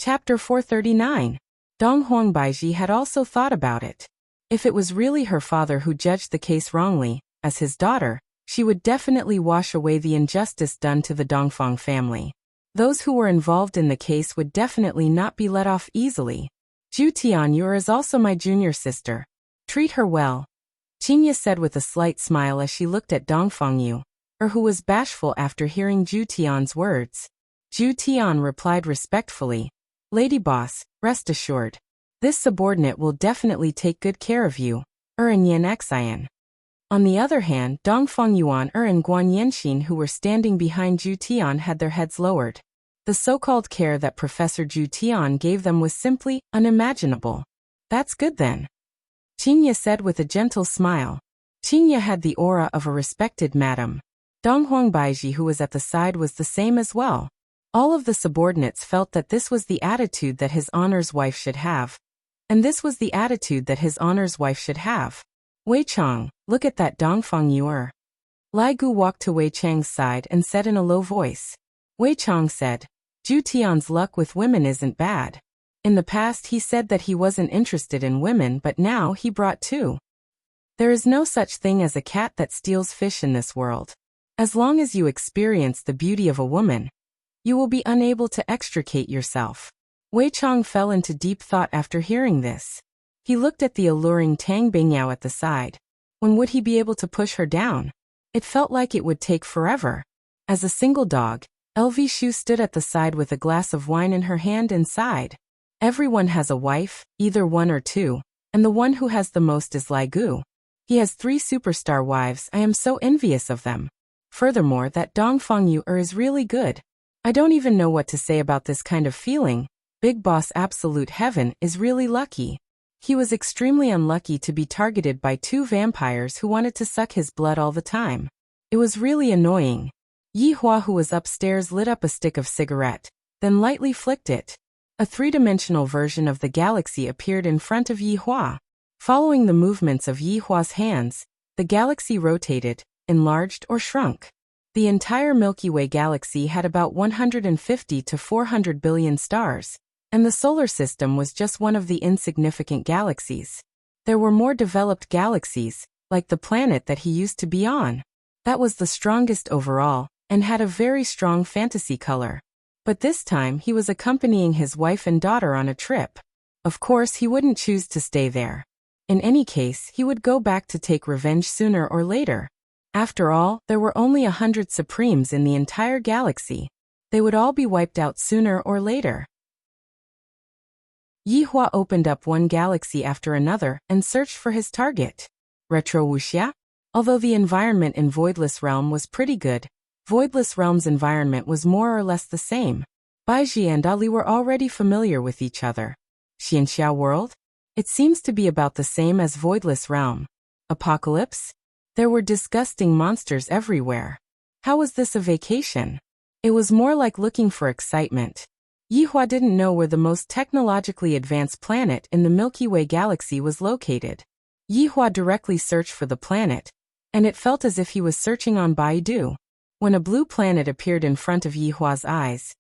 Chapter 439. Dong Huangbaiji had also thought about it. If it was really her father who judged the case wrongly, as his daughter, she would definitely wash away the injustice done to the Dongfang family. Those who were involved in the case would definitely not be let off easily. Zhu Tianyur is also my junior sister. Treat her well, Qinya said with a slight smile as she looked at Dongfang Yu, who was bashful after hearing Zhu Tian's words. Zhu Tian replied respectfully, Lady boss, rest assured. This subordinate will definitely take good care of you, and Yen Xian. On the other hand, Dongfang Yuan and Guan Yenxin who were standing behind Zhu Tian had their heads lowered. The so-called care that Professor Zhu Tian gave them was simply unimaginable. That's good then, Qinya said with a gentle smile. Qinya had the aura of a respected madam. Dong Huangbaiji who was at the side was the same as well. All of the subordinates felt that this was the attitude that his honor's wife should have. And this was the attitude that his honor's wife should have. Wei Chang, look at that Dongfang Yu. Lai Gu walked to Wei Chang's side and said in a low voice. Wei Chang said, Zhu Tian's luck with women isn't bad. In the past he said that he wasn't interested in women, but now he brought two. There is no such thing as a cat that steals fish in this world. As long as you experience the beauty of a woman, you will be unable to extricate yourself. Wei Chang fell into deep thought after hearing this. He looked at the alluring Tang Bingyao at the side. When would he be able to push her down? It felt like it would take forever. As a single dog, LV Shu stood at the side with a glass of wine in her hand and sighed. Everyone has a wife, either one or two, and the one who has the most is Lai Gu. He has 3 superstar wives. I am so envious of them. Furthermore, that Dongfang Yu is really good. I don't even know what to say about this kind of feeling. Big Boss Absolute Heaven is really lucky. He was extremely unlucky to be targeted by 2 vampires who wanted to suck his blood all the time. It was really annoying. Yi Hua who was upstairs lit up a stick of cigarette, then lightly flicked it. A 3-dimensional version of the galaxy appeared in front of Yi Hua. Following the movements of Yi Hua's hands, the galaxy rotated, enlarged or shrunk. The entire Milky Way galaxy had about 150 to 400 billion stars, and the solar system was just one of the insignificant galaxies. There were more developed galaxies, like the planet that he used to be on. That was the strongest overall, and had a very strong fantasy color. But this time he was accompanying his wife and daughter on a trip. Of course he wouldn't choose to stay there. In any case, he would go back to take revenge sooner or later. After all, there were only 100 Supremes in the entire galaxy. They would all be wiped out sooner or later. Yi Hua opened up one galaxy after another and searched for his target. Retro Wuxia? Although the environment in Voidless Realm was pretty good, Voidless Realm's environment was more or less the same. Baiji and Ali were already familiar with each other. Xianxia World? It seems to be about the same as Voidless Realm. Apocalypse? There were disgusting monsters everywhere. How was this a vacation? It was more like looking for excitement. Yi Hua didn't know where the most technologically advanced planet in the Milky Way galaxy was located. Yi Hua directly searched for the planet, and it felt as if he was searching on Baidu. When a blue planet appeared in front of Yi Hua's eyes,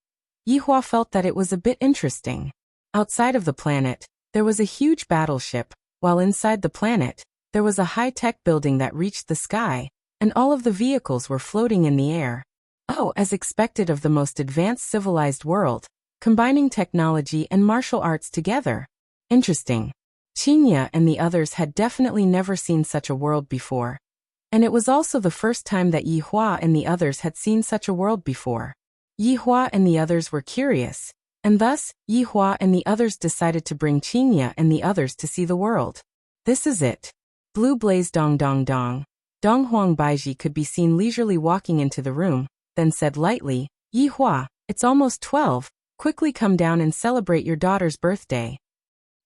Yi Hua felt that it was a bit interesting. Outside of the planet, there was a huge battleship, while inside the planet, there was a high-tech building that reached the sky, and all of the vehicles were floating in the air. Oh, as expected of the most advanced civilized world, combining technology and martial arts together. Interesting. Qinya and the others had definitely never seen such a world before. And it was also the first time that Yi Hua and the others had seen such a world before. Yi Hua and the others were curious, and thus, Yi Hua and the others decided to bring Qinya and the others to see the world. This is it. Blue blaze dong dong dong. Dong Huangbaiji could be seen leisurely walking into the room, then said lightly, Yi Hua, it's almost 12, quickly come down and celebrate your daughter's birthday.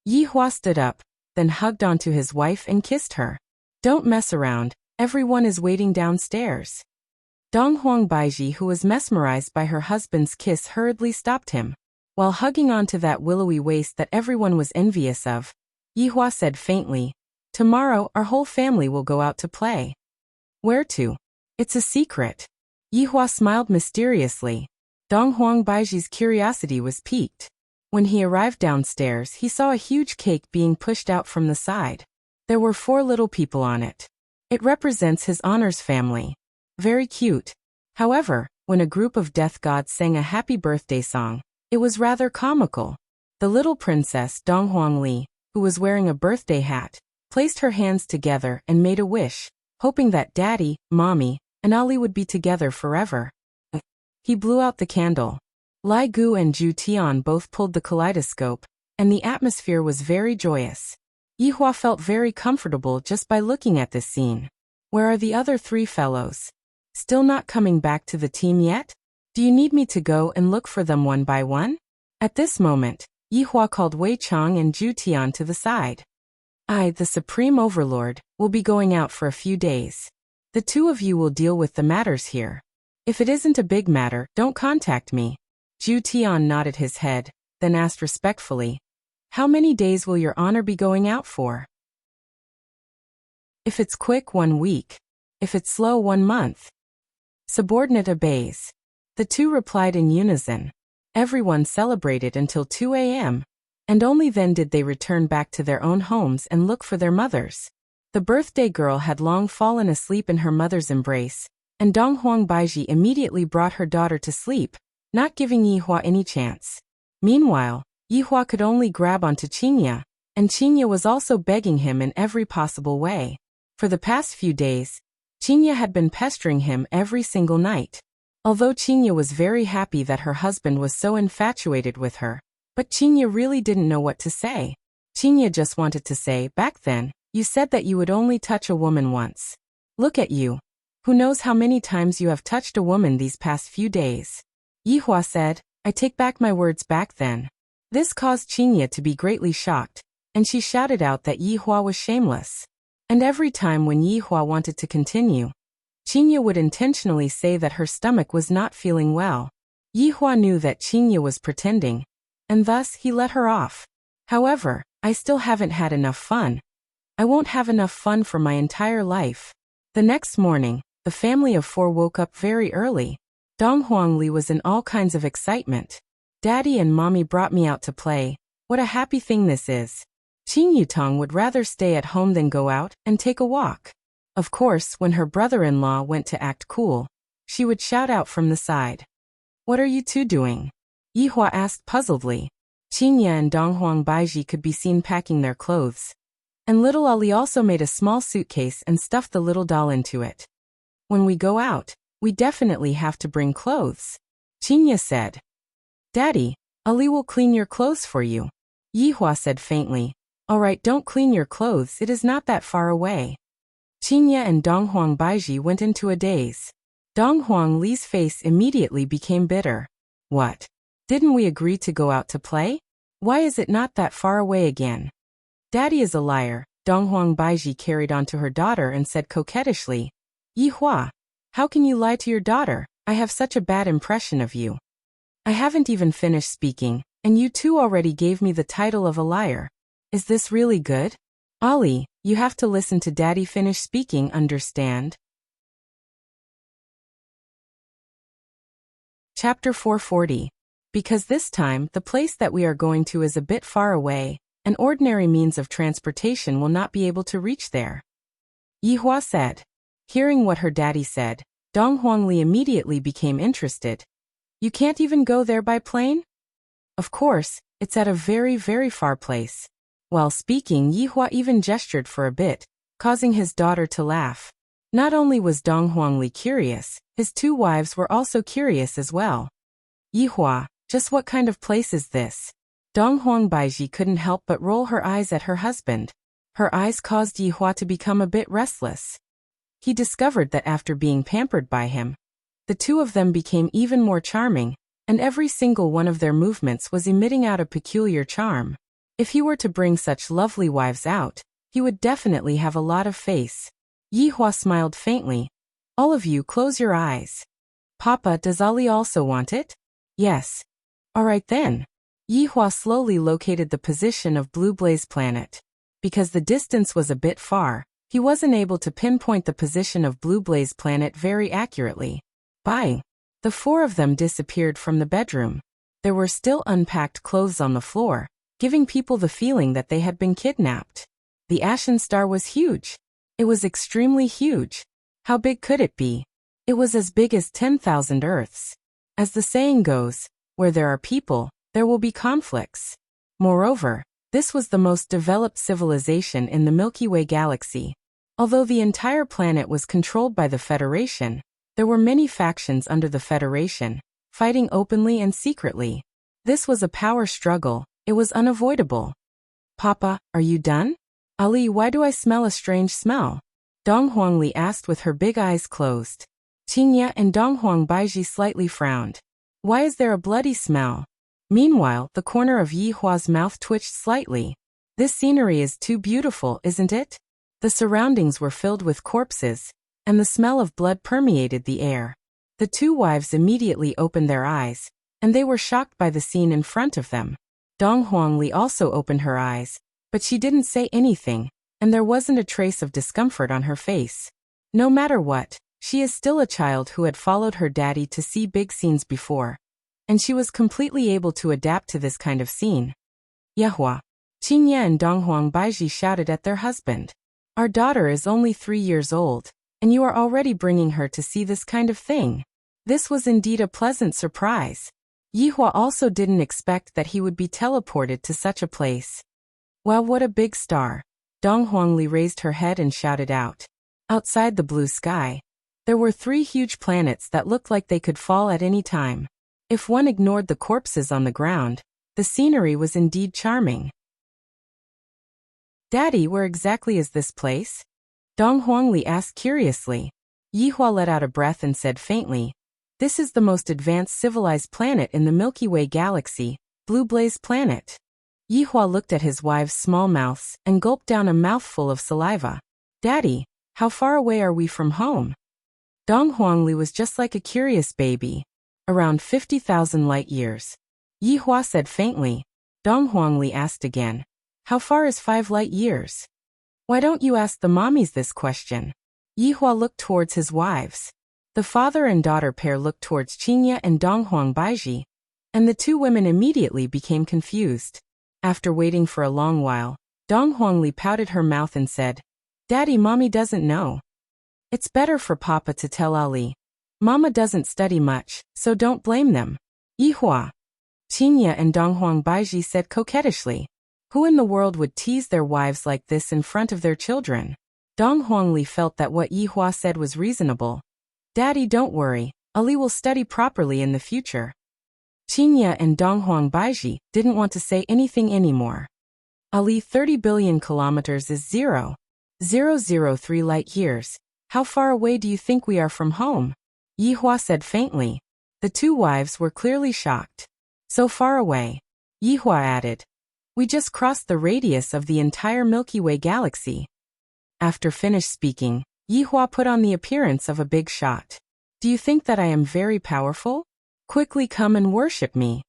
Yi Hua stood up, then hugged onto his wife and kissed her. Don't mess around, everyone is waiting downstairs. Dong Huangbaiji who was mesmerized by her husband's kiss hurriedly stopped him. While hugging onto that willowy waist that everyone was envious of, Yi Hua said faintly, tomorrow our whole family will go out to play. Where to? It's a secret. Yi Hua smiled mysteriously. Dong Huangbaiji's curiosity was piqued. When he arrived downstairs, he saw a huge cake being pushed out from the side. There were 4 little people on it. It represents his honor's family. Very cute. However, when a group of death gods sang a happy birthday song, it was rather comical. The little princess Donghuang Li, who was wearing a birthday hat, placed her hands together and made a wish, hoping that Daddy, Mommy, and Ali would be together forever. He blew out the candle. Lai Gu and Zhu Tian both pulled the kaleidoscope, and the atmosphere was very joyous. Yihua felt very comfortable just by looking at this scene. Where are the other 3 fellows? Still not coming back to the team yet? Do you need me to go and look for them one by one? At this moment, Yihua called Wei Chang and Zhu Tian to the side. I, the Supreme Overlord, will be going out for a few days. The 2 of you will deal with the matters here. If it isn't a big matter, don't contact me. Zhu Tian nodded his head, then asked respectfully, how many days will your honor be going out for? If it's quick, 1 week. If it's slow, 1 month. Subordinate obeys. The 2 replied in unison. Everyone celebrated until 2 a.m. And only then did they return back to their own homes and look for their mothers. The birthday girl had long fallen asleep in her mother's embrace, and Donghuang Baiji immediately brought her daughter to sleep, not giving Yihua any chance. Meanwhile, Yihua could only grab onto Qinya, and Qinya was also begging him in every possible way. For the past few days, Qinya had been pestering him every single night. Although Qinya was very happy that her husband was so infatuated with her, but Qinya really didn't know what to say. Qinya just wanted to say, back then, you said that you would only touch a woman once. Look at you. Who knows how many times you have touched a woman these past few days? Yihua said, I take back my words back then. This caused Qinya to be greatly shocked, and she shouted out that Yihua was shameless. And every time when Yihua wanted to continue, Qinya would intentionally say that her stomach was not feeling well. Yihua knew that Qinya was pretending, and thus he let her off. However, I still haven't had enough fun. I won't have enough fun for my entire life. The next morning, the family of 4 woke up very early. Donghuang Li was in all kinds of excitement. Daddy and Mommy brought me out to play. What a happy thing this is. Qin Yutong would rather stay at home than go out and take a walk. Of course, when her brother-in-law went to act cool, she would shout out from the side. What are you 2 doing? Yihua asked puzzledly. Qinya and Donghuang Baiji could be seen packing their clothes. And little Ali also made a small suitcase and stuffed the little doll into it. When we go out, we definitely have to bring clothes, Qinya said. Daddy, Ali will clean your clothes for you, Yihua said faintly. Alright, don't clean your clothes, it is not that far away. Qinya and Donghuang Baiji went into a daze. Donghuang Li's face immediately became bitter. What? Didn't we agree to go out to play? Why is it not that far away again? Daddy is a liar, Donghuang Baiji carried on to her daughter and said coquettishly. Yihua, how can you lie to your daughter? I have such a bad impression of you. I haven't even finished speaking, and you 2 already gave me the title of a liar. Is this really good? Ali, you have to listen to Daddy finish speaking, understand? Chapter 440. Because this time, the place that we are going to is a bit far away, and ordinary means of transportation will not be able to reach there. Yihua said. Hearing what her daddy said, Donghuang Li immediately became interested. You can't even go there by plane? Of course, it's at a very, very far place. While speaking, Yihua even gestured for a bit, causing his daughter to laugh. Not only was Donghuang Li curious, his 2 wives were also curious as well. Yihua, just what kind of place is this? Donghuang Baiji couldn't help but roll her eyes at her husband. Her eyes caused Yihua to become a bit restless. He discovered that after being pampered by him, the 2 of them became even more charming, and every single one of their movements was emitting out a peculiar charm. If he were to bring such lovely wives out, he would definitely have a lot of face. Yihua smiled faintly. All of you close your eyes. Papa, does Ali also want it? Yes. Alright then. Yihua slowly located the position of Blue Blaze planet. Because the distance was a bit far, he wasn't able to pinpoint the position of Blue Blaze planet very accurately. Bye. The 4 of them disappeared from the bedroom. There were still unpacked clothes on the floor, giving people the feeling that they had been kidnapped. The ashen star was huge. It was extremely huge. How big could it be? It was as big as 10,000 Earths. As the saying goes, where there are people, there will be conflicts. Moreover, this was the most developed civilization in the Milky Way galaxy. Although the entire planet was controlled by the Federation, there were many factions under the Federation, fighting openly and secretly. This was a power struggle. It was unavoidable. Papa, are you done? Ali, why do I smell a strange smell? Dong Huangli asked with her big eyes closed. Qingye and Dong Huang Baiji slightly frowned. Why is there a bloody smell? Meanwhile, the corner of Yi Hua's mouth twitched slightly. This scenery is too beautiful, isn't it? The surroundings were filled with corpses, and the smell of blood permeated the air. The two wives immediately opened their eyes, and they were shocked by the scene in front of them. Dong Huangli also opened her eyes, but she didn't say anything, and there wasn't a trace of discomfort on her face. No matter what, she is still a child who had followed her daddy to see big scenes before, and she was completely able to adapt to this kind of scene. Yehua. Qingye and Dong Huang Baiji shouted at their husband. Our daughter is only 3 years old, and you are already bringing her to see this kind of thing. This was indeed a pleasant surprise. Yihua also didn't expect that he would be teleported to such a place. Wow, what a big star. Dong Huangli raised her head and shouted out. Outside the blue sky, there were 3 huge planets that looked like they could fall at any time. If one ignored the corpses on the ground, the scenery was indeed charming. Daddy, where exactly is this place? Dong Huangli asked curiously. Yihua let out a breath and said faintly, This is the most advanced civilized planet in the Milky Way galaxy, Blue Blaze Planet. Yihua looked at his wife's small mouths and gulped down a mouthful of saliva. Daddy, how far away are we from home? Dong Huangli was just like a curious baby. Around 50,000 light years. Yihua said faintly. Dong Huangli asked again. How far is 5 light years? Why don't you ask the mommies this question? Yihua looked towards his wives. The father and daughter pair looked towards Qingye and Dong Huang Baiji, and the 2 women immediately became confused. After waiting for a long while, Dong Huangli pouted her mouth and said, Daddy, Mommy doesn't know. It's better for Papa to tell Ali. Mama doesn't study much, so don't blame them. Yihua. Qingye and Dong Huang Baiji said coquettishly. Who in the world would tease their wives like this in front of their children? Dong Huangli felt that what Yihua said was reasonable. Daddy, don't worry, Ali will study properly in the future. Qingye and Dong Huang Baiji didn't want to say anything anymore. Ali, 30 billion kilometers is 0.003 light years. How far away do you think we are from home? Yihua said faintly. The 2 wives were clearly shocked. So far away. Yihua added. We just crossed the radius of the entire Milky Way galaxy. After finished speaking, Yihua put on the appearance of a big shot. Do you think that I am very powerful? Quickly come and worship me.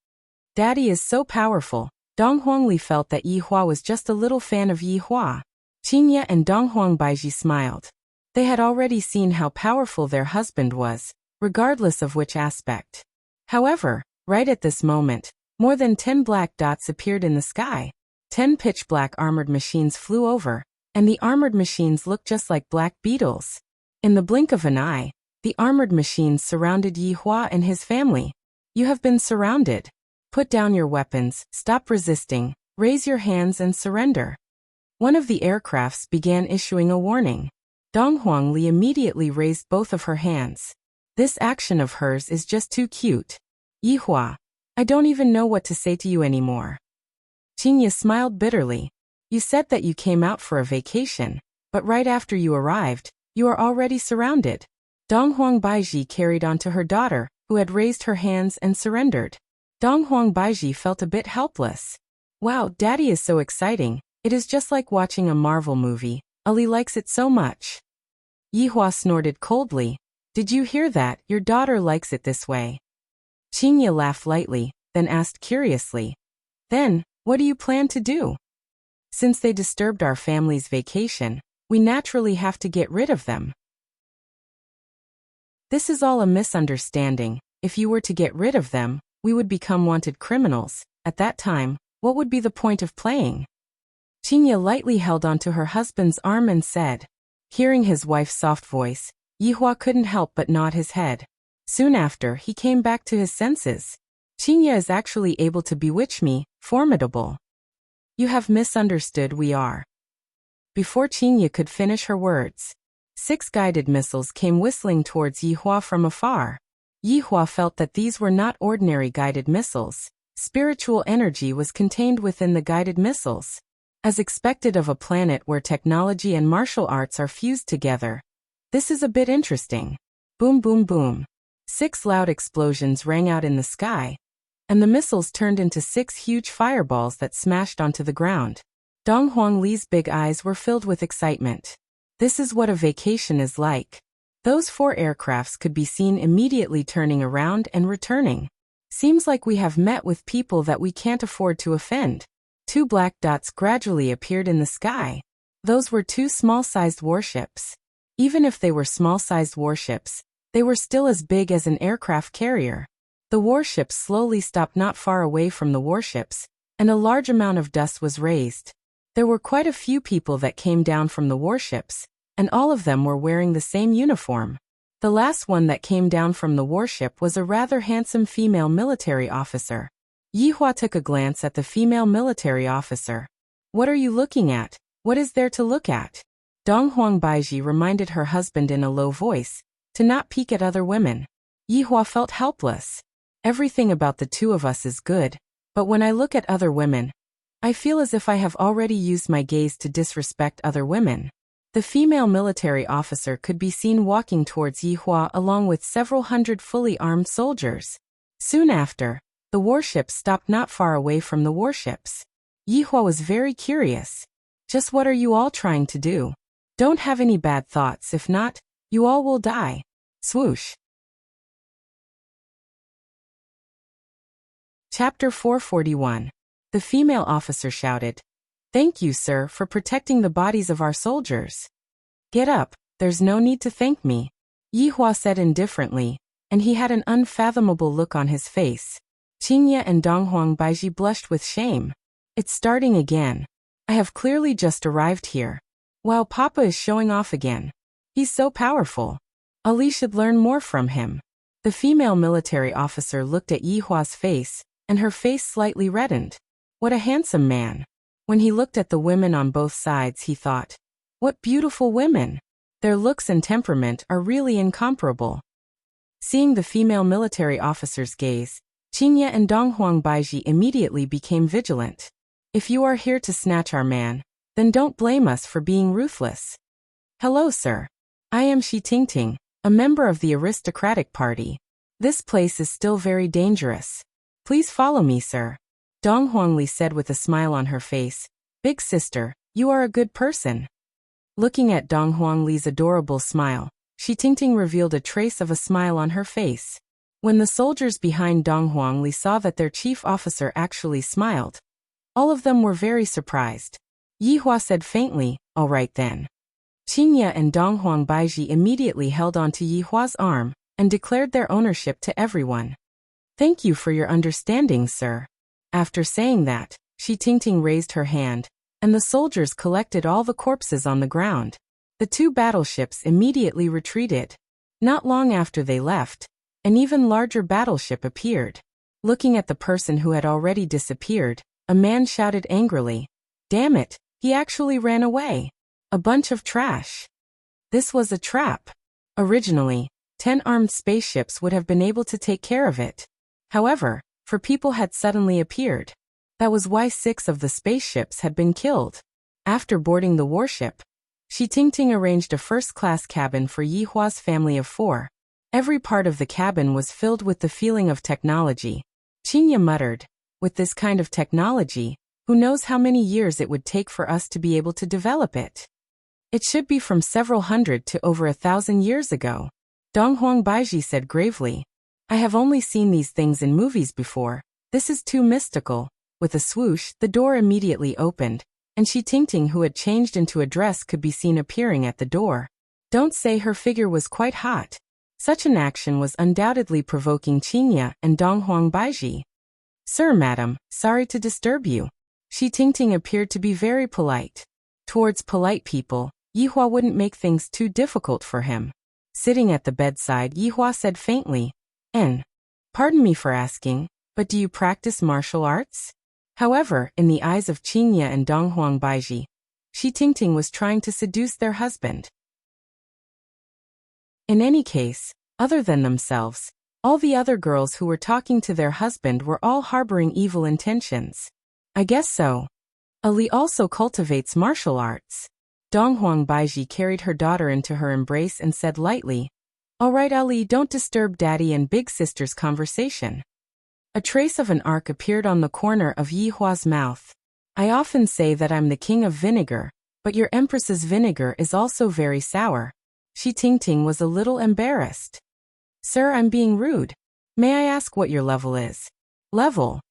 Daddy is so powerful. Dong Huangli felt that Yihua was just a little fan of Yihua. Qingye and Dong Huang Baiji smiled. They had already seen how powerful their husband was, regardless of which aspect. However, right at this moment, more than 10 black dots appeared in the sky. 10 pitch-black armored machines flew over, and the armored machines looked just like black beetles. In the blink of an eye, the armored machines surrounded Yihua and his family. You have been surrounded. Put down your weapons, stop resisting, raise your hands and surrender. One of the aircrafts began issuing a warning. Dong Huangli immediately raised both of her hands. This action of hers is just too cute. Yihua. I don't even know what to say to you anymore. Qingye smiled bitterly. You said that you came out for a vacation, but right after you arrived, you are already surrounded. Dong Huang Baiji carried on to her daughter, who had raised her hands and surrendered. Dong Huang Baiji felt a bit helpless. Wow, Daddy is so exciting. It is just like watching a Marvel movie. Ali likes it so much. Yihua snorted coldly. Did you hear that? Your daughter likes it this way. Qingye laughed lightly, then asked curiously. Then, what do you plan to do? Since they disturbed our family's vacation, we naturally have to get rid of them. This is all a misunderstanding. If you were to get rid of them, we would become wanted criminals. At that time, what would be the point of playing? Qingye lightly held onto her husband's arm and said. Hearing his wife's soft voice, Yihua couldn't help but nod his head. Soon after, he came back to his senses. Qingye is actually able to bewitch me, formidable. You have misunderstood, we are. Before Qingye could finish her words, 6 guided missiles came whistling towards Yihua from afar. Yihua felt that these were not ordinary guided missiles. Spiritual energy was contained within the guided missiles. As expected of a planet where technology and martial arts are fused together. This is a bit interesting. Boom boom boom. 6 loud explosions rang out in the sky, and the missiles turned into 6 huge fireballs that smashed onto the ground. Dong Huangli's big eyes were filled with excitement. This is what a vacation is like. Those 4 aircrafts could be seen immediately turning around and returning. Seems like we have met with people that we can't afford to offend. 2 black dots gradually appeared in the sky. Those were 2 small-sized warships. Even if they were small-sized warships, they were still as big as an aircraft carrier. The warships slowly stopped not far away from the warships, and a large amount of dust was raised. There were quite a few people that came down from the warships, and all of them were wearing the same uniform. The last one that came down from the warship was a rather handsome female military officer. Yihua took a glance at the female military officer. What are you looking at? What is there to look at? Dong Huangbaiji reminded her husband in a low voice, to not peek at other women. Yihua felt helpless. Everything about the two of us is good, but when I look at other women, I feel as if I have already used my gaze to disrespect other women. The female military officer could be seen walking towards Yihua along with several hundred fully armed soldiers. Soon after, the warships stopped not far away from the warships. Yihua was very curious. Just what are you all trying to do? Don't have any bad thoughts, if not, you all will die. Swoosh. Chapter 441. The female officer shouted, "Thank you, sir, for protecting the bodies of our soldiers." "Get up, there's no need to thank me," Yihua said indifferently, and he had an unfathomable look on his face. Qingye and Dong Huangbaiji blushed with shame. It's starting again. I have clearly just arrived here. While Papa is showing off again. He's so powerful. Ali should learn more from him. The female military officer looked at Yihua's face, and her face slightly reddened. What a handsome man. When he looked at the women on both sides, he thought, what beautiful women. Their looks and temperament are really incomparable. Seeing the female military officer's gaze, Qingye and Dong Huangbaiji immediately became vigilant. If you are here to snatch our man, then don't blame us for being ruthless. Hello, sir. I am Shi Tingting, a member of the aristocratic party. This place is still very dangerous. Please follow me, sir. Dong Huangli said with a smile on her face. Big sister, you are a good person. Looking at Dong Huangli's adorable smile, Shi Tingting revealed a trace of a smile on her face. When the soldiers behind Dong Huangli saw that their chief officer actually smiled, all of them were very surprised. Yihua said faintly, all right then. Qingye and Dong Huangbaiji immediately held onto Yihua's arm and declared their ownership to everyone. Thank you for your understanding, sir. After saying that, Shi Tingting raised her hand, and the soldiers collected all the corpses on the ground. The 2 battleships immediately retreated. Not long after they left, an even larger battleship appeared. Looking at the person who had already disappeared, a man shouted angrily, "Damn it, he actually ran away. A bunch of trash." This was a trap. Originally, 10 armed spaceships would have been able to take care of it. However, 4 people had suddenly appeared. That was why 6 of the spaceships had been killed. After boarding the warship, Shi Tingting arranged a first-class cabin for Yihua's family of 4. Every part of the cabin was filled with the feeling of technology. Qingye muttered, with this kind of technology, who knows how many years it would take for us to be able to develop it? It should be from several hundred to over 1,000 years ago. Dong Huangbaiji said gravely, I have only seen these things in movies before. This is too mystical. With a swoosh, the door immediately opened, and Shi Tingting, who had changed into a dress, could be seen appearing at the door. Don't say her figure was quite hot. Such an action was undoubtedly provoking Qinya and Donghuang Baiji. Sir, madam, sorry to disturb you. Shi Tingting appeared to be very polite. Towards polite people, Yihua wouldn't make things too difficult for him. Sitting at the bedside, Yihua said faintly, Pardon me for asking, but do you practice martial arts? However, in the eyes of Qinya and Donghuang Baiji, Shi Tingting was trying to seduce their husband. In any case, other than themselves, all the other girls who were talking to their husband were all harboring evil intentions. I guess so. Ali also cultivates martial arts. Donghuang Baiji carried her daughter into her embrace and said lightly, All right, Ali, don't disturb Daddy and Big Sister's conversation. A trace of an arc appeared on the corner of Yihua's mouth. I often say that I'm the king of vinegar, but your empress's vinegar is also very sour. Shi Tingting was a little embarrassed. Sir, I'm being rude. May I ask what your level is? Level?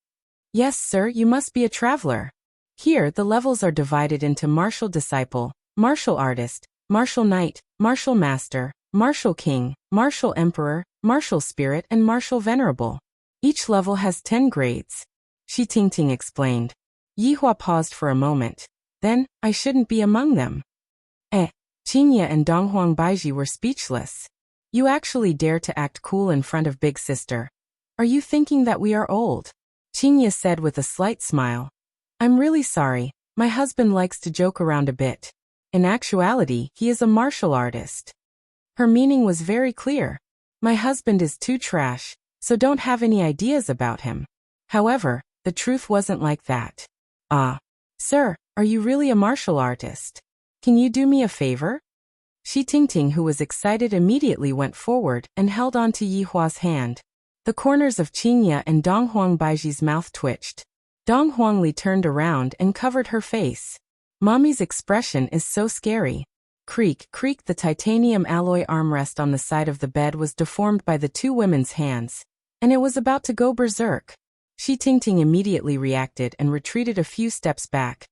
Yes, sir, you must be a traveler. Here, the levels are divided into martial disciple, martial artist, martial knight, martial master, martial king, martial emperor, martial spirit, and martial venerable. Each level has 10 grades. Shi Tingting explained. Yihua paused for a moment. Then, I shouldn't be among them. Qinya and Donghuang Baiji were speechless. You actually dare to act cool in front of Big Sister. Are you thinking that we are old? Qinya said with a slight smile. I'm really sorry, my husband likes to joke around a bit. In actuality, he is a martial artist. Her meaning was very clear. My husband is too trash, so don't have any ideas about him. However, the truth wasn't like that. Sir, are you really a martial artist? Can you do me a favor? Shi Tingting, who was excited, immediately went forward and held on to Yihua's hand. The corners of Qinya and Donghuang Baiji's mouth twitched. Donghuang Li turned around and covered her face. Mommy's expression is so scary. Creak, creak. The titanium alloy armrest on the side of the bed was deformed by the two women's hands, and it was about to go berserk. Shi Tingting immediately reacted and retreated a few steps back.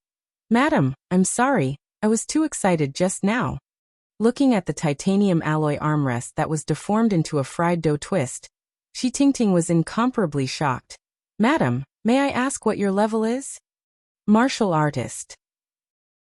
Madam, I'm sorry, I was too excited just now. Looking at the titanium alloy armrest that was deformed into a fried dough twist, Shi Tingting was incomparably shocked. Madam, may I ask what your level is? Martial artist.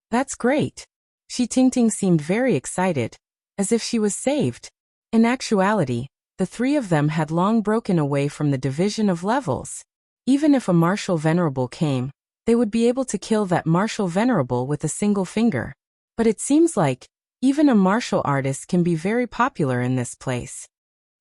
That's great. Shi Tingting seemed very excited, as if she was saved. In actuality, the three of them had long broken away from the division of levels. Even if a martial venerable came, they would be able to kill that martial venerable with a single finger. But it seems like even a martial artist can be very popular in this place.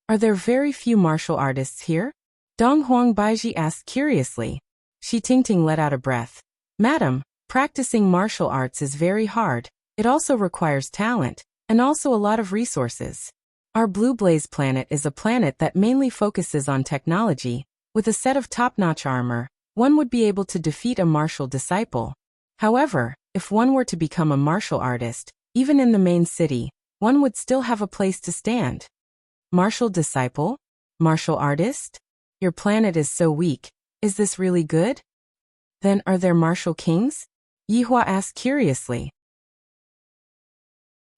Are there very few martial artists here? Donghuang Baiji asked curiously. Shi Tingting let out a breath. Madam, practicing martial arts is very hard. It also requires talent, and also a lot of resources. Our Blue Blaze planet is a planet that mainly focuses on technology. With a set of top-notch armor, one would be able to defeat a martial disciple. However, if one were to become a martial artist, even in the main city, one would still have a place to stand. Martial disciple? Martial artist? Your planet is so weak. Is this really good? Then are there martial kings? Yihua asked curiously.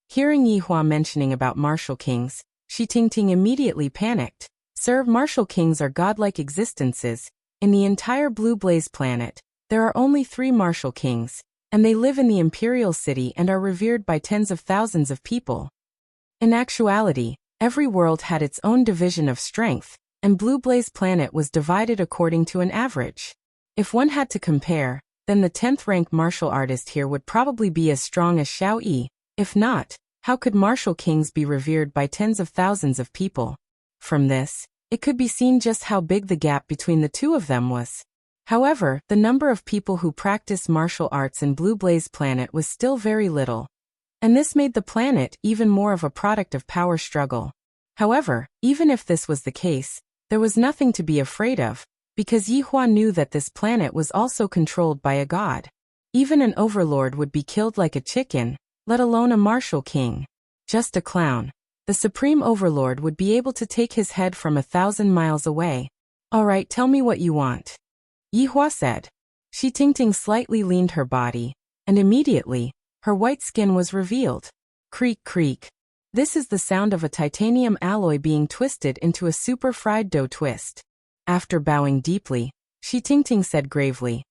Hearing Yihua mentioning about martial kings, Shi Tingting immediately panicked. Sir, martial kings are godlike existences. In the entire Blue Blaze planet, there are only 3 martial kings, and they live in the Imperial City and are revered by tens of thousands of people. In actuality, every world had its own division of strength, and Blue Blaze planet was divided according to an average. If one had to compare, then the 10th rank martial artist here would probably be as strong as Xiao Yi. If not, how could martial kings be revered by tens of thousands of people? From this, it could be seen just how big the gap between the two of them was. However, the number of people who practice martial arts in Blue Blaze planet was still very little. And this made the planet even more of a product of power struggle. However, even if this was the case, there was nothing to be afraid of, because Yihua knew that this planet was also controlled by a god. Even an overlord would be killed like a chicken, let alone a martial king. Just a clown. The supreme overlord would be able to take his head from 1,000 miles away. Alright, tell me what you want. Yihua said. Shi Tingting slightly leaned her body, and immediately, her white skin was revealed. Creak, creak. This is the sound of a titanium alloy being twisted into a super fried dough twist. After bowing deeply, Shi Tingting said gravely,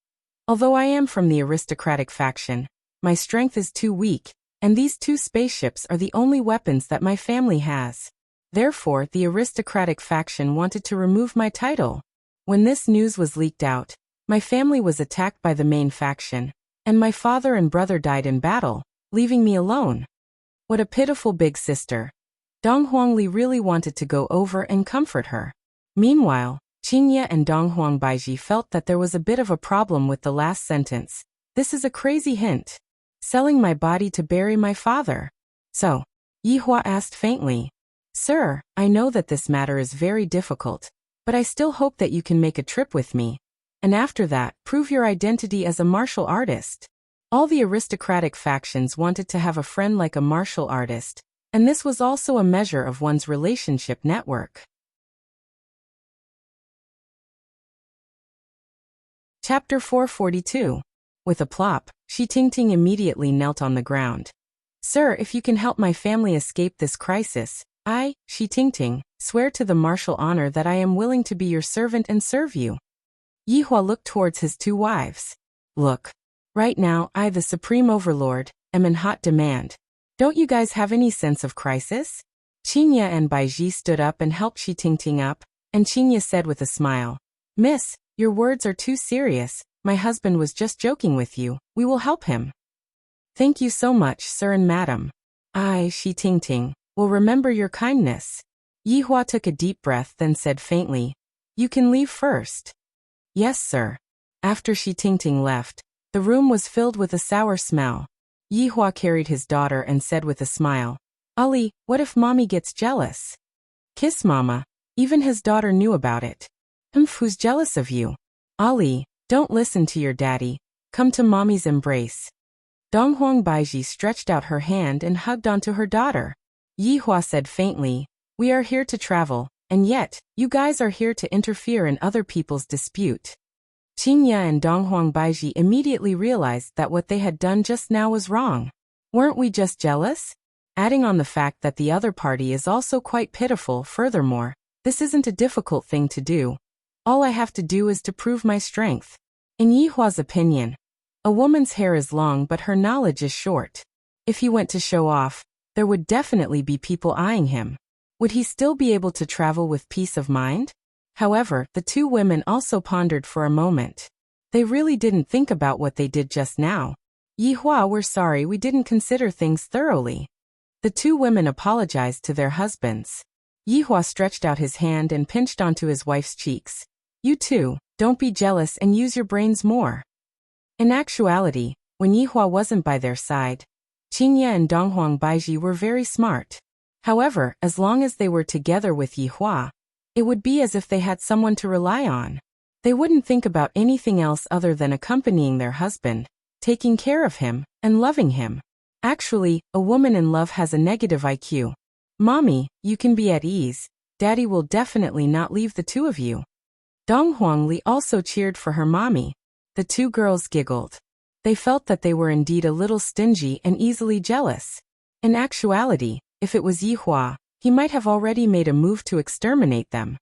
"Although I am from the aristocratic faction, my strength is too weak, and these 2 spaceships are the only weapons that my family has. Therefore, the aristocratic faction wanted to remove my title. When this news was leaked out, my family was attacked by the main faction, and my father and brother died in battle, leaving me alone. What a pitiful big sister." Dong Huangli really wanted to go over and comfort her. Meanwhile, Qingye and Dong Huangbaiji felt that there was a bit of a problem with the last sentence. This is a crazy hint. Selling my body to bury my father. So, Yihua asked faintly, "Sir, I know that this matter is very difficult, but I still hope that you can make a trip with me. And after that, prove your identity as a martial artist." All the aristocratic factions wanted to have a friend like a martial artist, and this was also a measure of one's relationship network. Chapter 442. With a plop, Shi Tingting immediately knelt on the ground. "Sir, if you can help my family escape this crisis, I, Shi Tingting, swear to the martial honor that I am willing to be your servant and serve you." Yihua looked towards his 2 wives. "Look. Right now, I, the Supreme Overlord, am in hot demand. Don't you guys have any sense of crisis?" Qingye and Baiji stood up and helped Shi Tingting up, and Qingye said with a smile, "Miss, your words are too serious. My husband was just joking with you. We will help him." "Thank you so much, sir and madam. I, Shi Tingting, will remember your kindness." Yihua took a deep breath then said faintly, "You can leave first." "Yes, sir." After Shi Tingting left, the room was filled with a sour smell. Yihua carried his daughter and said with a smile, "Ali, what if mommy gets jealous?" "Kiss mama." Even his daughter knew about it. Who's jealous of you?" "Ali, don't listen to your daddy. Come to mommy's embrace." Dong Huangbaiji stretched out her hand and hugged onto her daughter. Yihua said faintly, "We are here to travel, and yet, you guys are here to interfere in other people's dispute." Qingye and Dong Huangbaiji immediately realized that what they had done just now was wrong. Weren't we just jealous? Adding on the fact that the other party is also quite pitiful. Furthermore, this isn't a difficult thing to do. All I have to do is to prove my strength. In Yihua's opinion, a woman's hair is long but her knowledge is short. If he went to show off, there would definitely be people eyeing him. Would he still be able to travel with peace of mind? However, the 2 women also pondered for a moment. They really didn't think about what they did just now. "Yihua, we're sorry we didn't consider things thoroughly." The 2 women apologized to their husbands. Yihua stretched out his hand and pinched onto his wife's cheeks. "You too, don't be jealous and use your brains more." In actuality, when Yihua wasn't by their side, Qingye and Dong Huangbaiji were very smart. However, as long as they were together with Yihua, it would be as if they had someone to rely on. They wouldn't think about anything else other than accompanying their husband, taking care of him, and loving him. Actually, a woman in love has a negative IQ. "Mommy, you can be at ease. Daddy will definitely not leave the 2 of you." Dong Huangli also cheered for her mommy. The 2 girls giggled. They felt that they were indeed a little stingy and easily jealous. In actuality, if it was Yihua, he might have already made a move to exterminate them.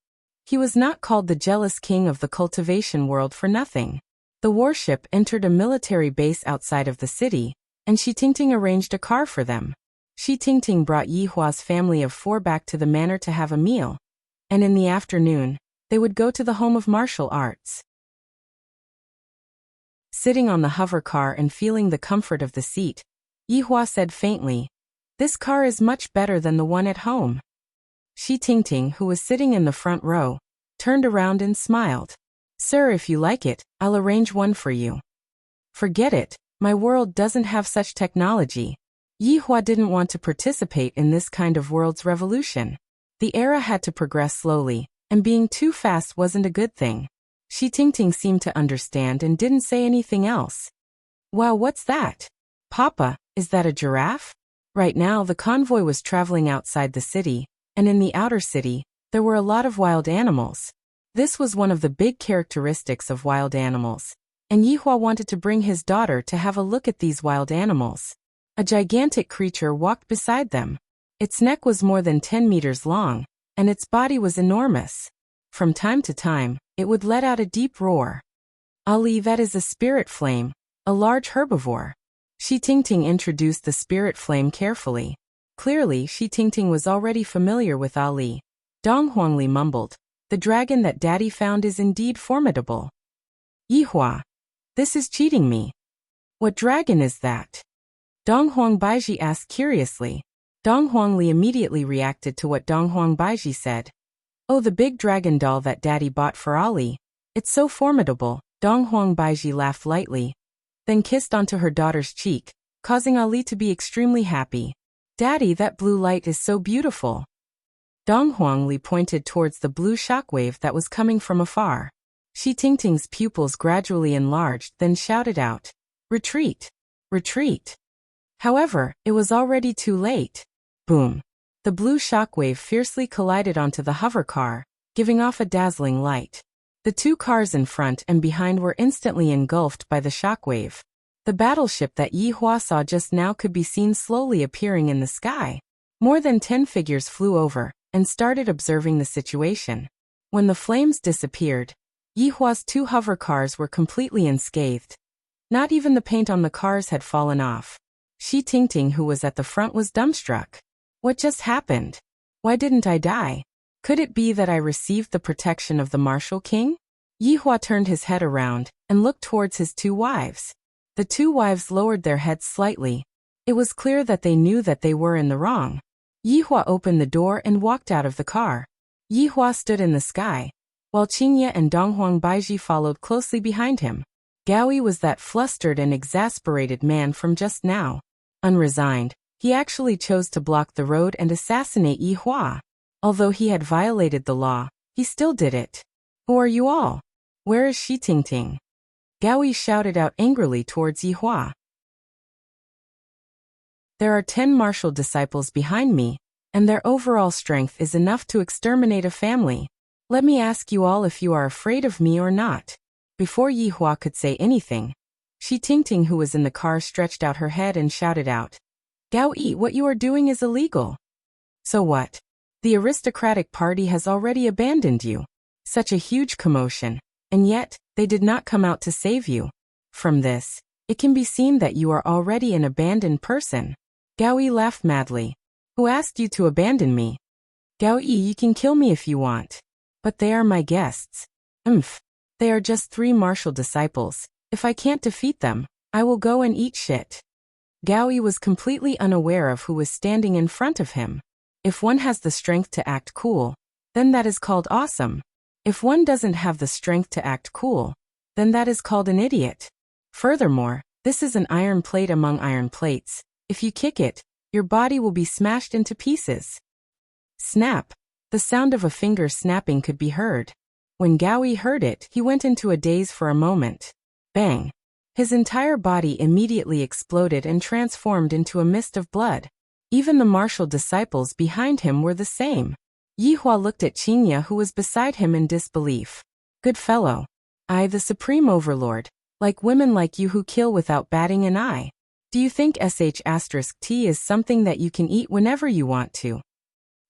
He was not called the jealous king of the cultivation world for nothing. The warship entered a military base outside of the city, and Shi Tingting arranged a car for them. Shi Tingting brought Yihua's family of 4 back to the manor to have a meal, and in the afternoon, they would go to the home of martial arts. Sitting on the hover car and feeling the comfort of the seat, Yihua said faintly, "This car is much better than the one at home." Shi Tingting, who was sitting in the front row, turned around and smiled. "Sir, if you like it, I'll arrange one for you." "Forget it, my world doesn't have such technology." Yihua didn't want to participate in this kind of world's revolution. The era had to progress slowly, and being too fast wasn't a good thing. Shi Tingting seemed to understand and didn't say anything else. "Wow, what's that? Papa, is that a giraffe?" Right now the convoy was traveling outside the city, and in the outer city, there were a lot of wild animals. This was one of the big characteristics of wild animals, and Yihua wanted to bring his daughter to have a look at these wild animals. A gigantic creature walked beside them. Its neck was more than 10 meters long, and its body was enormous. From time to time, it would let out a deep roar. Ali, that is a spirit flame, a large herbivore. Shi Tingting introduced the spirit flame carefully. Clearly, Shi Tingting was already familiar with Ali. Dong Huangli mumbled, "The dragon that Daddy found is indeed formidable." "Yihua, this is cheating me. What dragon is that?" Dong Huang Baiji asked curiously. Dong Huangli immediately reacted to what Dong Huang Baiji said. "Oh, the big dragon doll that Daddy bought for Ali. It's so formidable." Dong Huang Baiji laughed lightly, then kissed onto her daughter's cheek, causing Ali to be extremely happy. "Daddy, that blue light is so beautiful." Dong Huangli pointed towards the blue shockwave that was coming from afar. Shi Tingting's pupils gradually enlarged, then shouted out, "Retreat! Retreat!" However, it was already too late. Boom! The blue shockwave fiercely collided onto the hover car, giving off a dazzling light. The two cars in front and behind were instantly engulfed by the shockwave. The battleship that Yi Hua saw just now could be seen slowly appearing in the sky. More than 10 figures flew over and started observing the situation. When the flames disappeared, Yi Hua's two hover cars were completely unscathed. Not even the paint on the cars had fallen off. Shi Tingting, who was at the front, was dumbstruck. What just happened? Why didn't I die? Could it be that I received the protection of the Martial King? Yi Hua turned his head around and looked towards his two wives. The two wives lowered their heads slightly. It was clear that they knew that they were in the wrong. Yi Hua opened the door and walked out of the car. Yi Hua stood in the sky, while Qingye and Donghuang Baiji followed closely behind him. Gaoyi was that flustered and exasperated man from just now. Unresigned, he actually chose to block the road and assassinate Yi Hua. Although he had violated the law, he still did it. "Who are you all? Where is Shi Tingting?" Gaoyi shouted out angrily towards Yi Hua. "There are 10 martial disciples behind me, and their overall strength is enough to exterminate a family. Let me ask you all if you are afraid of me or not." Before Yi Hua could say anything, Shi Tingting, who was in the car, stretched out her head and shouted out, "Gaoyi, what you are doing is illegal." "So what? The aristocratic party has already abandoned you." Such a huge commotion, and yet, they did not come out to save you. From this, it can be seen that you are already an abandoned person. Gaoyi laughed madly. "Who asked you to abandon me?" "Gaoyi, you can kill me if you want. But they are my guests." "Umph. They are just 3 martial disciples. If I can't defeat them, I will go and eat shit." Gaoyi was completely unaware of who was standing in front of him. If one has the strength to act cool, then that is called awesome. If one doesn't have the strength to act cool, then that is called an idiot. Furthermore, this is an iron plate among iron plates. If you kick it, your body will be smashed into pieces. Snap! The sound of a finger snapping could be heard. When Gaoyi heard it, he went into a daze for a moment. Bang! His entire body immediately exploded and transformed into a mist of blood. Even the martial disciples behind him were the same. Yi Hua looked at Qingye, who was beside him, in disbelief. "Good fellow. I, the Supreme Overlord, like women like you who kill without batting an eye. Do you think sh*t is something that you can eat whenever you want to?"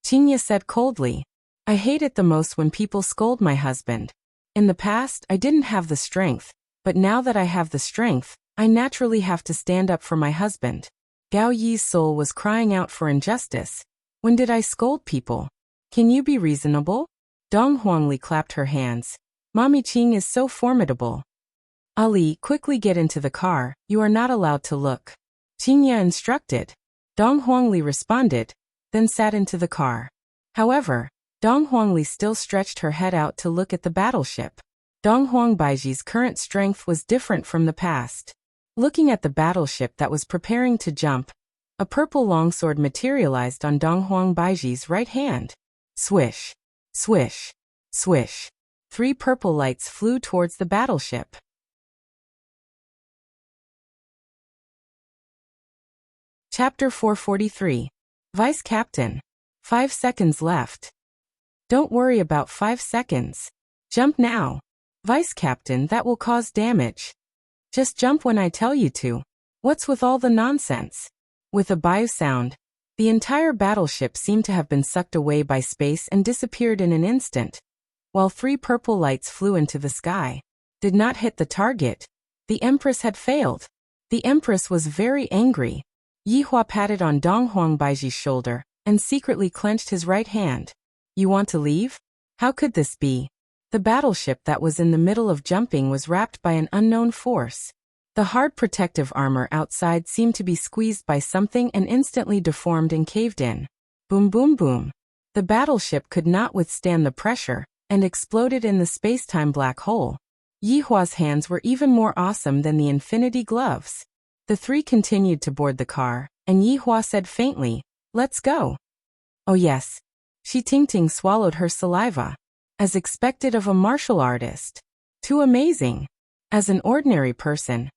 Qingye said coldly. "I hate it the most when people scold my husband. In the past, I didn't have the strength, but now that I have the strength, I naturally have to stand up for my husband." Gao Yi's soul was crying out for injustice. "When did I scold people? Can you be reasonable?" Dong Huangli clapped her hands. "Mommy Qing is so formidable." "Ali, quickly get into the car, you are not allowed to look." Qingye instructed. Dong Huangli responded, then sat into the car. However, Dong Huangli still stretched her head out to look at the battleship. Dong Huang Baiji's current strength was different from the past. Looking at the battleship that was preparing to jump, a purple longsword materialized on Dong Huang Baiji's right hand. Swish, swish, swish. 3 purple lights flew towards the battleship. Chapter 443. Vice Captain. 5 seconds left. Don't worry about 5 seconds. Jump now. Vice Captain, that will cause damage. Just jump when I tell you to. What's with all the nonsense? With a bio sound, The entire battleship seemed to have been sucked away by space and disappeared in an instant, while 3 purple lights flew into the sky. Did not hit the target. The Empress had failed. The Empress was very angry. Yihua patted on Dong Huangbaiji's shoulder and secretly clenched his right hand. You want to leave? How could this be? The battleship that was in the middle of jumping was wrapped by an unknown force. The hard protective armor outside seemed to be squeezed by something and instantly deformed and caved in. Boom boom boom. The battleship could not withstand the pressure and exploded in the space-time black hole. Yihua's hands were even more awesome than the infinity gloves. The 3 continued to board the car, and Yihua said faintly, "Let's go." Oh yes. Shi Tingting swallowed her saliva. As expected of a martial artist. Too amazing. As an ordinary person,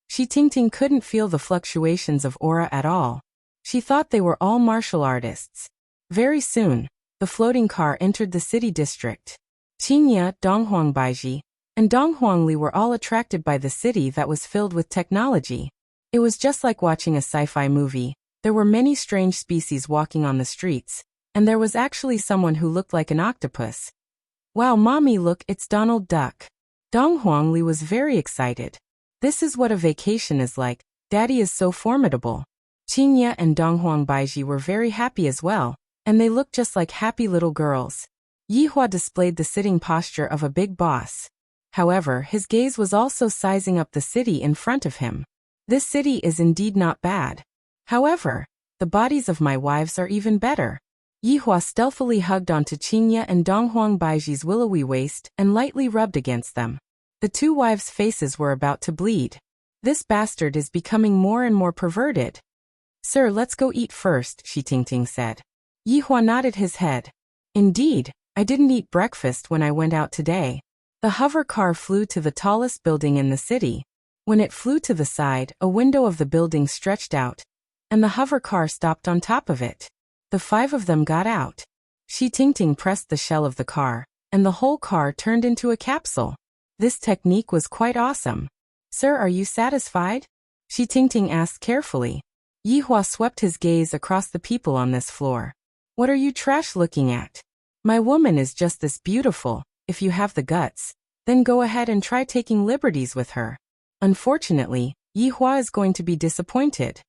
Shi Tingting couldn't feel the fluctuations of aura at all. She thought they were all martial artists. Very soon, the floating car entered the city district. Qingye, Dong Huangbaiji, and Dong Huangli were all attracted by the city that was filled with technology. It was just like watching a sci-fi movie. There were many strange species walking on the streets, and there was actually someone who looked like an octopus. Wow, mommy, look, it's Donald Duck. Dong Huangli was very excited. This is what a vacation is like. Daddy is so formidable. Qingye and Dong Huangbaiji were very happy as well, and they looked just like happy little girls. Yihua displayed the sitting posture of a big boss. However, his gaze was also sizing up the city in front of him. This city is indeed not bad. However, the bodies of my wives are even better. Yihua stealthily hugged onto Qingye and Dong Huangbaiji's willowy waist and lightly rubbed against them. The 2 wives' faces were about to bleed. This bastard is becoming more and more perverted. Sir, let's go eat first, Shi Tingting said. Yihua nodded his head. Indeed, I didn't eat breakfast when I went out today. The hover car flew to the tallest building in the city. When it flew to the side, a window of the building stretched out, and the hover car stopped on top of it. The 5 of them got out. Shi Tingting pressed the shell of the car, and the whole car turned into a capsule. This technique was quite awesome. Sir, are you satisfied? Shi Tingting asked carefully. Yihua swept his gaze across the people on this floor. What are you trash looking at? My woman is just this beautiful. If you have the guts, then go ahead and try taking liberties with her. Unfortunately, Yihua is going to be disappointed.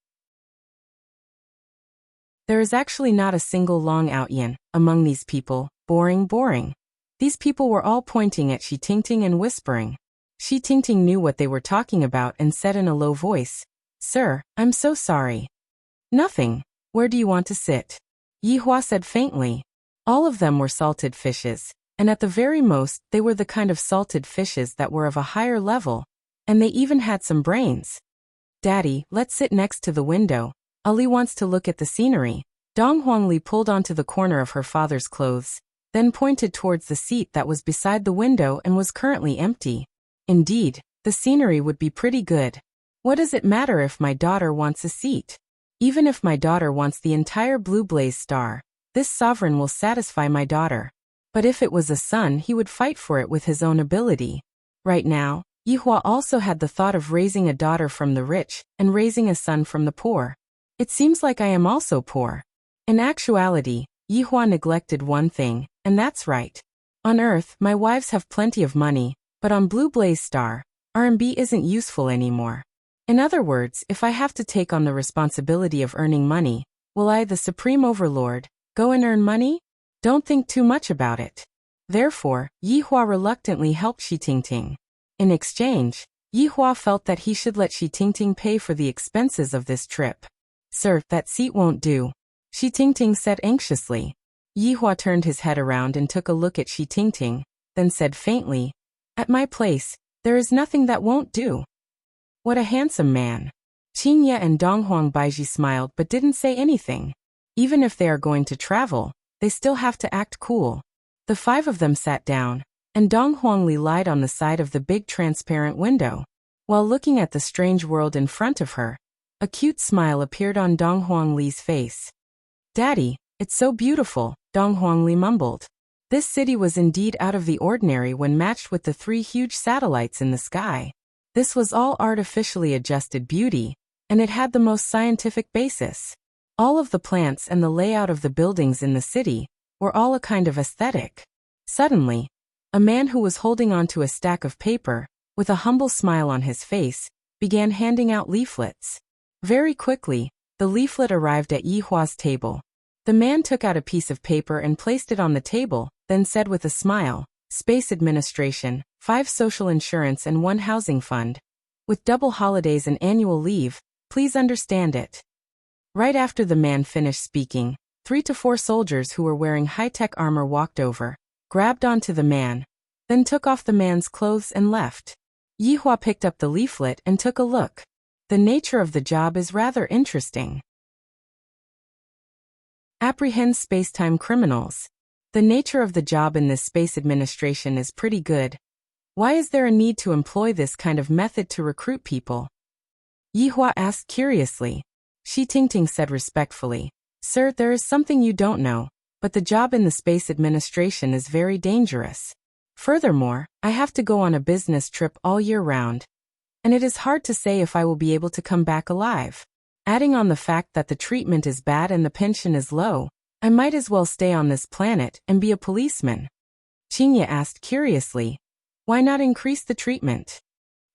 There is actually not a single long outyin among these people. Boring, boring. These people were all pointing at Shi Tingting and whispering. Shi Tingting knew what they were talking about and said in a low voice, Sir, I'm so sorry. Nothing. Where do you want to sit? Yihua said faintly. All of them were salted fishes, and at the very most, they were the kind of salted fishes that were of a higher level, and they even had some brains. Daddy, let's sit next to the window. Ali wants to look at the scenery. Dong Huangli pulled onto the corner of her father's clothes, then pointed towards the seat that was beside the window and was currently empty. Indeed, the scenery would be pretty good. What does it matter if my daughter wants a seat? Even if my daughter wants the entire blue blaze star, this sovereign will satisfy my daughter. But if it was a son, he would fight for it with his own ability. Right now, Yihua also had the thought of raising a daughter from the rich and raising a son from the poor. It seems like I am also poor. In actuality, Yihua neglected one thing, and that's right. On Earth, my wives have plenty of money, but on Blue Blaze Star, RMB isn't useful anymore. In other words, if I have to take on the responsibility of earning money, will I, the Supreme Overlord, go and earn money? Don't think too much about it. Therefore, Yihua reluctantly helped Shi Tingting. In exchange, Yihua felt that he should let Shi Tingting pay for the expenses of this trip. Sir, that seat won't do, Shi Tingting said anxiously. Yihua turned his head around and took a look at Shi Tingting, then said faintly, At my place, there is nothing that won't do. What a handsome man. Qingye and Dong Huangbaiji smiled but didn't say anything. Even if they are going to travel, they still have to act cool. The 5 of them sat down, and Dong Huangli lied on the side of the big transparent window. While looking at the strange world in front of her, a cute smile appeared on Dong Huangli's face. Daddy, it's so beautiful, Dong Huangli mumbled. This city was indeed out of the ordinary when matched with the 3 huge satellites in the sky. This was all artificially adjusted beauty, and it had the most scientific basis. All of the plants and the layout of the buildings in the city were all a kind of aesthetic. Suddenly, a man who was holding onto a stack of paper, with a humble smile on his face, began handing out leaflets. Very quickly, the leaflet arrived at Yi Hua's table. The man took out a piece of paper and placed it on the table, then said with a smile, "Space Administration, 5 social insurance and 1 housing fund. With double holidays and annual leave, please understand it." Right after the man finished speaking, 3 to 4 soldiers who were wearing high-tech armor walked over, grabbed onto the man, then took off the man's clothes and left. Yi Hua picked up the leaflet and took a look. The nature of the job is rather interesting. Apprehend space-time criminals. The nature of the job in this space administration is pretty good. Why is there a need to employ this kind of method to recruit people? Yi Hua asked curiously. Shi Tingting said respectfully, "Sir, there is something you don't know, but the job in the space administration is very dangerous. Furthermore, I have to go on a business trip all year round, and it is hard to say if I will be able to come back alive. Adding on the fact that the treatment is bad and the pension is low, I might as well stay on this planet and be a policeman." Qingye asked curiously, "Why not increase the treatment?"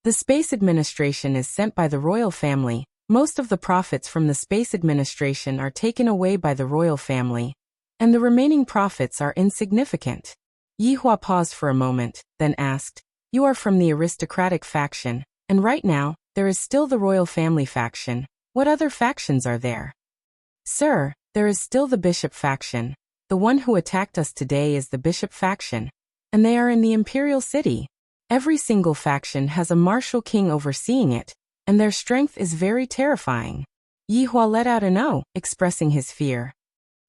The space administration is sent by the royal family. Most of the profits from the space administration are taken away by the royal family, and the remaining profits are insignificant. Yi Hua paused for a moment, then asked, "You are from the aristocratic faction, and right now, there is still the royal family faction. What other factions are there?" "Sir, there is still the bishop faction. The one who attacked us today is the bishop faction, and they are in the imperial city. Every single faction has a martial king overseeing it, and their strength is very terrifying." Yi Hua let out an "oh," expressing his fear.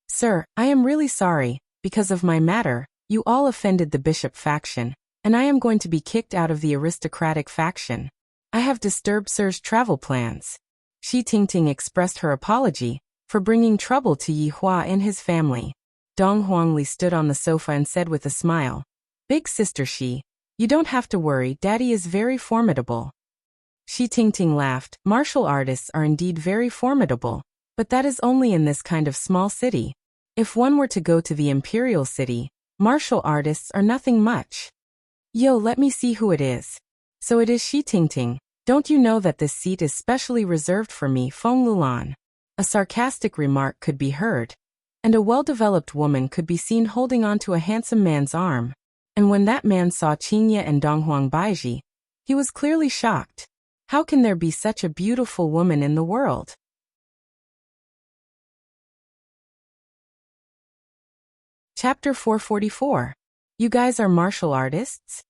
"Sir, I am really sorry. Because of my matter, you all offended the bishop faction, and I am going to be kicked out of the aristocratic faction. I have disturbed Sir's travel plans." Shi Tingting expressed her apology for bringing trouble to Yi Hua and his family. Dong Huangli stood on the sofa and said with a smile, "Big sister Shi, you don't have to worry, Daddy is very formidable." Shi Tingting laughed. "Martial artists are indeed very formidable, but that is only in this kind of small city. If one were to go to the imperial city, martial artists are nothing much. Yo, let me see who it is. So it is Shi Tingting. Don't you know that this seat is specially reserved for me, Feng Lulan?" A sarcastic remark could be heard, and a well-developed woman could be seen holding onto a handsome man's arm. And when that man saw Qingye and Donghuang Baiji, he was clearly shocked. How can there be such a beautiful woman in the world? Chapter 444. You guys are martial artists?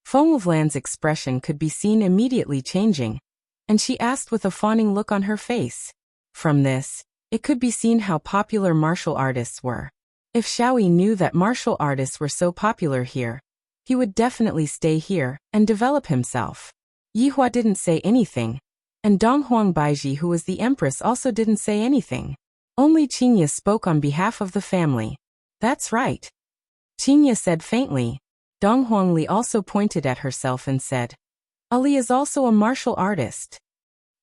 Feng Wulan's expression could be seen immediately changing, and she asked with a fawning look on her face. From this, it could be seen how popular martial artists were. If Xiaoyi knew that martial artists were so popular here, he would definitely stay here and develop himself. Yi Hua didn't say anything, and Donghuang Baiji, who was the empress, also didn't say anything. Only Qingye spoke on behalf of the family. "That's right," Qingye said faintly. Donghuang Li also pointed at herself and said, "Ali is also a martial artist."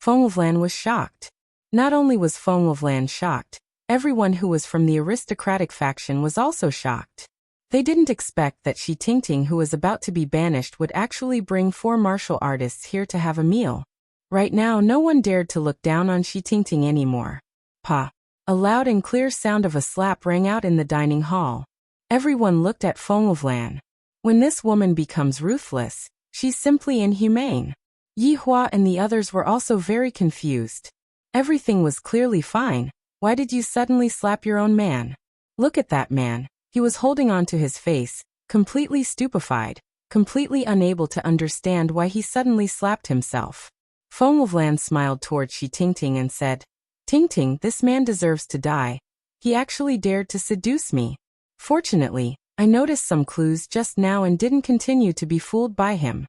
Feng Wulan was shocked. Not only was Feng Wulan shocked, everyone who was from the aristocratic faction was also shocked. They didn't expect that Shi Tingting, who was about to be banished, would actually bring 4 martial artists here to have a meal. Right now, no one dared to look down on Shi Tingting anymore. Pa! A loud and clear sound of a slap rang out in the dining hall. Everyone looked at Feng Wulan. When this woman becomes ruthless, she's simply inhumane. Yi Hua and the others were also very confused. Everything was clearly fine. Why did you suddenly slap your own man? Look at that man. He was holding on to his face, completely stupefied, completely unable to understand why he suddenly slapped himself. Feng Wulan smiled toward Shi Tingting and said, "Tingting, this man deserves to die. He actually dared to seduce me. Fortunately, I noticed some clues just now and didn't continue to be fooled by him."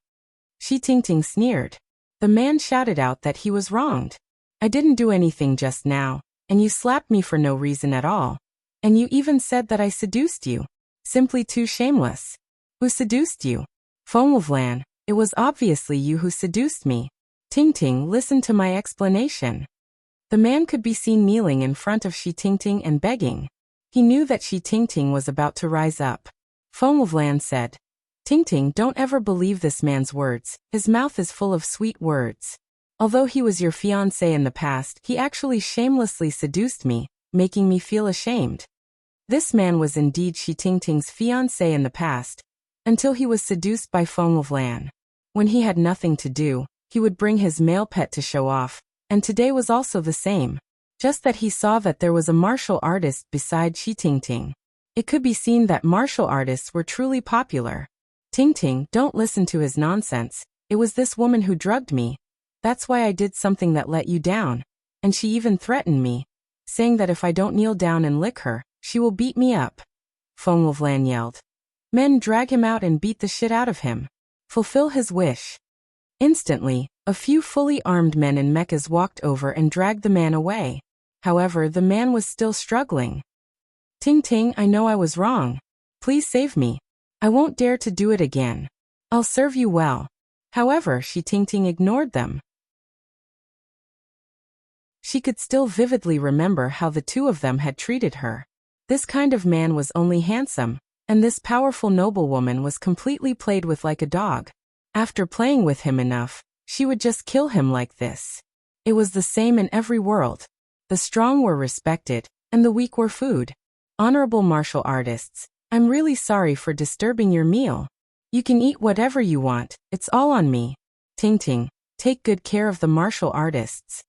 Shi Tingting sneered. The man shouted out that he was wronged. "I didn't do anything just now, and you slapped me for no reason at all. And you even said that I seduced you. Simply too shameless. Who seduced you?" "Feng Wulan, it was obviously you who seduced me. Tingting, listen to my explanation." The man could be seen kneeling in front of Shi Tingting and begging. He knew that Shi Tingting was about to rise up. Fengwulan said, "Tingting, don't ever believe this man's words. His mouth is full of sweet words. Although he was your fiancé in the past, he actually shamelessly seduced me, making me feel ashamed." This man was indeed Shi Tingting's fiancé in the past, until he was seduced by Fengwulan. When he had nothing to do, he would bring his male pet to show off, and today was also the same. Just that he saw that there was a martial artist beside Shi Tingting. It could be seen that martial artists were truly popular. "Tingting, don't listen to his nonsense. It was this woman who drugged me. That's why I did something that let you down. And she even threatened me, saying that if I don't kneel down and lick her, she will beat me up." Fengwulan yelled. "Men, drag him out and beat the shit out of him. Fulfill his wish." Instantly, a few fully armed men in mechas walked over and dragged the man away. However, the man was still struggling. "Tingting, I know I was wrong. Please save me. I won't dare to do it again. I'll serve you well." However, Shi Tingting ignored them. She could still vividly remember how the two of them had treated her. This kind of man was only handsome, and this powerful noblewoman was completely played with like a dog. After playing with him enough, she would just kill him like this. It was the same in every world. The strong were respected, and the weak were food. Honorable martial artists, I'm really sorry for disturbing your meal. You can eat whatever you want, it's all on me. Tingting, take good care of the martial artists.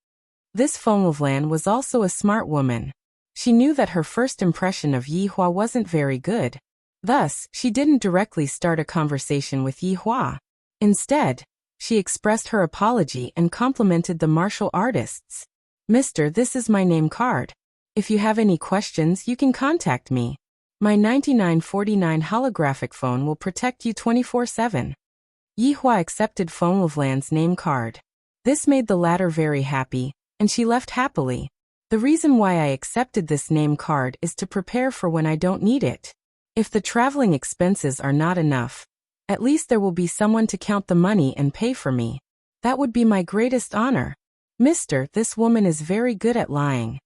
This Fengwulan was also a smart woman. She knew that her first impression of Yi Hua wasn't very good. Thus, she didn't directly start a conversation with Yi Hua. Instead, she expressed her apology and complimented the martial artists. "Mister, this is my name card. If you have any questions, you can contact me. My 9949 holographic phone will protect you 24/7. Yi Hua accepted Fengwulan's name card. This made the latter very happy, and she left happily. The reason why I accepted this name card is to prepare for when I don't need it. If the traveling expenses are not enough, at least there will be someone to count the money and pay for me. That would be my greatest honor. Mister, this woman is very good at lying."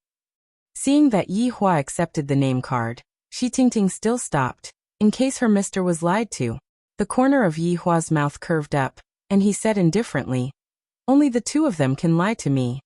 Seeing that Yi Hua accepted the name card, Shi Tingting still stopped, in case her mister was lied to. The corner of Yi Hua's mouth curved up, and he said indifferently, "Only the two of them can lie to me."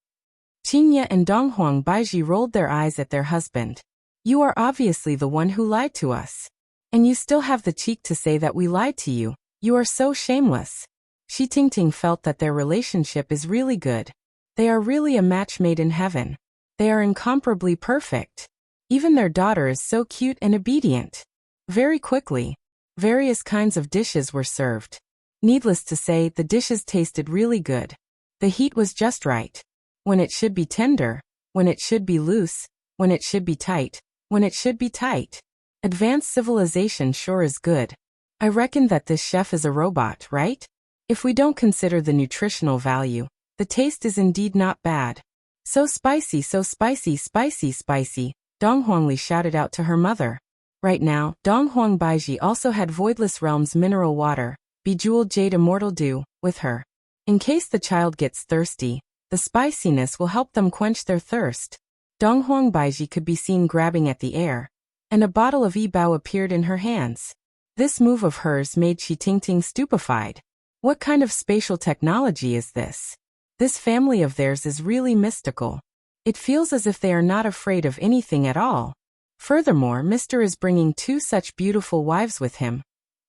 Qingye and Donghuang Baiji rolled their eyes at their husband. "You are obviously the one who lied to us. And you still have the cheek to say that we lied to you. You are so shameless." Shi Tingting felt that their relationship is really good. They are really a match made in heaven. They are incomparably perfect. Even their daughter is so cute and obedient. Very quickly, various kinds of dishes were served. Needless to say, the dishes tasted really good. The heat was just right. When it should be tender, when it should be loose, when it should be tight, when it should be tight. Advanced civilization sure is good. I reckon that this chef is a robot, right? If we don't consider the nutritional value, the taste is indeed not bad. So spicy, spicy, spicy, Donghuangli shouted out to her mother. Right now, Donghuang Baiji also had Voidless Realm's mineral water, Bejeweled Jade Immortal Dew, with her. In case the child gets thirsty, the spiciness will help them quench their thirst. Donghuang Baiji could be seen grabbing at the air, and a bottle of Yibao appeared in her hands. This move of hers made Shi Tingting stupefied. What kind of spatial technology is this? This family of theirs is really mystical. It feels as if they are not afraid of anything at all. Furthermore, Mr. is bringing two such beautiful wives with him.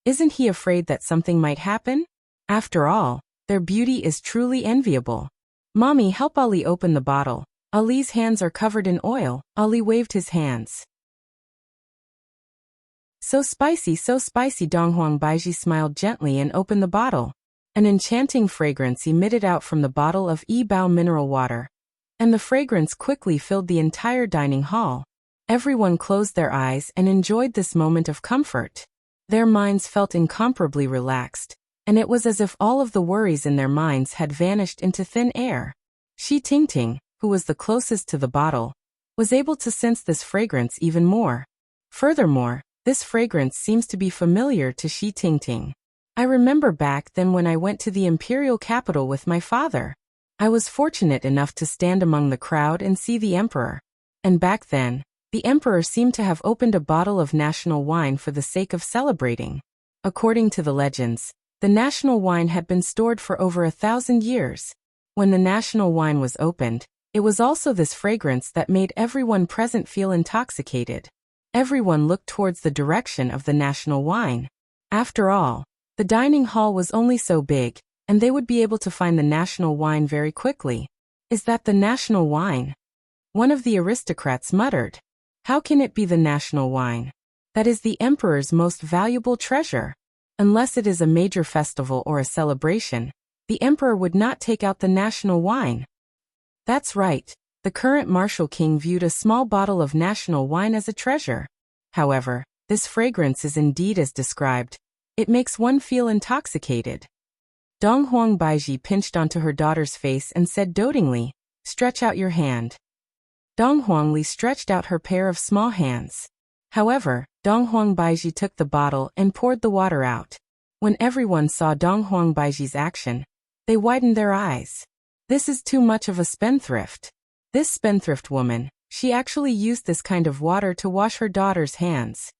Isn't he afraid that something might happen? After all, their beauty is truly enviable. Mommy, help Ali open the bottle. Ali's hands are covered in oil. Ali waved his hands. So spicy, Donghuang Baiji smiled gently and opened the bottle. An enchanting fragrance emitted out from the bottle of Yibao mineral water, and the fragrance quickly filled the entire dining hall. Everyone closed their eyes and enjoyed this moment of comfort. Their minds felt incomparably relaxed, and it was as if all of the worries in their minds had vanished into thin air. Shi Tingting, who was the closest to the bottle, was able to sense this fragrance even more. Furthermore, this fragrance seems to be familiar to Shi Tingting. I remember back then when I went to the imperial capital with my father. I was fortunate enough to stand among the crowd and see the emperor. And back then, the emperor seemed to have opened a bottle of national wine for the sake of celebrating. According to the legends, the national wine had been stored for over 1,000 years. When the national wine was opened, it was also this fragrance that made everyone present feel intoxicated. Everyone looked towards the direction of the national wine. After all, the dining hall was only so big, and they would be able to find the national wine very quickly. Is that the national wine? One of the aristocrats muttered. How can it be the national wine? That is the emperor's most valuable treasure. Unless it is a major festival or a celebration, the emperor would not take out the national wine. That's right, the current martial king viewed a small bottle of national wine as a treasure. However, this fragrance is indeed as described. It makes one feel intoxicated. Donghuang Baiji pinched onto her daughter's face and said dotingly, "Stretch out your hand." Donghuang Li stretched out her pair of small hands. However, Donghuang Baiji took the bottle and poured the water out. When everyone saw Donghuang Baiji's action, they widened their eyes. This is too much of a spendthrift. This spendthrift woman, she actually used this kind of water to wash her daughter's hands.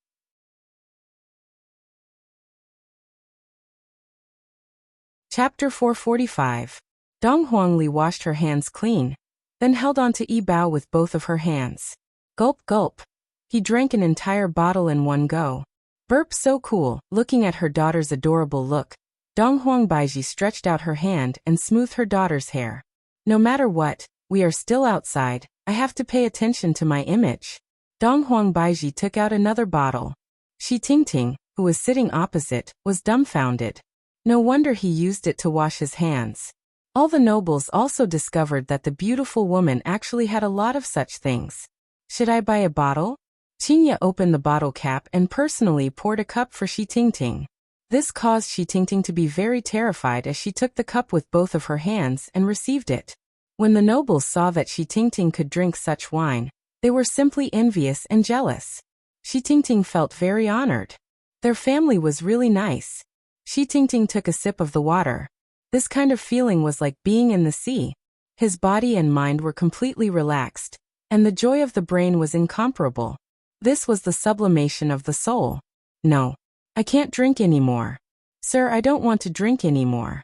Chapter 445. Donghuang Li washed her hands clean, then held on to Yi Bao with both of her hands. Gulp gulp. He drank an entire bottle in one go. Burp, so cool. Looking at her daughter's adorable look, Donghuang Baiji stretched out her hand and smoothed her daughter's hair. No matter what, we are still outside. I have to pay attention to my image. Donghuang Baiji took out another bottle. Shi Tingting, who was sitting opposite, was dumbfounded. No wonder he used it to wash his hands. All the nobles also discovered that the beautiful woman actually had a lot of such things. Should I buy a bottle? Qinya opened the bottle cap and personally poured a cup for Shi Tingting. This caused Shi Tingting to be very terrified as she took the cup with both of her hands and received it. When the nobles saw that Shi Tingting could drink such wine, they were simply envious and jealous. Shi Tingting felt very honored. Their family was really nice. Shi Tingting took a sip of the water. This kind of feeling was like being in the sea. His body and mind were completely relaxed, and the joy of the brain was incomparable. This was the sublimation of the soul. No. I can't drink anymore. Sir, I don't want to drink anymore.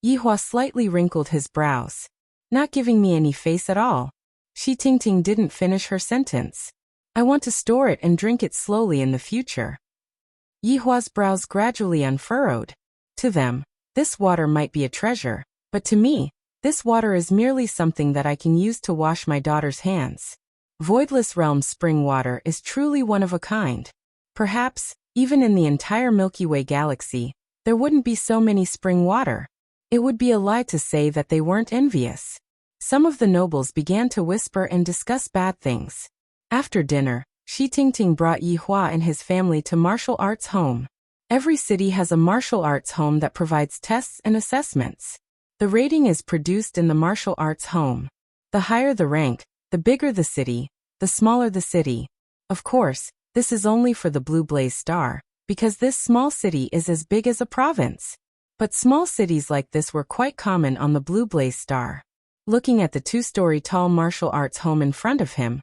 Yihua slightly wrinkled his brows. Not giving me any face at all. Shi Tingting didn't finish her sentence. I want to store it and drink it slowly in the future. Yihua's brows gradually unfurrowed. To them, this water might be a treasure, but to me, this water is merely something that I can use to wash my daughter's hands. Voidless Realm's spring water is truly one of a kind. Perhaps, even in the entire Milky Way galaxy, there wouldn't be so many spring water. It would be a lie to say that they weren't envious. Some of the nobles began to whisper and discuss bad things. After dinner, Shi Tingting brought Yihua and his family to martial arts home. Every city has a martial arts home that provides tests and assessments. The rating is produced in the martial arts home. The higher the rank, the bigger the city, the smaller the city. Of course, this is only for the Blue Blaze Star, because this small city is as big as a province. But small cities like this were quite common on the Blue Blaze Star. Looking at the 2-story tall martial arts home in front of him,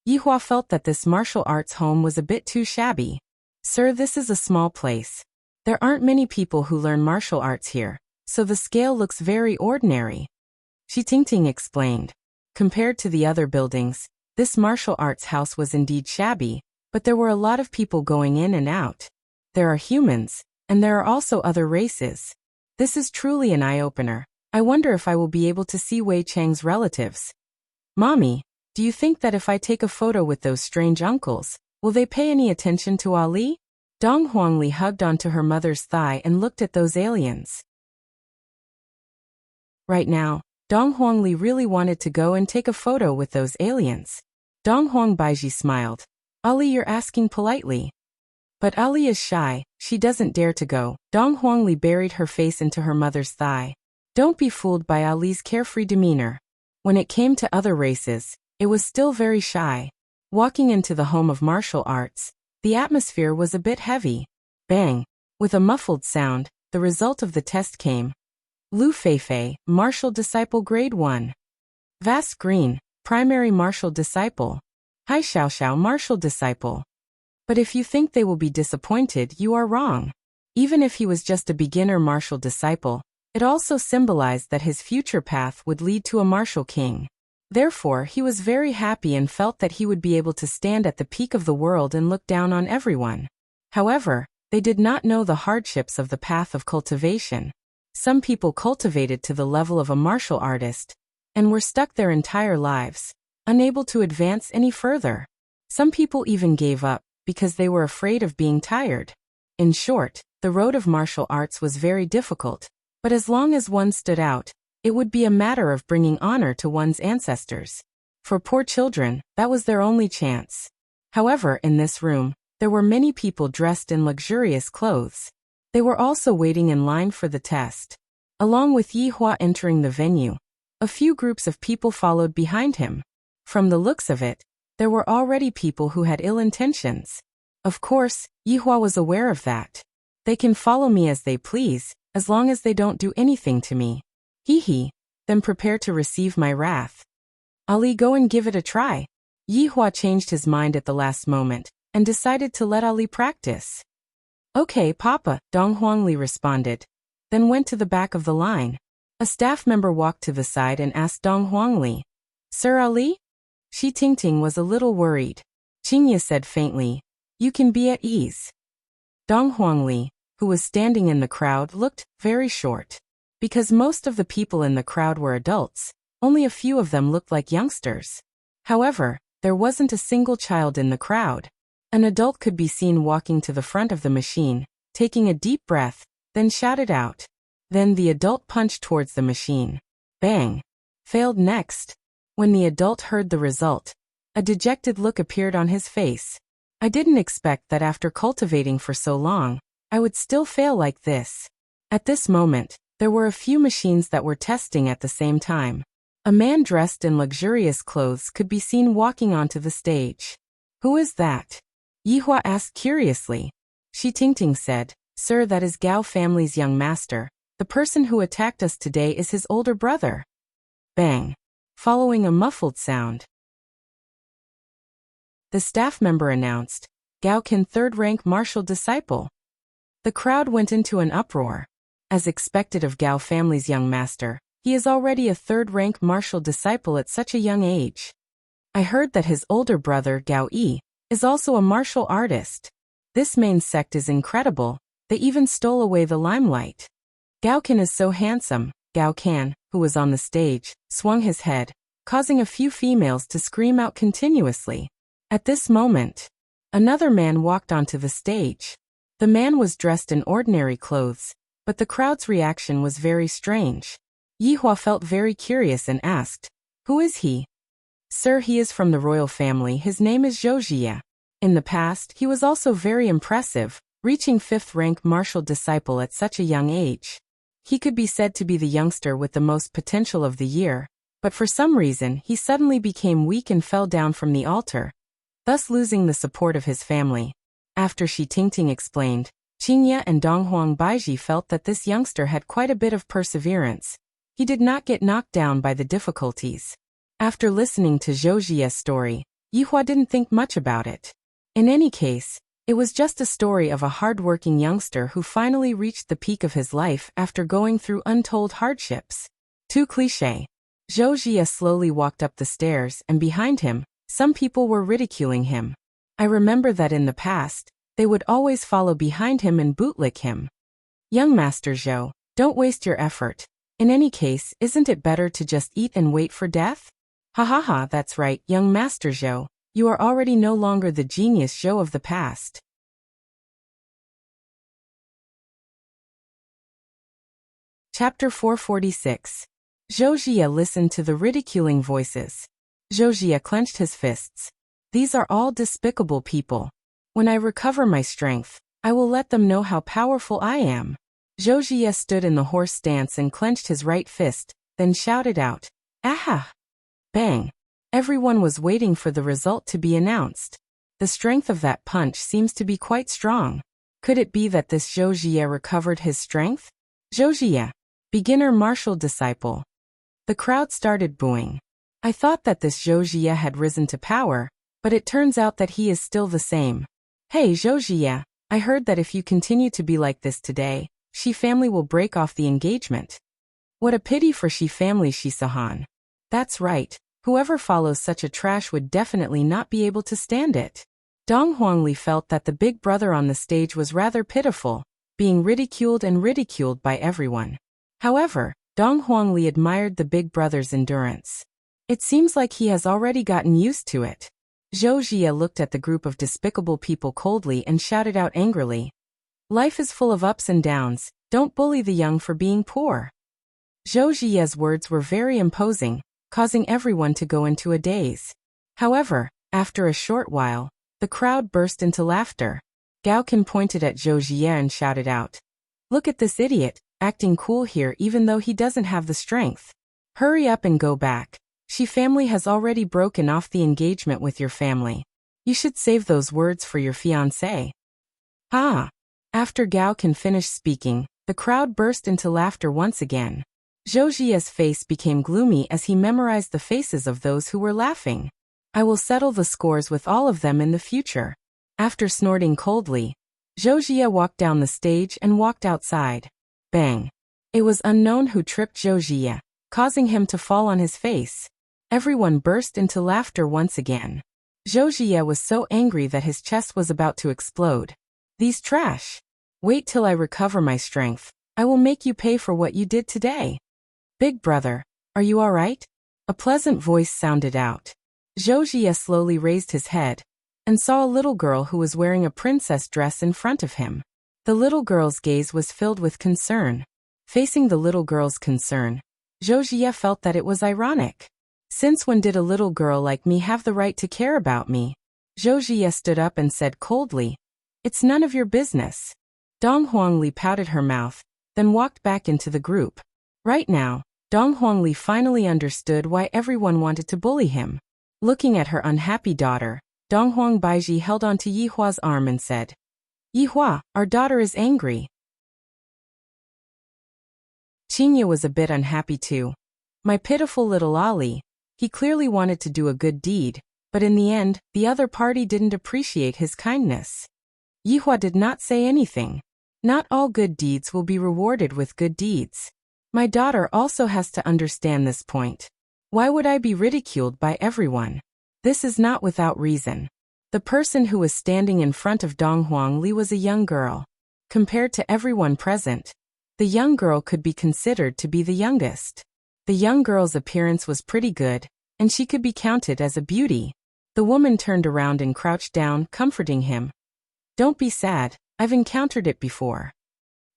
Yihua felt that this martial arts home was a bit too shabby. Sir, this is a small place. There aren't many people who learn martial arts here, so the scale looks very ordinary. Shi Tingting explained. Compared to the other buildings, this martial arts house was indeed shabby, but there were a lot of people going in and out. There are humans, and there are also other races. This is truly an eye-opener. I wonder if I will be able to see Wei Chang's relatives. Mommy, do you think that if I take a photo with those strange uncles, will they pay any attention to Ali? Donghuang Li hugged onto her mother's thigh and looked at those aliens. Right now, Donghuang Li really wanted to go and take a photo with those aliens. Donghuang Baiji smiled. Ali, you're asking politely. But Ali is shy, she doesn't dare to go. Donghuang Li buried her face into her mother's thigh. Don't be fooled by Ali's carefree demeanor. When it came to other races, it was still very shy. Walking into the home of martial arts, the atmosphere was a bit heavy. Bang! With a muffled sound, the result of the test came. Lu Feifei, Martial Disciple Grade 1. Vast Green, Primary Martial Disciple. Hai Xiaoxiao Martial Disciple. But if you think they will be disappointed, you are wrong. Even if he was just a beginner martial disciple, it also symbolized that his future path would lead to a martial king. Therefore, he was very happy and felt that he would be able to stand at the peak of the world and look down on everyone. However, they did not know the hardships of the path of cultivation. Some people cultivated to the level of a martial artist and were stuck their entire lives, unable to advance any further. Some people even gave up because they were afraid of being tired. In short, the road of martial arts was very difficult, but as long as one stood out, it would be a matter of bringing honor to one's ancestors. For poor children, that was their only chance. However, in this room, there were many people dressed in luxurious clothes. They were also waiting in line for the test. Along with Yi Hua entering the venue, a few groups of people followed behind him. From the looks of it, there were already people who had ill intentions. Of course, Yi Hua was aware of that. They can follow me as they please, as long as they don't do anything to me. Hee, then prepare to receive my wrath. Ali, go and give it a try. Yi Hua changed his mind at the last moment, and decided to let Ali practice. Okay, Papa, Dong Huangli responded, then went to the back of the line. A staff member walked to the side and asked Dong Huangli, Sir Ali? Shi Tingting was a little worried. Qingye said faintly, You can be at ease. Dong Huangli, who was standing in the crowd, looked very short. Because most of the people in the crowd were adults, only a few of them looked like youngsters. However, there wasn't a single child in the crowd. An adult could be seen walking to the front of the machine, taking a deep breath, then shouted out. Then the adult punched towards the machine. Bang! Failed next. When the adult heard the result, a dejected look appeared on his face. I didn't expect that after cultivating for so long, I would still fail like this. At this moment, there were a few machines that were testing at the same time. A man dressed in luxurious clothes could be seen walking onto the stage. Who is that? Yi Hua asked curiously. Shi Tingting said, Sir, that is Gao family's young master. The person who attacked us today is his older brother. Bang. Following a muffled sound. The staff member announced, Gao Kin, third-rank martial disciple. The crowd went into an uproar. As expected of Gao family's young master, he is already a third-rank martial disciple at such a young age. I heard that his older brother, Gao Yi, is also a martial artist. This main sect is incredible, they even stole away the limelight. Gao Kin is so handsome. Gao Kan, who was on the stage, swung his head, causing a few females to scream out continuously. At this moment, another man walked onto the stage. The man was dressed in ordinary clothes, but the crowd's reaction was very strange. Yi Hua felt very curious and asked, Who is he? Sir, he is from the royal family. His name is Wuxia. In the past, he was also very impressive, reaching 5th-rank martial disciple at such a young age. He could be said to be the youngster with the most potential of the year, but for some reason he suddenly became weak and fell down from the altar, thus losing the support of his family. After Shi Tingting explained, Qingye and Donghuang Baiji felt that this youngster had quite a bit of perseverance. He did not get knocked down by the difficulties. After listening to Zhou Jie's story, Yi Hua didn't think much about it. In any case, it was just a story of a hard-working youngster who finally reached the peak of his life after going through untold hardships. Too cliché. Zhou Jie slowly walked up the stairs, and behind him, some people were ridiculing him. I remember that in the past, they would always follow behind him and bootlick him. Young Master Zhou, don't waste your effort. In any case, isn't it better to just eat and wait for death? Ha ha ha, that's right, young Master Zhou. You are already no longer the genius Zhou of the past. Chapter 446. Zhou Jie listened to the ridiculing voices. Zhou Jie clenched his fists. These are all despicable people. When I recover my strength, I will let them know how powerful I am. Zhou Jie stood in the horse stance and clenched his right fist, then shouted out, Aha! Bang! Everyone was waiting for the result to be announced. The strength of that punch seems to be quite strong. Could it be that this Zhou Jie recovered his strength? Zhou Jie, Beginner martial disciple. The crowd started booing. I thought that this Zhou Jie had risen to power, but it turns out that he is still the same. Hey Zhou Jie, I heard that if you continue to be like this today, Shi family will break off the engagement. What a pity for Shi family, Shi Sahan. That's right, whoever follows such a trash would definitely not be able to stand it. Dong Huangli felt that the big brother on the stage was rather pitiful, being ridiculed by everyone. However, Dong Huangli admired the big brother's endurance. It seems like he has already gotten used to it. Zhou Jie looked at the group of despicable people coldly and shouted out angrily. Life is full of ups and downs, don't bully the young for being poor. Zhou Jie's words were very imposing, causing everyone to go into a daze. However, after a short while, the crowd burst into laughter. Gao Qin pointed at Zhou Jie and shouted out. Look at this idiot, acting cool here even though he doesn't have the strength. Hurry up and go back. Shi family has already broken off the engagement with your family. You should save those words for your fiancé. Ha! After Gao Qin finished speaking, the crowd burst into laughter once again. Zhou Jie's face became gloomy as he memorized the faces of those who were laughing. I will settle the scores with all of them in the future. After snorting coldly, Zhou Jie walked down the stage and walked outside. Bang! It was unknown who tripped Zhou Jie, causing him to fall on his face. Everyone burst into laughter once again. Zhou Jie was so angry that his chest was about to explode. These trash! Wait till I recover my strength. I will make you pay for what you did today. Big brother, are you alright? A pleasant voice sounded out. Zhou Jie slowly raised his head and saw a little girl who was wearing a princess dress in front of him. The little girl's gaze was filled with concern. Facing the little girl's concern, Zhou Jie felt that it was ironic. Since when did a little girl like me have the right to care about me? Zhou Jie stood up and said coldly, It's none of your business. Dong Huangli pouted her mouth, then walked back into the group. Right now, Dong Huangli finally understood why everyone wanted to bully him. Looking at her unhappy daughter, Dong Huang Baiji held onto Yihua's arm and said, Yihua, our daughter is angry. Qingye was a bit unhappy too. My pitiful little Ali. He clearly wanted to do a good deed, but in the end, the other party didn't appreciate his kindness. Yihua did not say anything. Not all good deeds will be rewarded with good deeds. My daughter also has to understand this point. Why would I be ridiculed by everyone? This is not without reason. The person who was standing in front of Dong Huangli was a young girl. Compared to everyone present, the young girl could be considered to be the youngest. The young girl's appearance was pretty good, and she could be counted as a beauty. The woman turned around and crouched down, comforting him. Don't be sad, I've encountered it before.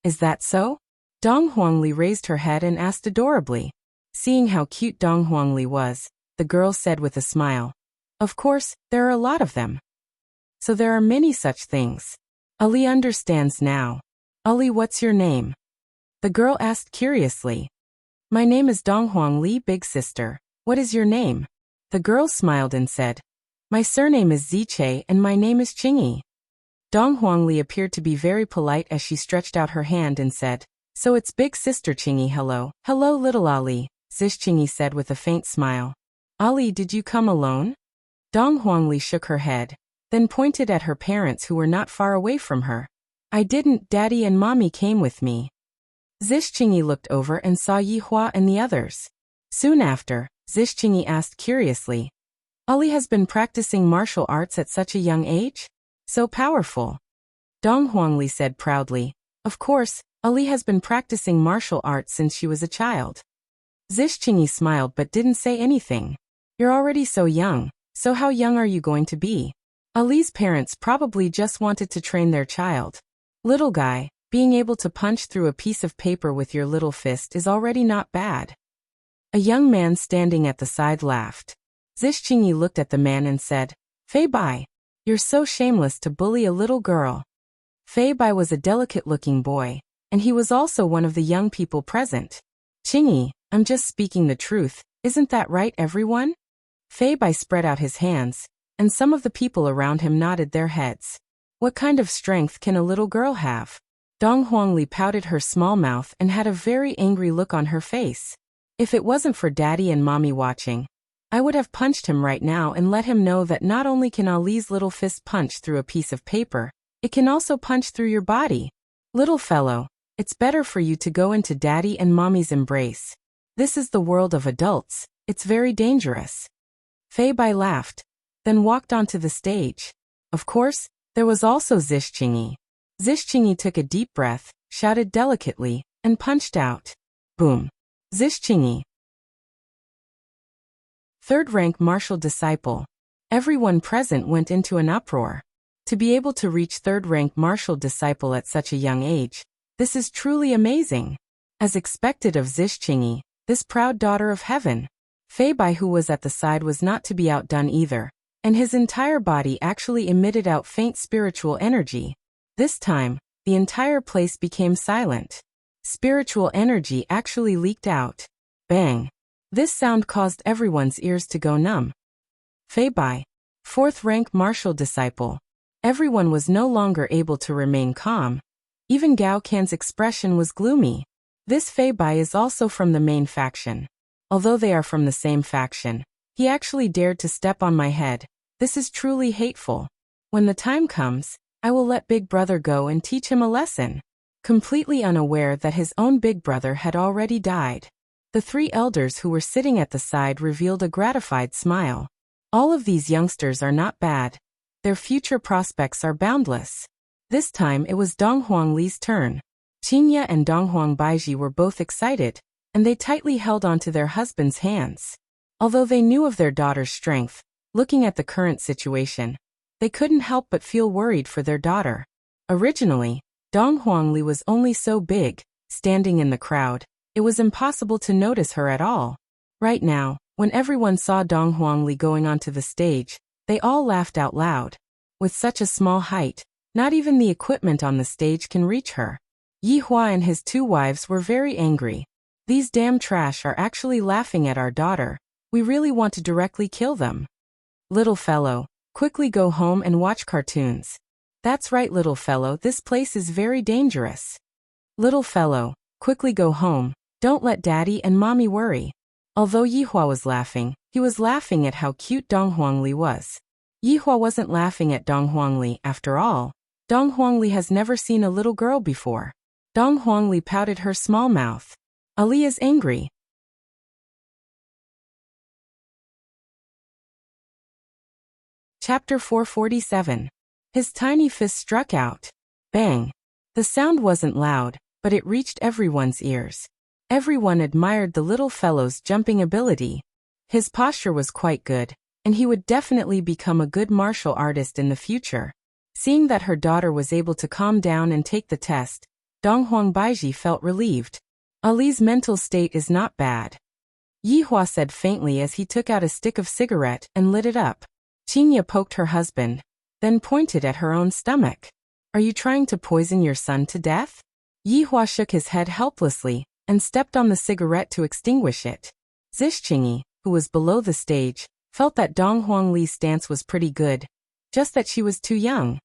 Is that so? Dong Huangli raised her head and asked adorably. Seeing how cute Dong Huangli was, the girl said with a smile. Of course, there are a lot of them. So there are many such things. Ali understands now. Ali, what's your name? The girl asked curiously. My name is Dong Huangli, big sister. What is your name? The girl smiled and said. My surname is Ziche and my name is Qingyi. Dong Huangli appeared to be very polite as she stretched out her hand and said, So it's big sister Qingyi, hello. Hello little Ali, Zish Qingyi said with a faint smile. Ali, did you come alone? Dong Huangli shook her head, then pointed at her parents who were not far away from her. I didn't, Daddy and Mommy came with me. Zish Qingyi looked over and saw Yihua and the others. Soon after, Zish Qingyi asked curiously, Ali has been practicing martial arts at such a young age? So powerful. Dong Huangli said proudly, Of course, Ali has been practicing martial arts since she was a child. Zish Qingyi smiled but didn't say anything. You're already so young, so how young are you going to be? Ali's parents probably just wanted to train their child. Little guy, being able to punch through a piece of paper with your little fist is already not bad. A young man standing at the side laughed. Zish Qingyi looked at the man and said, Fei Bai, you're so shameless to bully a little girl. Fei Bai was a delicate-looking boy, and he was also one of the young people present. Qingyi, I'm just speaking the truth, isn't that right everyone? Fei Bai spread out his hands, and some of the people around him nodded their heads. What kind of strength can a little girl have? Dong Huangli pouted her small mouth and had a very angry look on her face. If it wasn't for Daddy and Mommy watching, I would have punched him right now and let him know that not only can Ali's little fist punch through a piece of paper, it can also punch through your body. Little fellow, it's better for you to go into Daddy and Mommy's embrace. This is the world of adults, it's very dangerous. Fei Bai laughed, then walked onto the stage. Of course, there was also Zixingyi. Zixingyi took a deep breath, shouted delicately, and punched out. Boom. Zixingyi. Third-rank martial disciple. Everyone present went into an uproar. To be able to reach third-rank martial disciple at such a young age, this is truly amazing. As expected of Zixingyi, this proud daughter of heaven, Fei Bai, who was at the side, was not to be outdone either, and his entire body actually emitted out faint spiritual energy. This time, the entire place became silent. Spiritual energy actually leaked out. Bang! This sound caused everyone's ears to go numb. Fei Bai, fourth-rank martial disciple. Everyone was no longer able to remain calm. Even Gao Can's expression was gloomy. This Fei Bai is also from the main faction. Although they are from the same faction, he actually dared to step on my head. This is truly hateful. When the time comes, I will let Big Brother go and teach him a lesson. Completely unaware that his own big brother had already died, the three elders who were sitting at the side revealed a gratified smile. All of these youngsters are not bad. Their future prospects are boundless. This time it was Dong Huangli's turn. Qingye and Dong Huangbaiji were both excited, and they tightly held onto their husbands' hands. Although they knew of their daughter's strength, looking at the current situation, they couldn't help but feel worried for their daughter. Originally, Dong Huangli was only so big, standing in the crowd, it was impossible to notice her at all. Right now, when everyone saw Dong Huangli going onto the stage, they all laughed out loud. With such a small height, not even the equipment on the stage can reach her. Yi Hua and his two wives were very angry. These damn trash are actually laughing at our daughter. We really want to directly kill them. Little fellow, quickly go home and watch cartoons. That's right, little fellow, this place is very dangerous. Little fellow, quickly go home, don't let Daddy and Mommy worry. Although Yi Hua was laughing, he was laughing at how cute Dong Huangli was. Yi Hua wasn't laughing at Dong Huangli after all. Dong Huangli has never seen a little girl before. Dong Huangli pouted her small mouth. Ali is angry. Chapter 447. His tiny fist struck out. Bang! The sound wasn't loud, but it reached everyone's ears. Everyone admired the little fellow's jumping ability. His posture was quite good, and he would definitely become a good martial artist in the future. Seeing that her daughter was able to calm down and take the test, Dong Huangbaiji felt relieved. Ali's mental state is not bad. Yi Hua said faintly as he took out a stick of cigarette and lit it up. Qingye poked her husband, then pointed at her own stomach. Are you trying to poison your son to death? Yi Hua shook his head helplessly and stepped on the cigarette to extinguish it. Zixingyi, who was below the stage, felt that Dong Huangli's stance was pretty good, just that she was too young.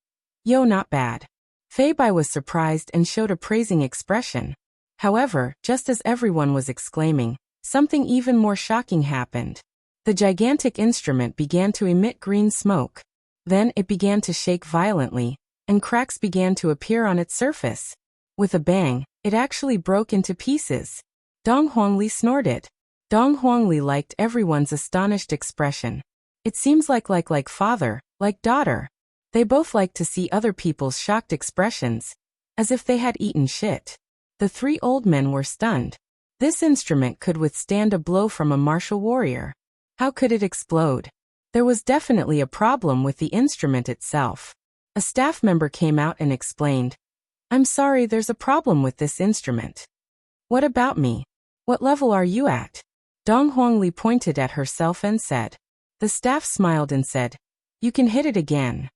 Yo, not bad. Fei Bai was surprised and showed a praising expression. However, just as everyone was exclaiming, something even more shocking happened. The gigantic instrument began to emit green smoke. Then it began to shake violently, and cracks began to appear on its surface. With a bang, it actually broke into pieces. Dong Huangli snorted. Dong Huangli liked everyone's astonished expression. It seems like father, like daughter. They both like to see other people's shocked expressions, as if they had eaten shit. The three old men were stunned. This instrument could withstand a blow from a martial warrior. How could it explode? There was definitely a problem with the instrument itself. A staff member came out and explained, I'm sorry, there's a problem with this instrument. What about me? What level are you at? Dong Huangli pointed at herself and said. The staff smiled and said, You can hit it again.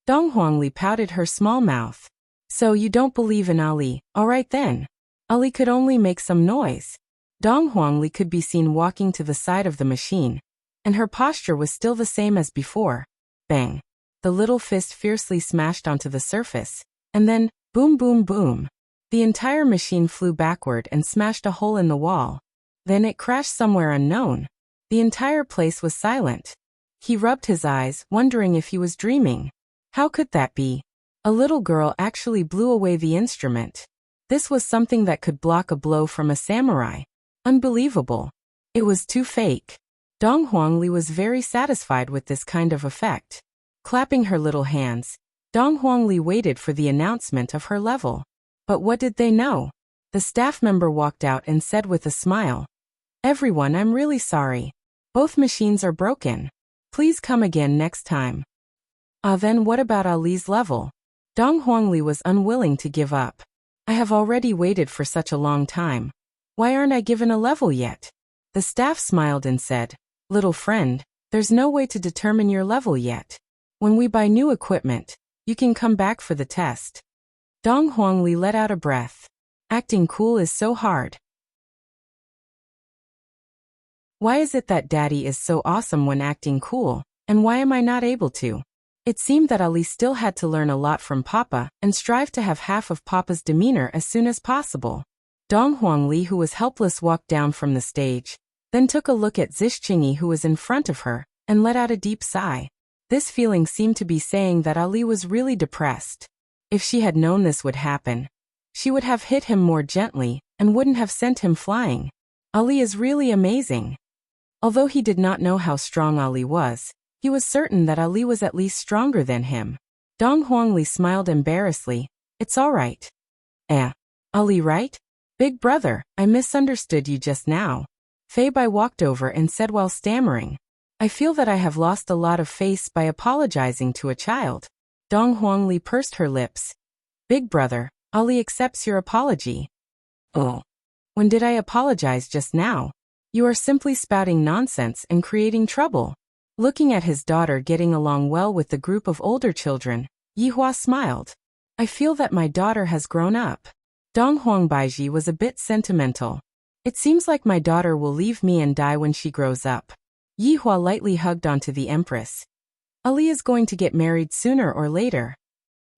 Dong Huangli pouted her small mouth. So you don't believe in Ali, alright then. Ali could only make some noise. Dong Huangli could be seen walking to the side of the machine, and her posture was still the same as before. Bang! The little fist fiercely smashed onto the surface, and then, Boom, boom, boom. The entire machine flew backward and smashed a hole in the wall. Then it crashed somewhere unknown. The entire place was silent. He rubbed his eyes, wondering if he was dreaming. How could that be? A little girl actually blew away the instrument. This was something that could block a blow from a samurai. Unbelievable. It was too fake. Dong Huangli was very satisfied with this kind of effect. Clapping her little hands, Dong Huangli waited for the announcement of her level. But what did they know? The staff member walked out and said with a smile, "Everyone, I'm really sorry. Both machines are broken. Please come again next time." Then what about Ali's level? Dong Huangli was unwilling to give up. "I have already waited for such a long time. Why aren't I given a level yet?" The staff smiled and said, "Little friend, there's no way to determine your level yet. When we buy new equipment, you can come back for the test." Dong Huangli let out a breath. Acting cool is so hard. Why is it that Daddy is so awesome when acting cool, and why am I not able to? It seemed that Ali still had to learn a lot from Papa and strive to have half of Papa's demeanor as soon as possible. Dong Huangli, who was helpless, walked down from the stage, then took a look at Zhixinyi, who was in front of her, and let out a deep sigh. This feeling seemed to be saying that Ali was really depressed. If she had known this would happen, she would have hit him more gently and wouldn't have sent him flying. Ali is really amazing. Although he did not know how strong Ali was, he was certain that Ali was at least stronger than him. Dong Huangli smiled embarrassedly. "It's all right." Ali, right? "Big brother, I misunderstood you just now." Fei Bai walked over and said while stammering, "I feel that I have lost a lot of face by apologizing to a child." Dong Huangli pursed her lips. "Big brother, Ali accepts your apology." "Oh. When did I apologize just now? You are simply spouting nonsense and creating trouble." Looking at his daughter getting along well with the group of older children, Yihua smiled. "I feel that my daughter has grown up." Dong Huangbaiji was a bit sentimental. "It seems like my daughter will leave me and die when she grows up." Yihua lightly hugged onto the Empress. "Ali is going to get married sooner or later.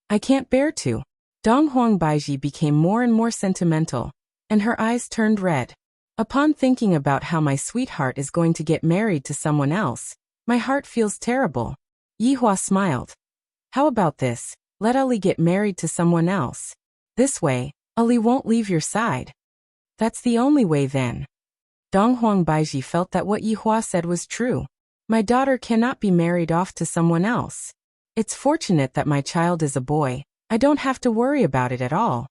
I can't bear to." Dong Huangbaiji became more and more sentimental, and her eyes turned red. "Upon thinking about how my sweetheart is going to get married to someone else, my heart feels terrible." Yihua smiled. "How about this? Let Ali get married to someone else. This way, Ali won't leave your side." "That's the only way then." Dong Huangbaiji felt that what Yihua said was true. "My daughter cannot be married off to someone else. It's fortunate that my child is a boy. I don't have to worry about it at all."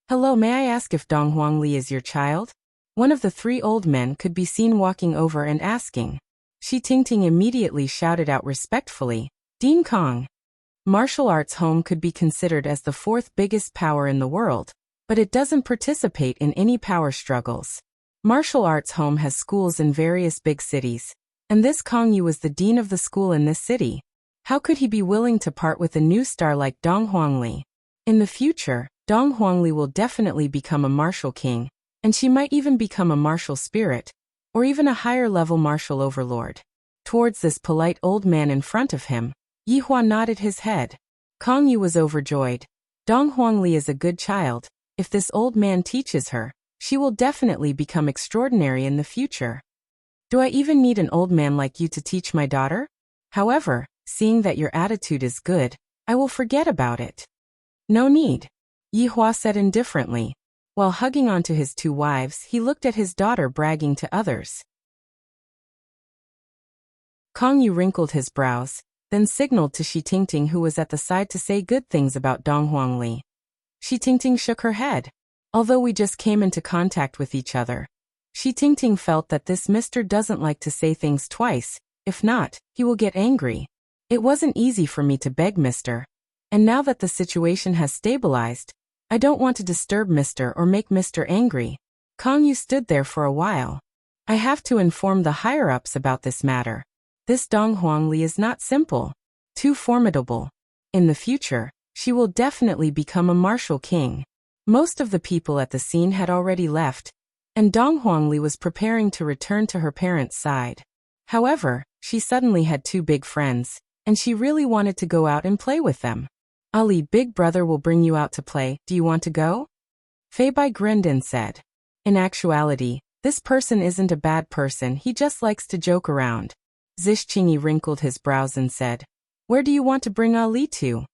"Hello, may I ask if Dong Huangli is your child?" One of the three old men could be seen walking over and asking. Shi Tingting immediately shouted out respectfully, "Ding Kong." Martial arts home could be considered as the fourth biggest power in the world, but it doesn't participate in any power struggles. Martial arts home has schools in various big cities, and this Kong Yu was the dean of the school in this city. How could he be willing to part with a new star like Dong Huangli? In the future, Dong Huangli will definitely become a martial king, and she might even become a martial spirit, or even a higher-level martial overlord. Towards this polite old man in front of him, Yihua nodded his head. Kong Yu was overjoyed. Dong Huangli is a good child. If this old man teaches her, she will definitely become extraordinary in the future. Do I even need an old man like you to teach my daughter? However, seeing that your attitude is good, I will forget about it. No need, Yihua said indifferently. While hugging onto his two wives, he looked at his daughter bragging to others. Kong Yu wrinkled his brows, then signaled to Shi Tingting, who was at the side, to say good things about Dong Huangli. Shi Tingting shook her head. Although we just came into contact with each other, Shi Tingting felt that this mister doesn't like to say things twice. If not, he will get angry. It wasn't easy for me to beg mister. And now that the situation has stabilized, I don't want to disturb mister or make mister angry. Kong Yu stood there for a while. I have to inform the higher-ups about this matter. This Dong Huangli is not simple. Too formidable. In the future, she will definitely become a martial king. Most of the people at the scene had already left, and Dong Huangli was preparing to return to her parents' side. However, she suddenly had two big friends, and she really wanted to go out and play with them. Ali, big brother will bring you out to play. Do you want to go? Fei Bai grinned and said. In actuality, this person isn't a bad person, he just likes to joke around. Zhixingyi wrinkled his brows and said. Where do you want to bring Ali to?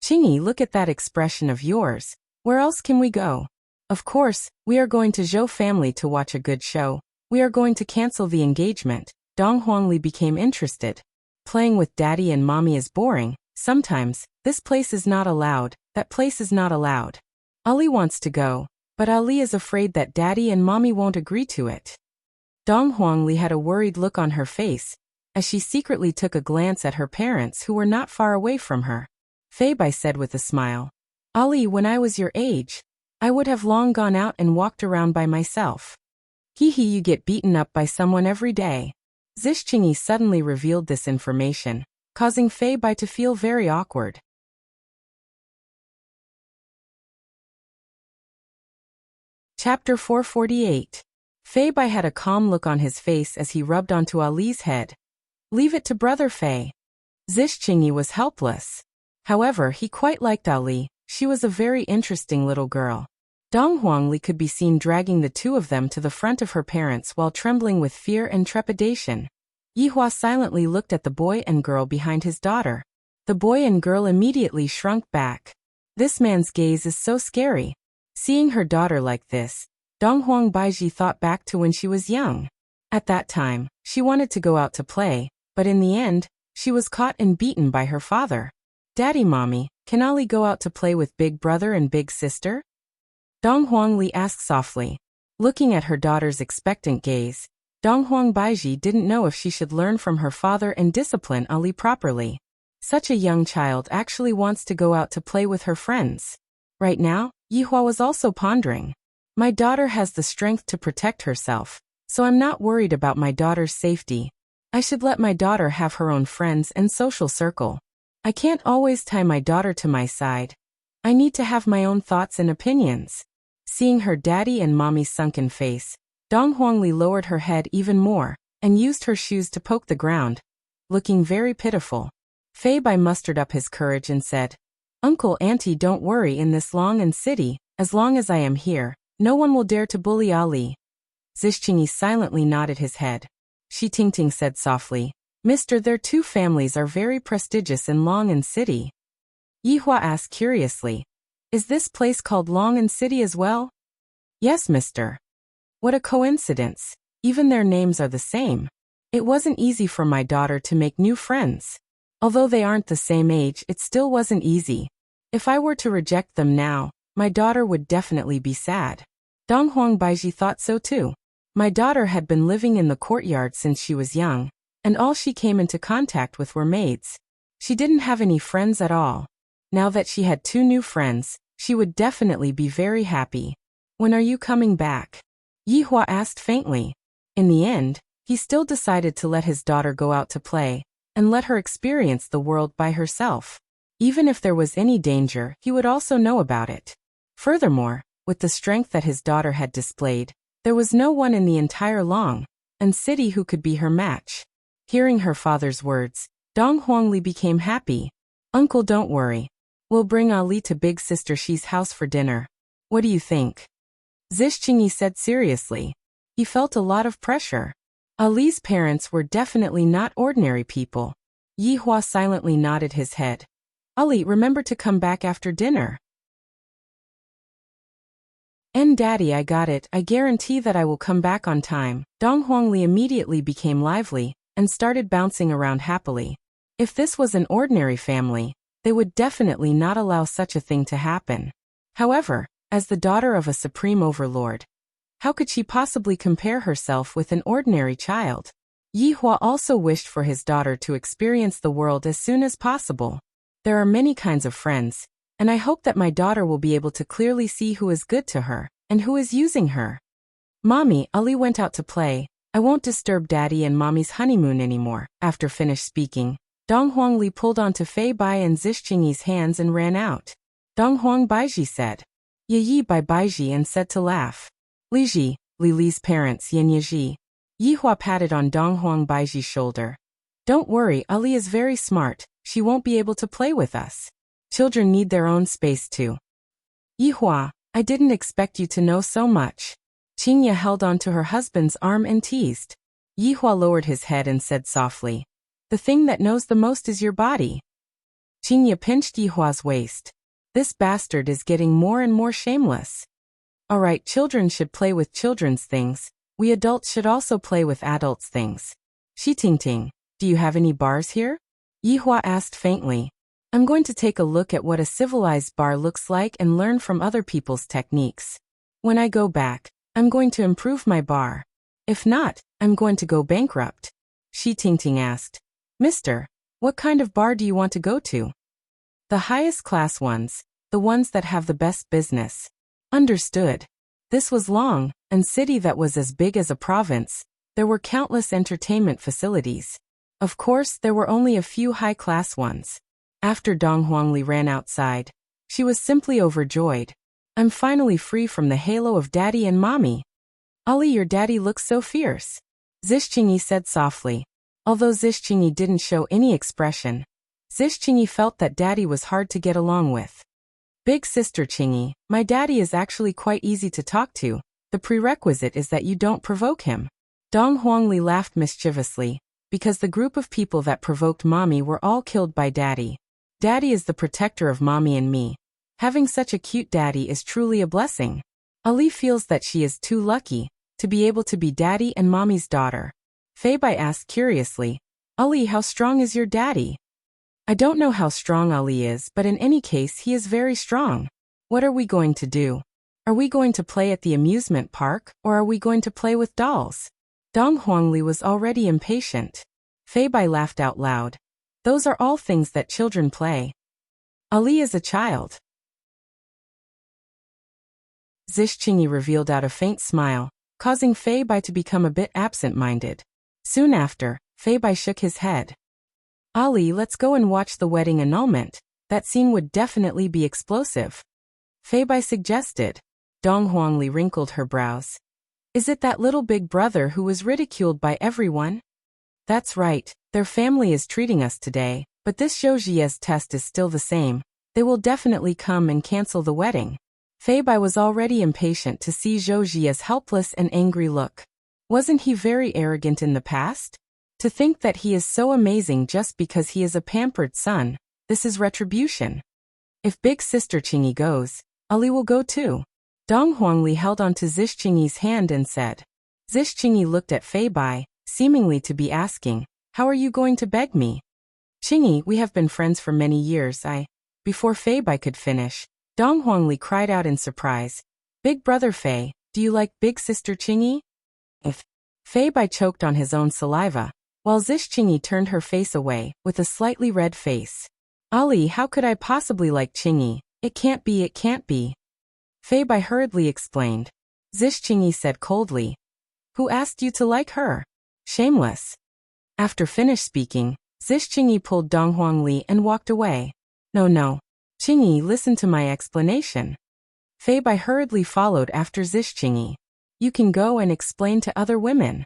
Qingyi, look at that expression of yours. Where else can we go? Of course, we are going to Zhou family to watch a good show. We are going to cancel the engagement. Dong Huangli became interested. Playing with daddy and mommy is boring. Sometimes, this place is not allowed, that place is not allowed. Ali wants to go, but Ali is afraid that daddy and mommy won't agree to it. Dong Huangli had a worried look on her face, as she secretly took a glance at her parents who were not far away from her. Fei Bai said with a smile. Ali, when I was your age, I would have long gone out and walked around by myself. Hee hee, you get beaten up by someone every day. Zhixingyi suddenly revealed this information, causing Fei Bai to feel very awkward. Chapter 448. Fei Bai had a calm look on his face as he rubbed onto Ali's head. Leave it to brother Fei. Zhixingyi was helpless. However, he quite liked Ali. She was a very interesting little girl. Dong Huangli could be seen dragging the two of them to the front of her parents while trembling with fear and trepidation. Yihua silently looked at the boy and girl behind his daughter. The boy and girl immediately shrunk back. This man's gaze is so scary. Seeing her daughter like this, Donghuang Baiji thought back to when she was young. At that time, she wanted to go out to play, but in the end, she was caught and beaten by her father. Daddy, mommy, can Ali go out to play with big brother and big sister? Dong Huangli asked softly. Looking at her daughter's expectant gaze, Donghuang Baiji didn't know if she should learn from her father and discipline Ali properly. Such a young child actually wants to go out to play with her friends. Right now, Yihua was also pondering. My daughter has the strength to protect herself, so I'm not worried about my daughter's safety. I should let my daughter have her own friends and social circle. I can't always tie my daughter to my side. I need to have my own thoughts and opinions. Seeing her daddy and mommy's sunken face, Dong Huangli lowered her head even more, and used her shoes to poke the ground, looking very pitiful. Fei Bai mustered up his courage and said, Uncle, auntie, don't worry, in this long and city, as long as I am here, no one will dare to bully Ali. Zhixingyi silently nodded his head. Shi Tingting said softly, Mister, their two families are very prestigious in Long and City. Yihua asked curiously, Is this place called Long and City as well? Yes, mister. What a coincidence. Even their names are the same. It wasn't easy for my daughter to make new friends. Although they aren't the same age, it still wasn't easy. If I were to reject them now, my daughter would definitely be sad. Donghuang Baiji thought so too. My daughter had been living in the courtyard since she was young, and all she came into contact with were maids. She didn't have any friends at all. Now that she had two new friends, she would definitely be very happy. When are you coming back? Yihua asked faintly. In the end, he still decided to let his daughter go out to play, and let her experience the world by herself. Even if there was any danger, he would also know about it. Furthermore, with the strength that his daughter had displayed, there was no one in the entire Long and City who could be her match. Hearing her father's words, Dong Huangli became happy. Uncle, don't worry. We'll bring Ali to big sister Shi's house for dinner. What do you think? Zhixingyi said seriously. He felt a lot of pressure. Ali's parents were definitely not ordinary people. Yihua silently nodded his head. Ali, remember to come back after dinner. And Daddy, I got it. I guarantee that I will come back on time. Dong Huangli immediately became lively and started bouncing around happily. If this was an ordinary family, they would definitely not allow such a thing to happen. However, as the daughter of a supreme overlord, how could she possibly compare herself with an ordinary child? Yihua also wished for his daughter to experience the world as soon as possible. There are many kinds of friends, and I hope that my daughter will be able to clearly see who is good to her and who is using her. Mommy, Ali went out to play. I won't disturb Daddy and Mommy's honeymoon anymore. After finished speaking, Dong Huangli pulled onto Fei Bai and Zhixingyi's hands and ran out. Donghuang Baiji said, Yi Bai Baiji, and said to laugh. Li Ji, Li Li's parents, Yin Yi. Yihua patted on Donghuang Baiji's shoulder. Don't worry, Ali is very smart. She won't be able to play with us. Children need their own space too. Yihua, I didn't expect you to know so much. Qingye held onto her husband's arm and teased. Yihua lowered his head and said softly, "The thing that knows the most is your body." Qingye pinched Yihua's waist. This bastard is getting more and more shameless. Alright, children should play with children's things. We adults should also play with adults' things. Shitingting, do you have any bars here? Yihua asked faintly. I'm going to take a look at what a civilized bar looks like and learn from other people's techniques. When I go back, I'm going to improve my bar. If not, I'm going to go bankrupt. Shitingting asked. Mister, what kind of bar do you want to go to? The highest class ones, the ones that have the best business. Understood. This was long, and city that was as big as a province. There were countless entertainment facilities. Of course, there were only a few high-class ones. After Dong Huangli ran outside, she was simply overjoyed. I'm finally free from the halo of daddy and mommy. Ali, your daddy looks so fierce. Zixingyi said softly. Although Zixingyi didn't show any expression, Zixingyi felt that daddy was hard to get along with. Big sister Qingyi, my daddy is actually quite easy to talk to. The prerequisite is that you don't provoke him. Dong Huangli laughed mischievously, because the group of people that provoked mommy were all killed by daddy. Daddy is the protector of mommy and me. Having such a cute daddy is truly a blessing. Ali feels that she is too lucky to be able to be daddy and mommy's daughter. Fei Bai asked curiously, Ali, how strong is your daddy? I don't know how strong Ali is, but in any case he is very strong. What are we going to do? Are we going to play at the amusement park, or are we going to play with dolls? Dong Huangli was already impatient. Fei Bai laughed out loud. Those are all things that children play. Ali is a child. Zixingyi revealed out a faint smile, causing Fei Bai to become a bit absent-minded. Soon after, Fei Bai shook his head. Ali, let's go and watch the wedding annulment. That scene would definitely be explosive. Fei Bai suggested. Dong Huangli wrinkled her brows. Is it that little big brother who was ridiculed by everyone? That's right, their family is treating us today, but this Zhoujia's test is still the same. They will definitely come and cancel the wedding. Fei Bai was already impatient to see Zhoujia's helpless and angry look. Wasn't he very arrogant in the past? To think that he is so amazing just because he is a pampered son, this is retribution. If big sister Qingyi goes, Ali will go too. Dong Huangli held onto Zixingyi's hand and said. Zixingyi looked at Fei Bai, seemingly to be asking, how are you going to beg me? Qingyi, we have been friends for many years. Before Fei Bai could finish, Dong Huangli cried out in surprise. Big brother Fei, do you like big sister Qingyi? If Fei Bai choked on his own saliva, while Zixingyi turned her face away, with a slightly red face. Ali, how could I possibly like Qingyi? It can't be, it can't be. Fei Bai hurriedly explained. Zixingyi said coldly. Who asked you to like her? Shameless. After finished speaking, Zixingyi pulled Dong Huangli and walked away. No. Qingyi, listen to my explanation. Fei Bai hurriedly followed after Zixingyi. You can go and explain to other women.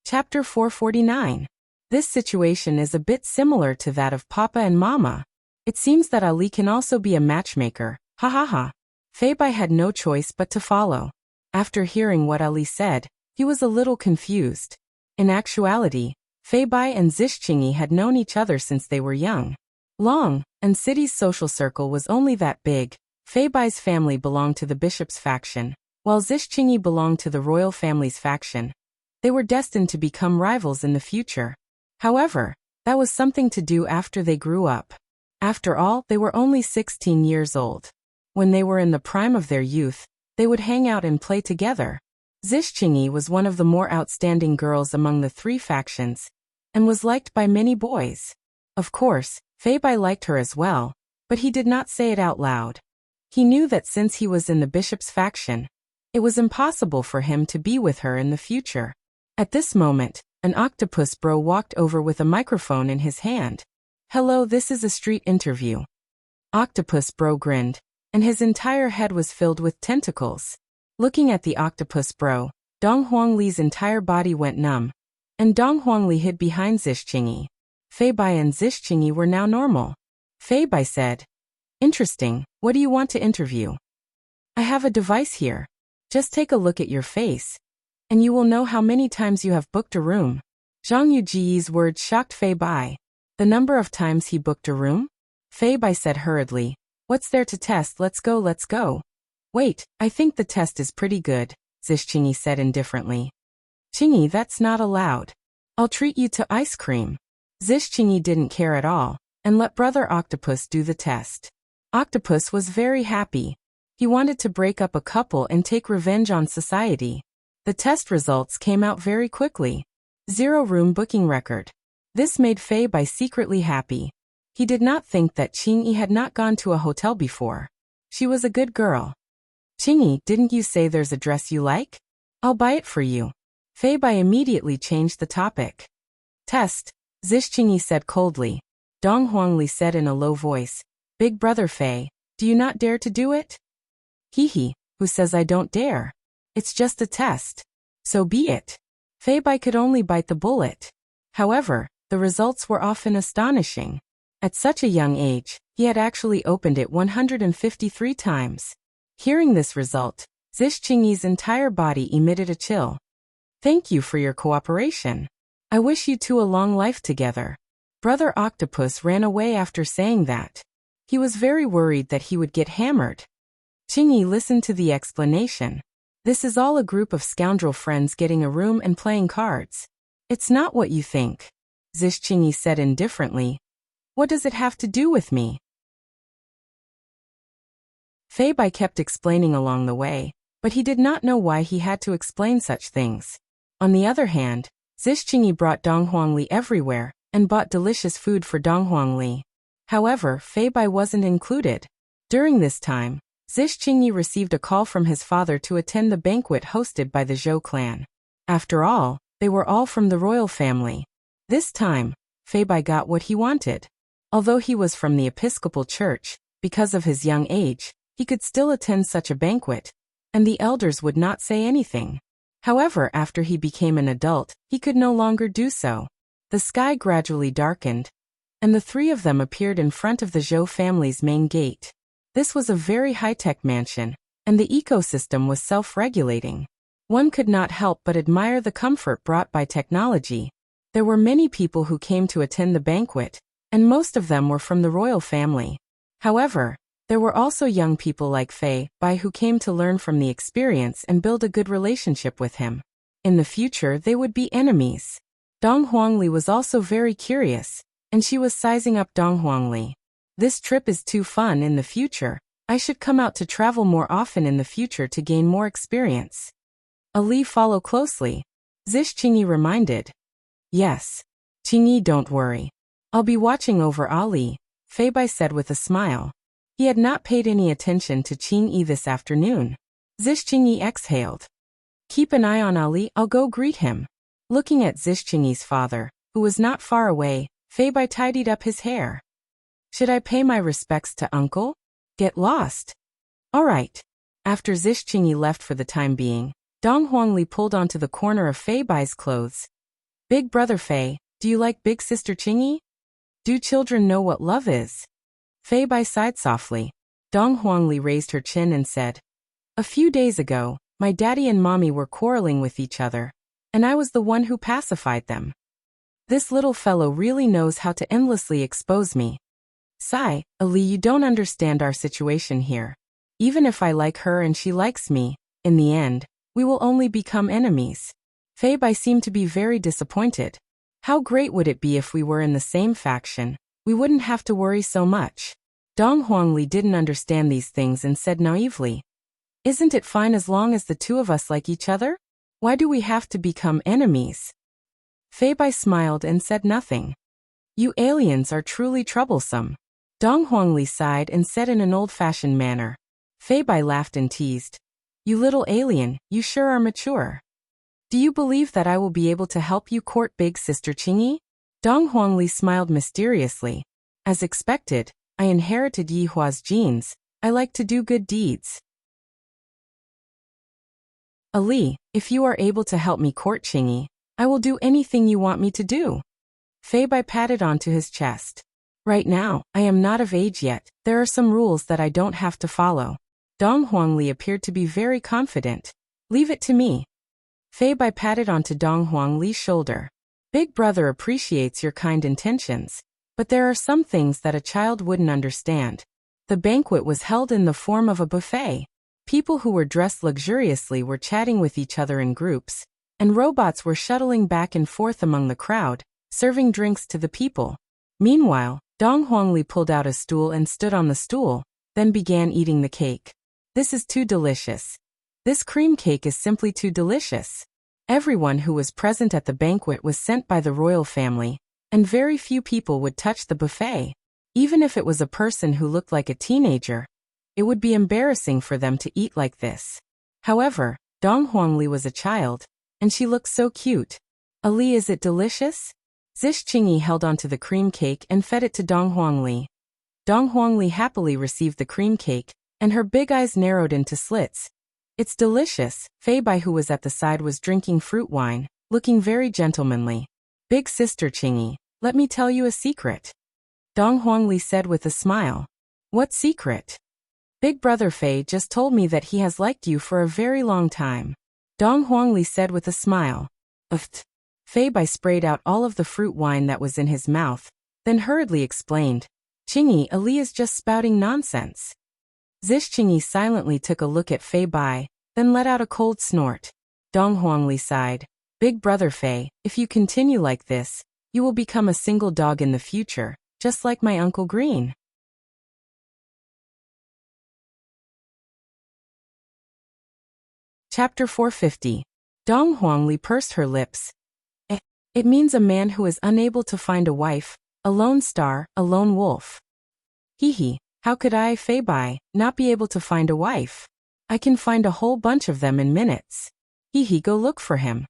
Chapter 449. This situation is a bit similar to that of Papa and Mama. It seems that Ali can also be a matchmaker. Ha ha ha. Fei Bai had no choice but to follow. After hearing what Ali said, he was a little confused. In actuality, Fei Bai and Zixingyi had known each other since they were young. Long, and City's social circle was only that big. Fei Bai's family belonged to the bishop's faction, while Zixingyi belonged to the royal family's faction. They were destined to become rivals in the future. However, that was something to do after they grew up. After all, they were only 16 years old. When they were in the prime of their youth, they would hang out and play together. Zixingyi was one of the more outstanding girls among the three factions, and was liked by many boys. Of course, Fei Bai liked her as well, but he did not say it out loud. He knew that since he was in the bishop's faction, it was impossible for him to be with her in the future. At this moment, an octopus bro walked over with a microphone in his hand. Hello, this is a street interview. Octopus bro grinned, and his entire head was filled with tentacles. Looking at the octopus bro, Dong Huangli's entire body went numb, and Dong Huangli hid behind Zixingyi. Fei Bai and Zixingyi were now normal. Fei Bai said, "Interesting, what do you want to interview?" "I have a device here. Just take a look at your face, and you will know how many times you have booked a room." Zhang Yuji's words shocked Fei Bai. The number of times he booked a room? Fei Bai said hurriedly, "What's there to test? Let's go, let's go." "Wait, I think the test is pretty good," Zixingyi said indifferently. "Qingyi, that's not allowed. I'll treat you to ice cream." Zixingyi didn't care at all, and let Brother Octopus do the test. Octopus was very happy. He wanted to break up a couple and take revenge on society. The test results came out very quickly. 0 room booking record. This made Fei Bai secretly happy. He did not think that Qingyi had not gone to a hotel before. She was a good girl. "Qingyi, didn't you say there's a dress you like? I'll buy it for you." Fei Bai immediately changed the topic. "Test," Zixingyi said coldly. Dong Huangli said in a low voice, "Big brother Fei, do you not dare to do it?" "Hee, who says I don't dare? It's just a test. So be it." Fei Bai could only bite the bullet. However, the results were often astonishing. At such a young age, he had actually opened it 153 times. Hearing this result, Zixingyi's entire body emitted a chill. "Thank you for your cooperation. I wish you two a long life together." Brother Octopus ran away after saying that. He was very worried that he would get hammered. Qingyi listened to the explanation. "This is all a group of scoundrel friends getting a room and playing cards. It's not what you think," Zixingyi said indifferently. "What does it have to do with me?" Fei Bai kept explaining along the way, but he did not know why he had to explain such things. On the other hand, Zixingyi brought Dong Huangli everywhere, and bought delicious food for Dong Huangli. However, Fei Bai wasn't included. During this time, Zixingyi received a call from his father to attend the banquet hosted by the Zhou clan. After all, they were all from the royal family. This time, Fei Bai got what he wanted. Although he was from the Episcopal Church, because of his young age, he could still attend such a banquet, and the elders would not say anything. However, after he became an adult, he could no longer do so. The sky gradually darkened, and the 3 of them appeared in front of the Zhou family's main gate. This was a very high-tech mansion, and the ecosystem was self-regulating. One could not help but admire the comfort brought by technology. There were many people who came to attend the banquet, and most of them were from the royal family. However, there were also young people like Fei Bai who came to learn from the experience and build a good relationship with him. In the future, they would be enemies. Dong Huangli was also very curious, and she was sizing up Dong Huangli. "This trip is too fun in the future. I should come out to travel more often in the future to gain more experience." "Ali, follow closely," Zixingyi reminded. "Yes. Qingyi, don't worry. I'll be watching over Ali," Fei Bai said with a smile. He had not paid any attention to Qingyi this afternoon. Zixingyi exhaled. "Keep an eye on Ali, I'll go greet him." Looking at Zixingyi's father, who was not far away, Fei Bai tidied up his hair. "Should I pay my respects to uncle? Get lost." "All right." After Zixingyi left for the time being, Dong Huangli pulled onto the corner of Fei Bai's clothes. "Big brother Fei, do you like big sister Qingyi? Do children know what love is?" Fei Bai sighed softly. Dong Huangli raised her chin and said, "A few days ago, my daddy and mommy were quarreling with each other, and I was the one who pacified them. This little fellow really knows how to endlessly expose me. Sigh, Ali, you don't understand our situation here. Even if I like her and she likes me, in the end, we will only become enemies." Fei Bai seemed to be very disappointed. How great would it be if we were in the same faction? We wouldn't have to worry so much. Dong Huangli didn't understand these things and said naively, "Isn't it fine as long as the 2 of us like each other? Why do we have to become enemies?" Fei Bai smiled and said nothing. "You aliens are truly troublesome." Dong Huangli sighed and said in an old-fashioned manner. Fei Bai laughed and teased, "You little alien, you sure are mature. Do you believe that I will be able to help you court big sister Qingyi?" Dong Huangli smiled mysteriously. "As expected, I inherited Yi Hua's genes. I like to do good deeds." "Ali, if you are able to help me court Qingyi, I will do anything you want me to do. Fei Bai patted onto his chest. Right now, I am not of age yet. There are some rules that I don't have to follow. Dong Huangli appeared to be very confident. Leave it to me. Fei Bai patted onto Dong Huangli's shoulder. Big brother appreciates your kind intentions, but there are some things that a child wouldn't understand. The banquet was held in the form of a buffet. People who were dressed luxuriously were chatting with each other in groups, and robots were shuttling back and forth among the crowd, serving drinks to the people. Meanwhile, Dong Huangli pulled out a stool and stood on the stool, then began eating the cake. This is too delicious. This cream cake is simply too delicious. Everyone who was present at the banquet was sent by the royal family, and very few people would touch the buffet. Even if it was a person who looked like a teenager, it would be embarrassing for them to eat like this. However, Dong Huangli was a child, and she looked so cute. Ali, is it delicious? Zish Qingyi held onto the cream cake and fed it to Dong Huangli. Dong Huangli happily received the cream cake, and her big eyes narrowed into slits. It's delicious. Fei Bai, who was at the side, was drinking fruit wine, looking very gentlemanly. Big sister Qingyi, let me tell you a secret. Dong Huangli said with a smile. What secret? Big brother Fei just told me that he has liked you for a very long time. Dong Huangli said with a smile. Uft. Fei Bai sprayed out all of the fruit wine that was in his mouth, then hurriedly explained. Qingyi, Ali is just spouting nonsense. Zish Qingyi silently took a look at Fei Bai, then let out a cold snort. Dong Huangli sighed. Big brother Fei, if you continue like this, you will become a single dog in the future, just like my Uncle Green. Chapter 450. Dong Huangli pursed her lips. It means a man who is unable to find a wife, a lone star, a lone wolf. Hee. How could I, Fei Bai, not be able to find a wife? I can find a whole bunch of them in minutes. Hee, go look for him.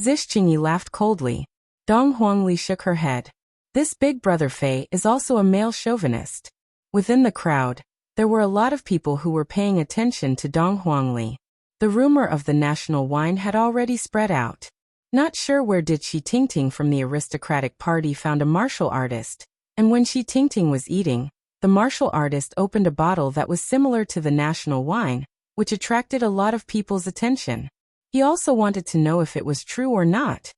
Zish Qingyi laughed coldly. Dong Huangli shook her head. This big brother Fei is also a male chauvinist. Within the crowd, there were a lot of people who were paying attention to Dong Huangli. The rumor of the national wine had already spread out. Not sure where did Shi Tingting from the aristocratic party found a martial artist, and when Shi Tingting was eating, the martial artist opened a bottle that was similar to the national wine, which attracted a lot of people's attention. He also wanted to know if it was true or not.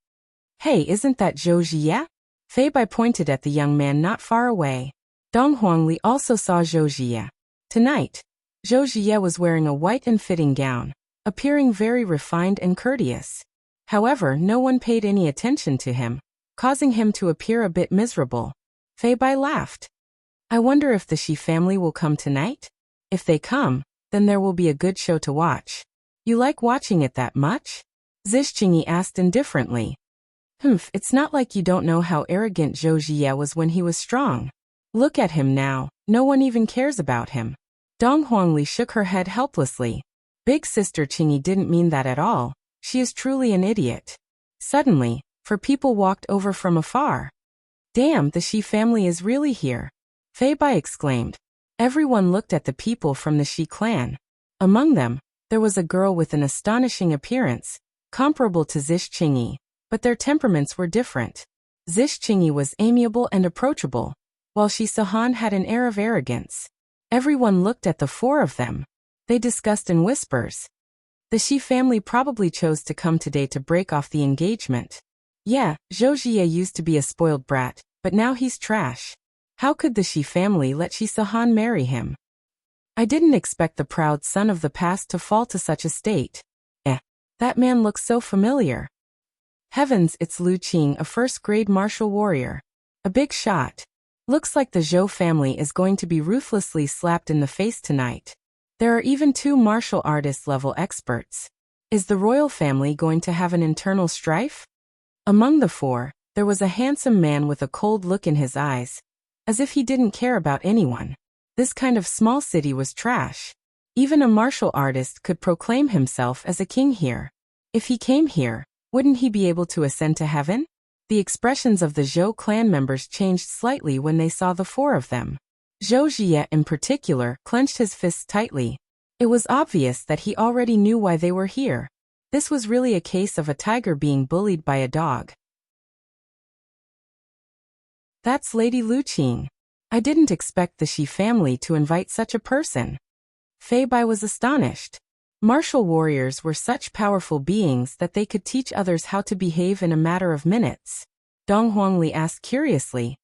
Hey, isn't that Zhou Jie? Fei Bai pointed at the young man not far away. Dong Huangli also saw Zhou Jie. Tonight, Zhou Jie was wearing a white and fitting gown, appearing very refined and courteous. However, no one paid any attention to him, causing him to appear a bit miserable. Fei Bai laughed. I wonder if the Shi family will come tonight? If they come, then there will be a good show to watch. You like watching it that much? Zish Qingyi asked indifferently. It's not like you don't know how arrogant Zhou Jie was when he was strong. Look at him now, no one even cares about him. Dong Huangli shook her head helplessly. Big sister Qingyi didn't mean that at all. She is truly an idiot. Suddenly, four people walked over from afar. Damn, the Shi family is really here. Fei Bai exclaimed. Everyone looked at the people from the Shi clan. Among them, there was a girl with an astonishing appearance, comparable to Zish Qingyi, but their temperaments were different. Zish Qingyi was amiable and approachable, while Shi Sahan had an air of arrogance. Everyone looked at the four of them. They discussed in whispers. The Shi family probably chose to come today to break off the engagement. Yeah, Zhou Jie used to be a spoiled brat, but now he's trash. How could the Shi family let Shi Sahan marry him? I didn't expect the proud son of the past to fall to such a state. That man looks so familiar. Heavens, it's Lu Qing, a first-grade martial warrior. A big shot. Looks like the Zhou family is going to be ruthlessly slapped in the face tonight. There are even 2 martial artist-level experts. Is the royal family going to have an internal strife? Among the 4, there was a handsome man with a cold look in his eyes, as if he didn't care about anyone. This kind of small city was trash. Even a martial artist could proclaim himself as a king here. If he came here, wouldn't he be able to ascend to heaven? The expressions of the Zhou clan members changed slightly when they saw the 4 of them. Zhou Jie in particular clenched his fists tightly. It was obvious that he already knew why they were here. This was really a case of a tiger being bullied by a dog. That's Lady Luqing. I didn't expect the Shi family to invite such a person. Fei Bai was astonished. Martial warriors were such powerful beings that they could teach others how to behave in a matter of minutes. Dong Huangli asked curiously,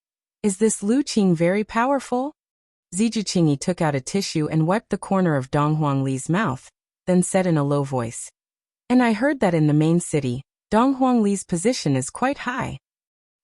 "Is this Luqing very powerful?" Zijuqingyi took out a tissue and wiped the corner of Dong Huangli's mouth, then said in a low voice, "And I heard that in the main city, Dong Huangli's position is quite high.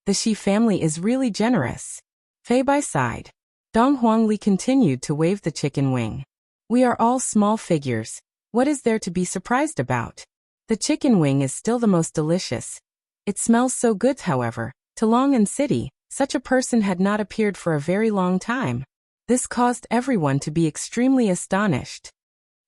The Shi family is really generous." Fei Bai sighed. Dong Huangli continued to wave the chicken wing. "We are all small figures. What is there to be surprised about? The chicken wing is still the most delicious. It smells so good, however. To Longan City, such a person had not appeared for a very long time. This caused everyone to be extremely astonished.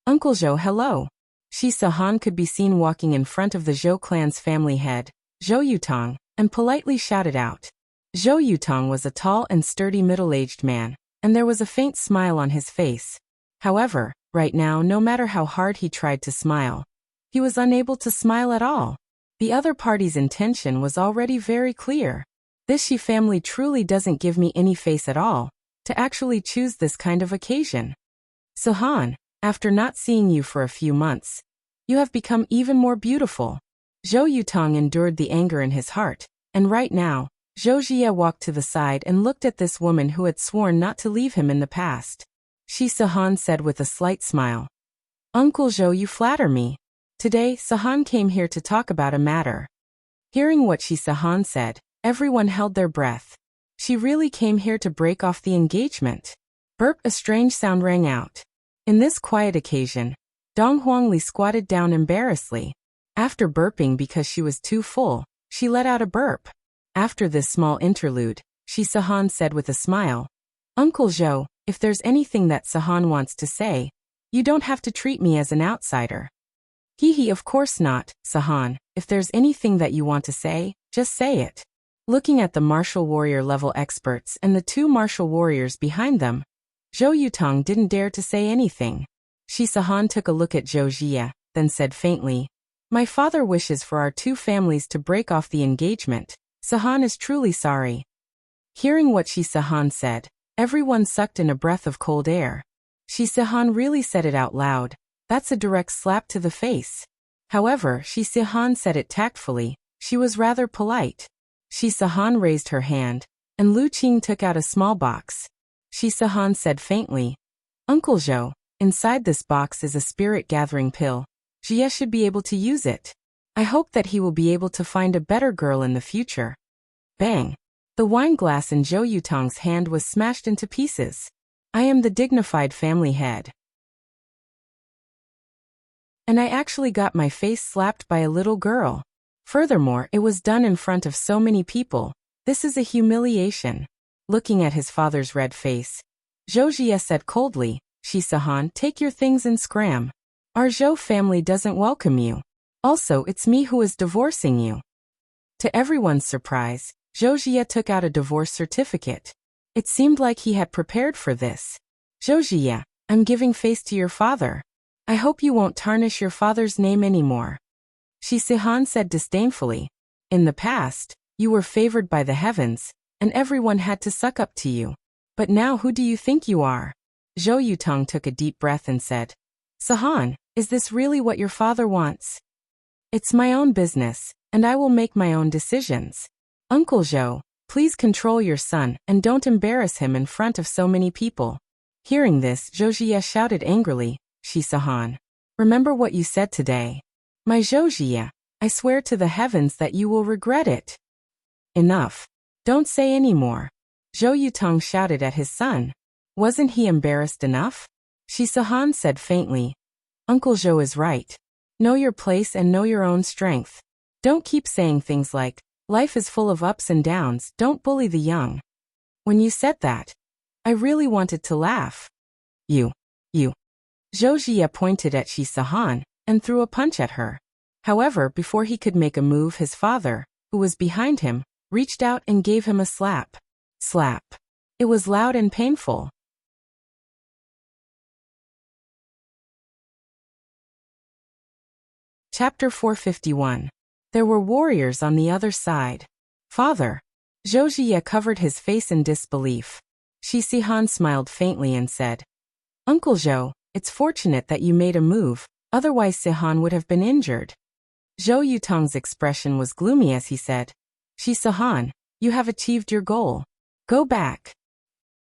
"Uncle Zhou, hello." Shi Sahan could be seen walking in front of the Zhou clan's family head, Zhou Yutong, and politely shouted out. Zhou Yutong was a tall and sturdy middle-aged man, and there was a faint smile on his face. However, right now, no matter how hard he tried to smile, he was unable to smile at all. The other party's intention was already very clear. This Shi family truly doesn't give me any face at all, to actually choose this kind of occasion. Sahan, after not seeing you for a few months, you have become even more beautiful. Zhou Yutong endured the anger in his heart, and right now, Zhou Jie walked to the side and looked at this woman who had sworn not to leave him in the past. Shi Sahan said with a slight smile, "Uncle Zhou, you flatter me. Today, Sahan came here to talk about a matter." Hearing what Shi Sahan said, everyone held their breath. She really came here to break off the engagement. Burp, a strange sound rang out. In this quiet occasion, Dong Huangli squatted down embarrassedly. After burping because she was too full, she let out a burp. After this small interlude, Shi Sahan said with a smile, "Uncle Zhou, if there's anything that Sahan wants to say, you don't have to treat me as an outsider." "Hee, of course not, Sahan. If there's anything that you want to say, just say it." Looking at the martial warrior level experts and the two martial warriors behind them, Zhou Yutong didn't dare to say anything. Shi Sahan took a look at Zhou Jie, then said faintly, "My father wishes for our two families to break off the engagement. Sahan is truly sorry." Hearing what Shi Sahan said, everyone sucked in a breath of cold air. Shi Sahan really said it out loud. That's a direct slap to the face. However, Shi Sahan said it tactfully. She was rather polite. Shi Sahan raised her hand, and Luqing took out a small box. Shi Sahan said faintly, "Uncle Zhou, inside this box is a spirit-gathering pill. Jie should be able to use it. I hope that he will be able to find a better girl in the future." Bang! The wine glass in Zhou Yutong's hand was smashed into pieces. "I am the dignified family head. And I actually got my face slapped by a little girl. Furthermore, it was done in front of so many people. This is a humiliation." Looking at his father's red face, Zhou Jie said coldly, "Shi Sahan, take your things and scram. Our Zhou family doesn't welcome you. Also, it's me who is divorcing you." To everyone's surprise, Zhou Jie took out a divorce certificate. It seemed like he had prepared for this. "Zhou Jie, I'm giving face to your father. I hope you won't tarnish your father's name anymore." Shi Sahan said disdainfully, "In the past, you were favored by the heavens, and everyone had to suck up to you. But now who do you think you are?" Zhou Yutong took a deep breath and said, "Sahan, is this really what your father wants?" "It's my own business, and I will make my own decisions. Uncle Zhou, please control your son and don't embarrass him in front of so many people." Hearing this, Zhou Jie shouted angrily, "Shi Sahan, remember what you said today. My Zhou Jie, I swear to the heavens that you will regret it." "Enough. Don't say any more." Zhou Yutong shouted at his son. Wasn't he embarrassed enough? Shi Sahan said faintly, "Uncle Zhou is right. Know your place and know your own strength. Don't keep saying things like, 'Life is full of ups and downs, don't bully the young.'" When you said that, I really wanted to laugh. You. Zhou Jie pointed at Shi Sahan and threw a punch at her. However, before he could make a move, his father, who was behind him, reached out and gave him a slap. Slap. It was loud and painful. Chapter 451. There were warriors on the other side. Father. Zhou Jie covered his face in disbelief. Shi Sihan smiled faintly and said, Uncle Zhou, it's fortunate that you made a move, otherwise Sihan would have been injured. Zhou Yutong's expression was gloomy as he said, Shi Sihan, you have achieved your goal. Go back.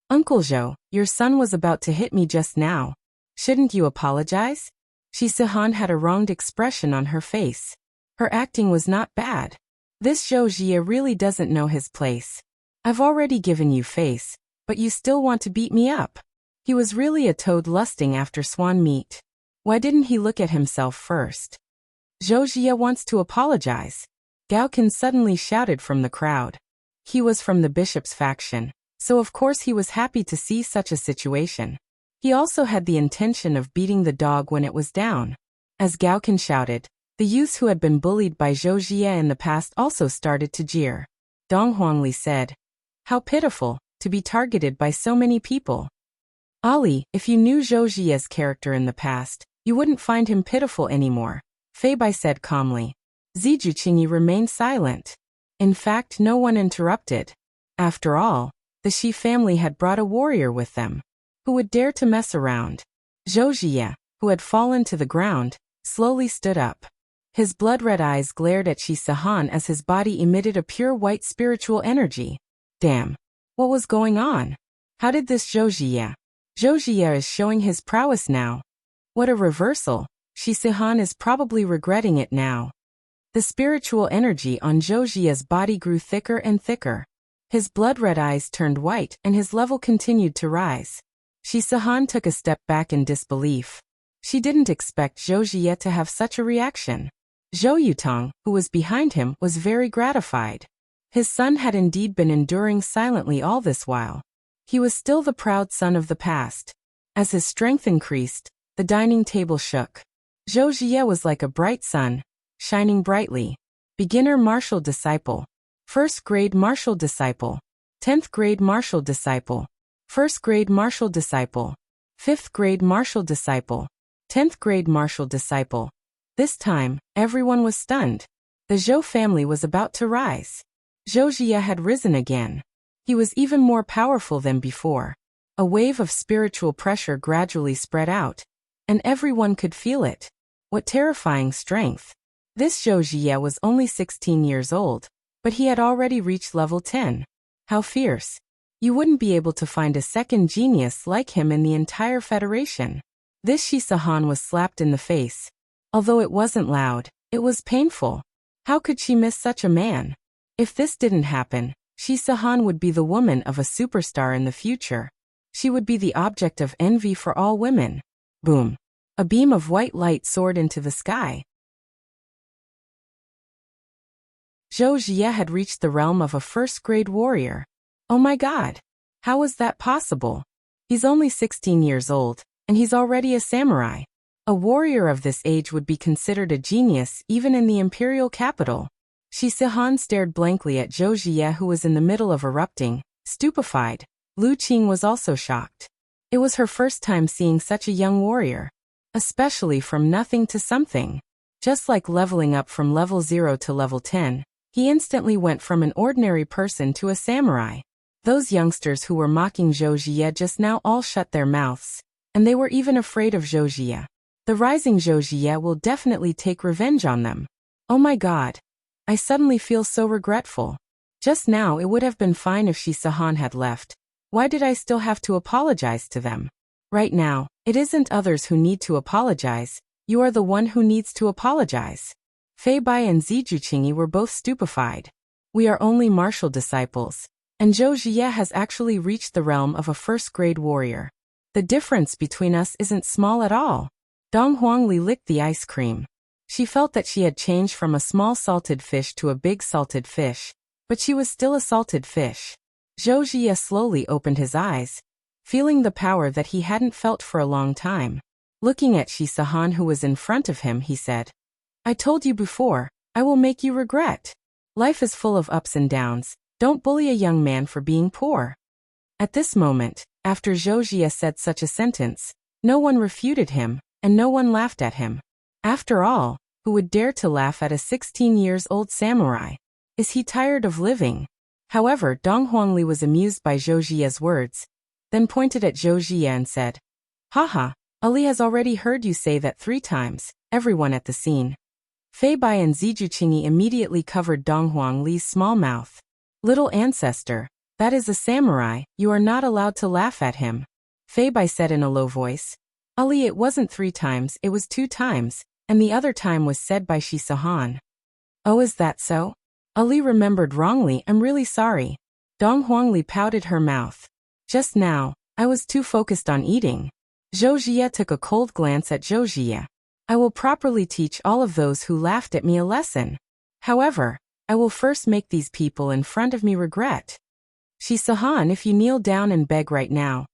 Uncle Zhou, your son was about to hit me just now. Shouldn't you apologize? Shi Sihan had a wronged expression on her face. Her acting was not bad. This Zhou Jie really doesn't know his place. I've already given you face, but you still want to beat me up. He was really a toad lusting after swan meat. Why didn't he look at himself first? Zhou Jie wants to apologize. Gao Qin suddenly shouted from the crowd. He was from the bishop's faction, so of course he was happy to see such a situation. He also had the intention of beating the dog when it was down. As Gao Qin shouted, the youths who had been bullied by Zhou Jie in the past also started to jeer. Dong Huangli said, How pitiful, to be targeted by so many people. Ali, if you knew Zhou Jie's character in the past, you wouldn't find him pitiful anymore, Fei Bai said calmly. Zijie Qingyi remained silent. In fact, no one interrupted. After all, the Shi family had brought a warrior with them. Who would dare to mess around? Zhou Jie, who had fallen to the ground, slowly stood up. His blood-red eyes glared at Shi Sihan as his body emitted a pure white spiritual energy. Damn. What was going on? How did this Zhou Jie? Zhou Jie is showing his prowess now. What a reversal. Shi Sihan is probably regretting it now. The spiritual energy on Zhou Jie's body grew thicker and thicker. His blood-red eyes turned white and his level continued to rise. Shi Sihan took a step back in disbelief. She didn't expect Zhou Jie to have such a reaction. Zhou Yutong, who was behind him, was very gratified. His son had indeed been enduring silently all this while. He was still the proud son of the past. As his strength increased, the dining table shook. Zhou Jie was like a bright sun, shining brightly. Beginner martial disciple. First grade martial disciple. 10th grade martial disciple. First grade martial disciple. 5th grade martial disciple. 10th grade martial disciple. This time, everyone was stunned. The Zhou family was about to rise. Zhou Jie had risen again. He was even more powerful than before. A wave of spiritual pressure gradually spread out, and everyone could feel it. What terrifying strength. This Zhou Jie was only 16 years old, but he had already reached level 10. How fierce. You wouldn't be able to find a second genius like him in the entire Federation. This Shi Sihan was slapped in the face. Although it wasn't loud, it was painful. How could she miss such a man? If this didn't happen, Shi Sihan would be the woman of a superstar in the future. She would be the object of envy for all women. Boom. A beam of white light soared into the sky. Zhou Jie had reached the realm of a first-grade warrior. Oh my god. How was that possible? He's only 16 years old, and he's already a samurai. A warrior of this age would be considered a genius even in the imperial capital. Shi Sihan stared blankly at Zhou Jie, who was in the middle of erupting, stupefied. Lu Qing was also shocked. It was her first time seeing such a young warrior. Especially from nothing to something. Just like leveling up from level 0 to level 10, he instantly went from an ordinary person to a samurai. Those youngsters who were mocking Zhou Jie just now all shut their mouths, and they were even afraid of Zhou Jie. The rising Zhou Jie will definitely take revenge on them. Oh my god. I suddenly feel so regretful. Just now it would have been fine if Shi Sihan had left. Why did I still have to apologize to them? Right now, it isn't others who need to apologize, you are the one who needs to apologize. Fei Bai and Zijie Qingyi were both stupefied. We are only martial disciples, and Zhou Jie has actually reached the realm of a first-grade warrior. The difference between us isn't small at all. Dong Huangli licked the ice cream. She felt that she had changed from a small salted fish to a big salted fish, but she was still a salted fish. Zhou Jie slowly opened his eyes, feeling the power that he hadn't felt for a long time. Looking at Shi Sihan, who was in front of him, he said, I told you before, I will make you regret. Life is full of ups and downs, don't bully a young man for being poor. At this moment, after Zhou Jie said such a sentence, no one refuted him, and no one laughed at him. After all, Who would dare to laugh at a 16-year-old samurai? Is he tired of living? However, Dong Huangli was amused by Zhou Jia's words, then pointed at Zhou Jia and said, "Haha, Ali has already heard you say that 3 times, everyone at the scene." Fei Bai and Ziju Qingyi immediately covered Dong Huangli's small mouth. "Little ancestor, that is a samurai, you are not allowed to laugh at him," Fei Bai said in a low voice. "Ali, it wasn't 3 times, it was 2 times, and the other time was said by Shi Sahan." "Oh, is that so? Ali remembered wrongly, I'm really sorry." Dong Huangli pouted her mouth. "Just now, I was too focused on eating." Zhou Jia took a cold glance at Zhou Jia. "I will properly teach all of those who laughed at me a lesson. However, I will first make these people in front of me regret. Shi Sahan, if you kneel down and beg right now,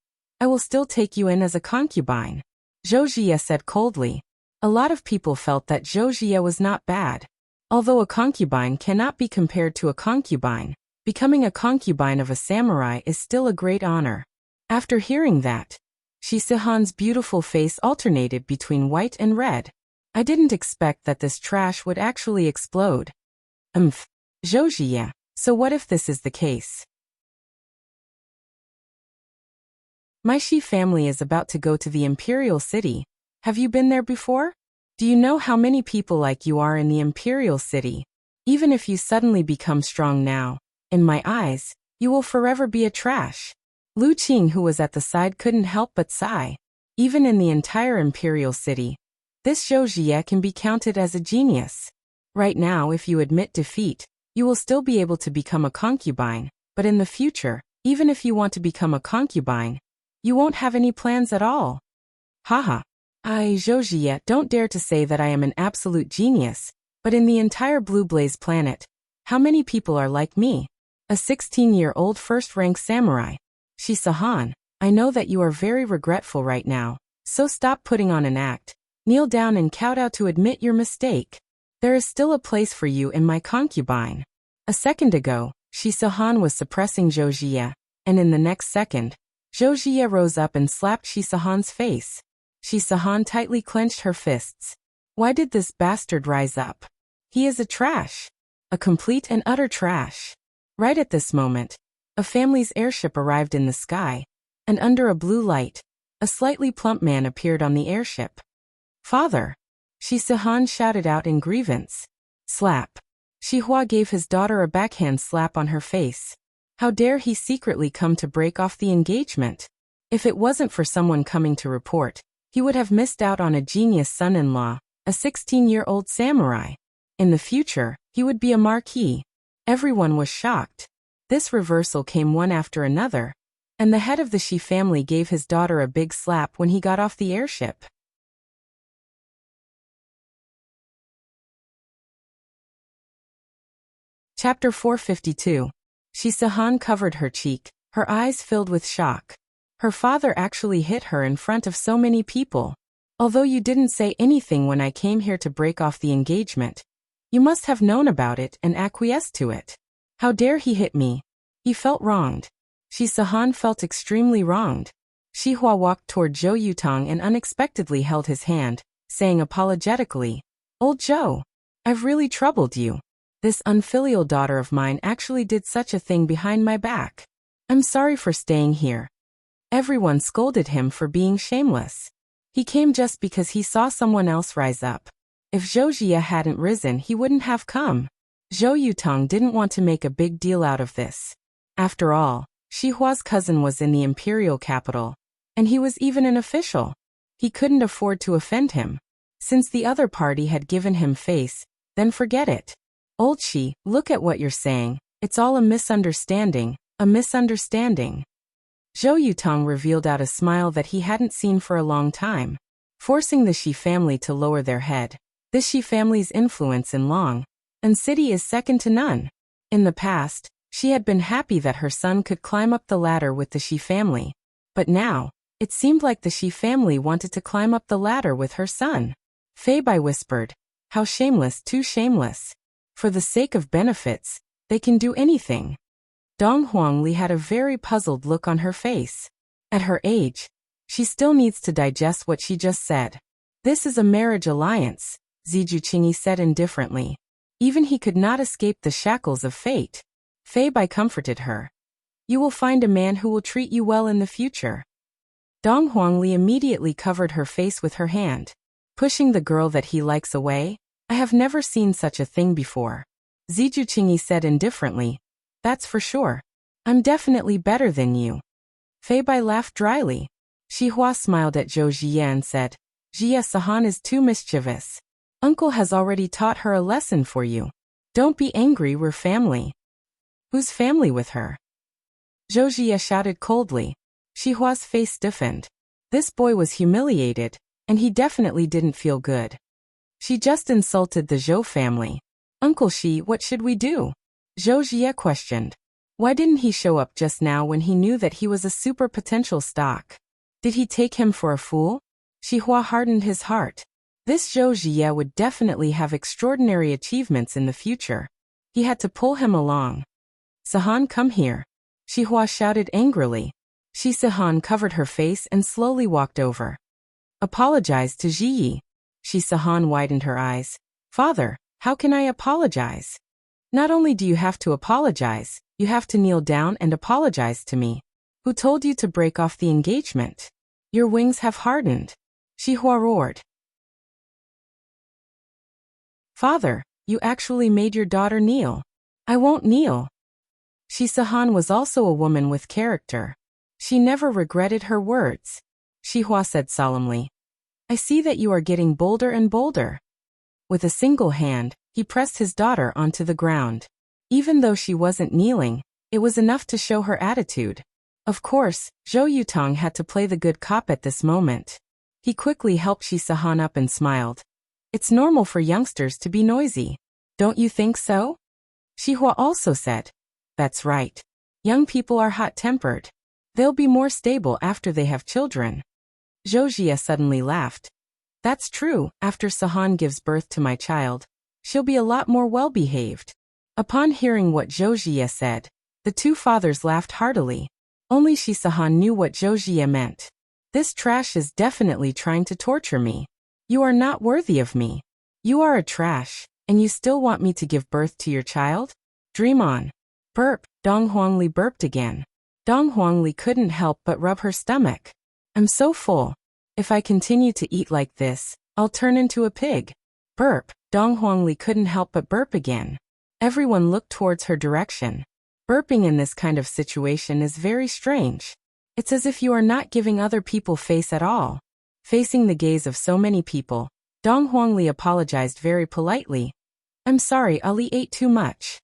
I will still take you in as a concubine." Zhou Jia said coldly. A lot of people felt that Zhou Jia was not bad. Although a concubine cannot be compared to a concubine, becoming a concubine of a samurai is still a great honor. After hearing that, Shi Sahan's beautiful face alternated between white and red. "I didn't expect that this trash would actually explode." Zhou Jia, so what if this is the case? My Shi family is about to go to the imperial city. Have you been there before? Do you know how many people like you are in the imperial city? Even if you suddenly become strong now, in my eyes, you will forever be a trash. Lu Qing, who was at the side, couldn't help but sigh. Even in the entire imperial city, this Zhou Jia can be counted as a genius. Right now, if you admit defeat, you will still be able to become a concubine, but in the future, even if you want to become a concubine, you won't have any plans at all. Haha. Zhou Jia, don't dare to say that I am an absolute genius, but in the entire Blue Blaze planet, how many people are like me? A 16-year-old first-rank samurai. Shi Sahan, I know that you are very regretful right now, so stop putting on an act, kneel down and kowtow to admit your mistake. There is still a place for you in my concubine. A second ago, Shi Sahan was suppressing Zhou Jia, and in the next second, Zhou Jia rose up and slapped Shi Sahan's face. Shi Sahan tightly clenched her fists. Why did this bastard rise up? He is a trash. A complete and utter trash. Right at this moment, a family's airship arrived in the sky, and under a blue light, a slightly plump man appeared on the airship. "Father!" Shi Sahan shouted out in grievance. Slap. Shi Hua gave his daughter a backhand slap on her face. How dare he secretly come to break off the engagement? If it wasn't for someone coming to report, he would have missed out on a genius son-in-law, a 16-year-old samurai. In the future, he would be a marquis. Everyone was shocked. This reversal came one after another, and the head of the Shi family gave his daughter a big slap when he got off the airship. Chapter 452. Shi Sahan covered her cheek, her eyes filled with shock. Her father actually hit her in front of so many people. Although you didn't say anything when I came here to break off the engagement, you must have known about it and acquiesced to it. How dare he hit me? He felt wronged. Shi Sahan felt extremely wronged. Shi Hua walked toward Zhou Yutong and unexpectedly held his hand, saying apologetically, "Old Zhou, I've really troubled you. This unfilial daughter of mine actually did such a thing behind my back. I'm sorry for staying here." Everyone scolded him for being shameless. He came just because he saw someone else rise up. If Zhou Jia hadn't risen, he wouldn't have come. Zhou Yutong didn't want to make a big deal out of this. After all, Shi Hua's cousin was in the imperial capital, and he was even an official. He couldn't afford to offend him. Since the other party had given him face, then forget it. Old Shi, look at what you're saying. It's all a misunderstanding, a misunderstanding. Zhou Yutong revealed out a smile that he hadn't seen for a long time, forcing the Shi family to lower their head. This Shi family's influence in Long and City is second to none. In the past, she had been happy that her son could climb up the ladder with the Shi family. But now, it seemed like the Shi family wanted to climb up the ladder with her son. Fei Bai whispered, "How shameless, too shameless. For the sake of benefits, they can do anything." Dong Huangli had a very puzzled look on her face. At her age, she still needs to digest what she just said. This is a marriage alliance. Zijuqingyi said indifferently. Even he could not escape the shackles of fate. Fei Bai comforted her. You will find a man who will treat you well in the future. Dong Huangli immediately covered her face with her hand. Pushing the girl that he likes away? I have never seen such a thing before. Zijuqingyi said indifferently. That's for sure. I'm definitely better than you. Fei Bai laughed dryly. Xihua smiled at Zhou Jie and said, Jie Sahan is too mischievous. Uncle has already taught her a lesson for you. Don't be angry, we're family. Who's family with her? Zhou Jie shouted coldly. Xihua's face stiffened. This boy was humiliated, and he definitely didn't feel good. She just insulted the Zhou family. Uncle Shi, what should we do? Zhou Jie questioned. Why didn't he show up just now when he knew that he was a super potential stock? Did he take him for a fool? Xihua hardened his heart. This Zhou Jie would definitely have extraordinary achievements in the future. He had to pull him along. Sahan, come here. Xihua shouted angrily. Shi Sahan covered her face and slowly walked over. Apologize to Ji. Shi Sahan widened her eyes. Father, how can I apologize? Not only do you have to apologize, you have to kneel down and apologize to me. Who told you to break off the engagement? Your wings have hardened. Xihua roared. Father, you actually made your daughter kneel. I won't kneel. Shi Sahan was also a woman with character. She never regretted her words. Xihua said solemnly. I see that you are getting bolder and bolder. With a single hand, he pressed his daughter onto the ground. Even though she wasn't kneeling, it was enough to show her attitude. Of course, Zhou Yutong had to play the good cop at this moment. He quickly helped Shi Sahan up and smiled. It's normal for youngsters to be noisy. Don't you think so? Xihua also said. That's right. Young people are hot-tempered. They'll be more stable after they have children. Zhou Jie suddenly laughed. That's true, after Sahan gives birth to my child, she'll be a lot more well-behaved. Upon hearing what Zhou Jie said, the two fathers laughed heartily. Only Shi Sahan knew what Zhou Jie meant. This trash is definitely trying to torture me. You are not worthy of me. You are a trash, and you still want me to give birth to your child? Dream on. Burp, Dong Huangli burped again. Dong Huangli couldn't help but rub her stomach. I'm so full. If I continue to eat like this, I'll turn into a pig. Burp, Dong Huangli couldn't help but burp again. Everyone looked towards her direction. Burping in this kind of situation is very strange. It's as if you are not giving other people face at all. Facing the gaze of so many people, Dong Huangli apologized very politely. I'm sorry, Ali ate too much.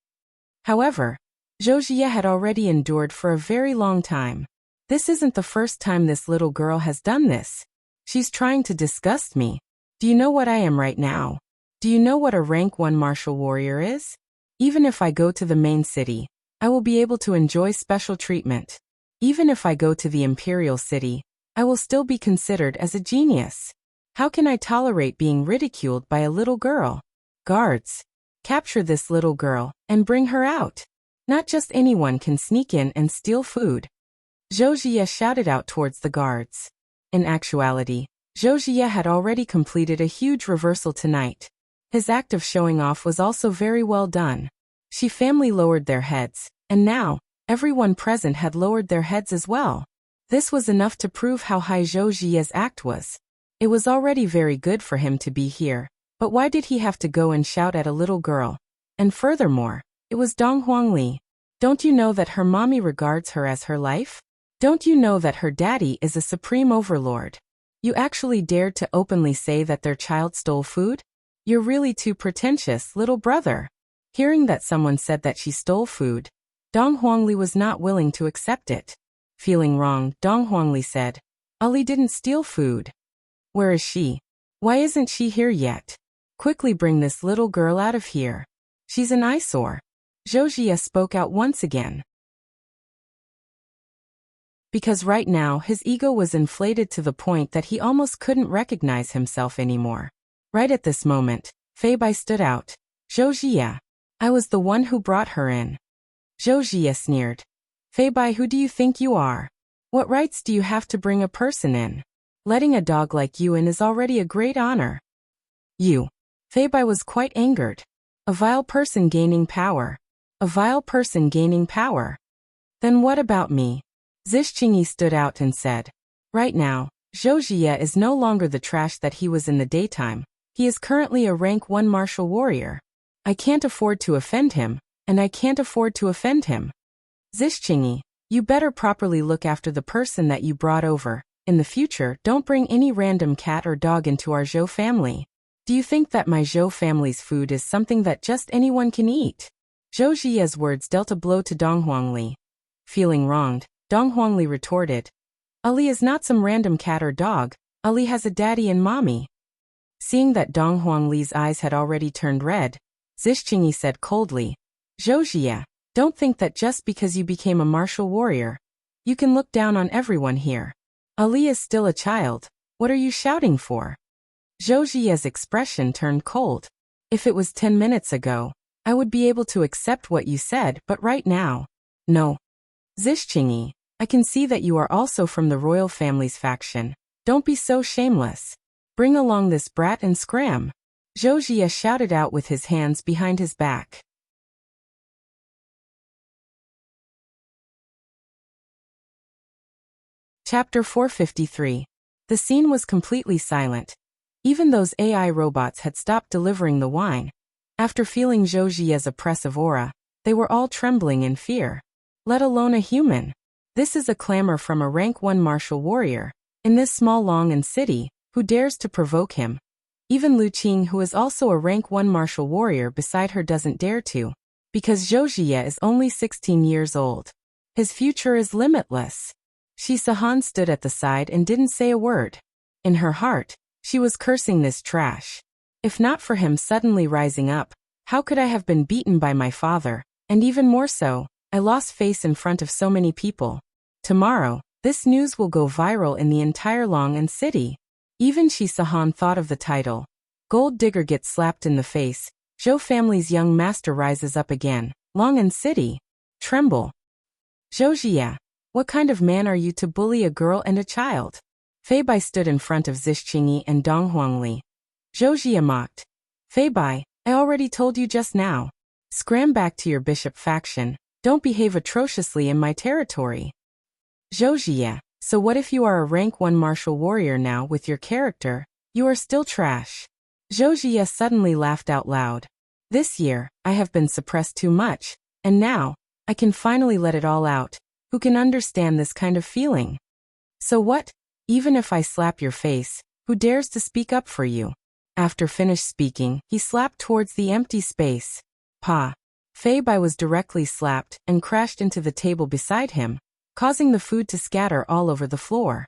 However, Zhou Jie had already endured for a very long time. This isn't the first time this little girl has done this. She's trying to disgust me. Do you know what I am right now? Do you know what a rank 1 martial warrior is? Even if I go to the main city, I will be able to enjoy special treatment. Even if I go to the imperial city, I will still be considered as a genius. How can I tolerate being ridiculed by a little girl? Guards, capture this little girl and bring her out. Not just anyone can sneak in and steal food. Zhou Jie shouted out towards the guards. In actuality, Zhou Jie had already completed a huge reversal tonight. His act of showing off was also very well done. She family lowered their heads, and now, everyone present had lowered their heads as well. This was enough to prove how high Zhou Jie's act was. It was already very good for him to be here, but why did he have to go and shout at a little girl? And furthermore, it was Dong Huangli. Don't you know that her mommy regards her as her life? Don't you know that her daddy is a supreme overlord? You actually dared to openly say that their child stole food? You're really too pretentious, little brother. Hearing that someone said that she stole food, Dong Huangli was not willing to accept it. Feeling wrong, Dong Huangli said, Ali didn't steal food. Where is she? Why isn't she here yet? Quickly bring this little girl out of here. She's an eyesore. Zhou Jie spoke out once again. Because right now his ego was inflated to the point that he almost couldn't recognize himself anymore. Right at this moment, Fei Bai stood out. Zhou Jie. I was the one who brought her in. Zhou Jie sneered. Fei Bai, who do you think you are? What rights do you have to bring a person in? Letting a dog like you in is already a great honor. You. Fei Bai was quite angered. A vile person gaining power. A vile person gaining power. Then what about me? Zhixingyi stood out and said. Right now, Zhou Jie is no longer the trash that he was in the daytime. He is currently a rank 1 martial warrior. I can't afford to offend him, and I can't afford to offend him. Zhixingyi, you better properly look after the person that you brought over. In the future, don't bring any random cat or dog into our Zhou family. Do you think that my Zhou family's food is something that just anyone can eat? Zhou Jie's words dealt a blow to Dong Huangli. Feeling wronged, Dong Huangli retorted. Ali is not some random cat or dog. Ali has a daddy and mommy. Seeing that Dong Huangli's eyes had already turned red, Zhixingyi said coldly, Zhou Jie, don't think that just because you became a martial warrior, you can look down on everyone here. Ali is still a child. What are you shouting for? Zhou Jie's expression turned cold. If it was 10 minutes ago, I would be able to accept what you said, but right now, no. Zhixingyi, I can see that you are also from the royal family's faction. Don't be so shameless. Bring along this brat and scram. Zhou Jie shouted out with his hands behind his back. Chapter 453. The scene was completely silent. Even those AI robots had stopped delivering the wine. After feeling Zhou Jie's oppressive aura, they were all trembling in fear. Let alone a human. This is a clamor from a rank 1 martial warrior, in this small Long'an city, who dares to provoke him. Even Lu Qing, who is also a rank 1 martial warrior beside her, doesn't dare to, because Zhou Jie is only 16 years old. His future is limitless. Shi Sahan stood at the side and didn't say a word. In her heart, she was cursing this trash. If not for him suddenly rising up, how could I have been beaten by my father, and even more so, I lost face in front of so many people. Tomorrow, this news will go viral in the entire Long'an city. Even Shi Sahan thought of the title. Gold digger gets slapped in the face. Zhou family's young master rises up again. Long'an city. Tremble. Zhou Jie, what kind of man are you to bully a girl and a child? Fei Bai stood in front of Zhixingyi and Dong Huangli. Zhou Jie mocked. Fei Bai, I already told you just now. Scram back to your bishop faction. Don't behave atrociously in my territory. Zhou Jie, so what if you are a rank 1 martial warrior now with your character? You are still trash. Zhou Jie suddenly laughed out loud. This year, I have been suppressed too much, and now, I can finally let it all out. Who can understand this kind of feeling? So what? Even if I slap your face, who dares to speak up for you? After finished speaking, he slapped towards the empty space. Pa. Fei Bai was directly slapped and crashed into the table beside him, causing the food to scatter all over the floor.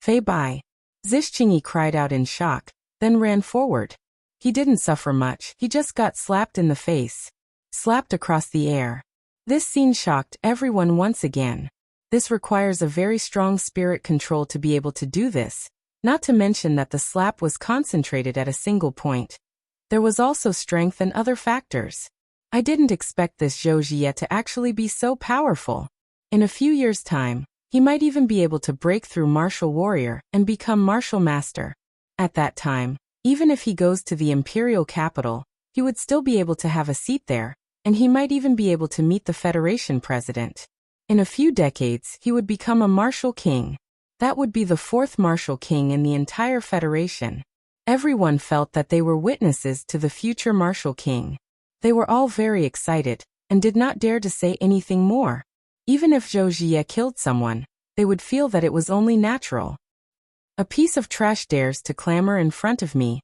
Fei Bai. Zhixingyi cried out in shock, then ran forward. He didn't suffer much, he just got slapped in the face. Slapped across the air. This scene shocked everyone once again. This requires a very strong spirit control to be able to do this, not to mention that the slap was concentrated at a single point. There was also strength and other factors. I didn't expect this Zhou Jie to actually be so powerful. In a few years' time, he might even be able to break through martial warrior and become martial master. At that time, even if he goes to the imperial capital, he would still be able to have a seat there, and he might even be able to meet the Federation president. In a few decades, he would become a martial king. That would be the 4th martial king in the entire Federation. Everyone felt that they were witnesses to the future martial king. They were all very excited, and did not dare to say anything more. Even if Zhou Jie killed someone, they would feel that it was only natural. A piece of trash dares to clamor in front of me.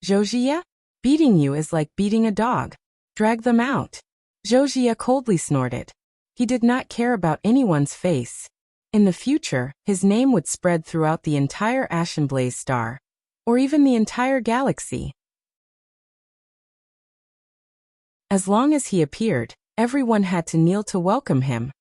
Zhou Jie? Beating you is like beating a dog. Drag them out. Zhou Jie coldly snorted. He did not care about anyone's face. In the future, his name would spread throughout the entire Ashenblaze star, or even the entire galaxy. As long as he appeared, everyone had to kneel to welcome him.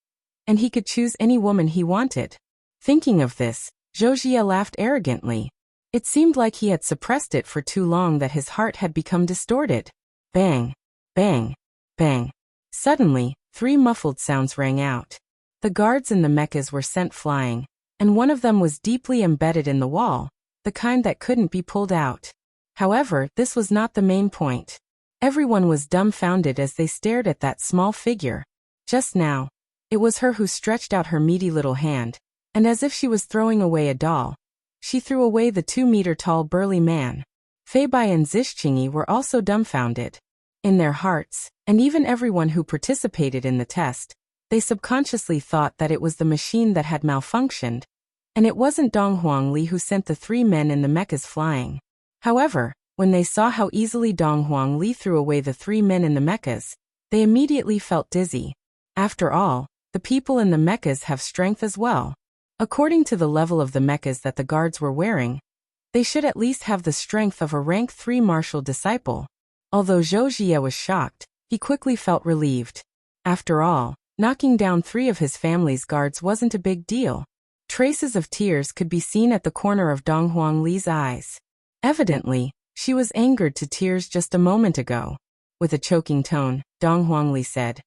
And he could choose any woman he wanted. Thinking of this, Zhou Jie laughed arrogantly. It seemed like he had suppressed it for too long that his heart had become distorted. Bang! Bang! Bang! Suddenly, 3 muffled sounds rang out. The guards in the mechas were sent flying, and one of them was deeply embedded in the wall, the kind that couldn't be pulled out. However, this was not the main point. Everyone was dumbfounded as they stared at that small figure. Just now, it was her who stretched out her meaty little hand, and as if she was throwing away a doll, she threw away the 2-meter-tall burly man. Fei Bai and Zixqingyi were also dumbfounded. In their hearts, and even everyone who participated in the test, they subconsciously thought that it was the machine that had malfunctioned, and it wasn't Dong Huangli who sent the 3 men in the mechas flying. However, when they saw how easily Dong Huangli threw away the 3 men in the mechas, they immediately felt dizzy. After all, the people in the mechas have strength as well. According to the level of the mechas that the guards were wearing, they should at least have the strength of a rank 3 martial disciple. Although Zhou Jie was shocked, he quickly felt relieved. After all, knocking down 3 of his family's guards wasn't a big deal. Traces of tears could be seen at the corner of Dong Huangli's eyes. Evidently, she was angered to tears just a moment ago. With a choking tone, Dong Huangli said,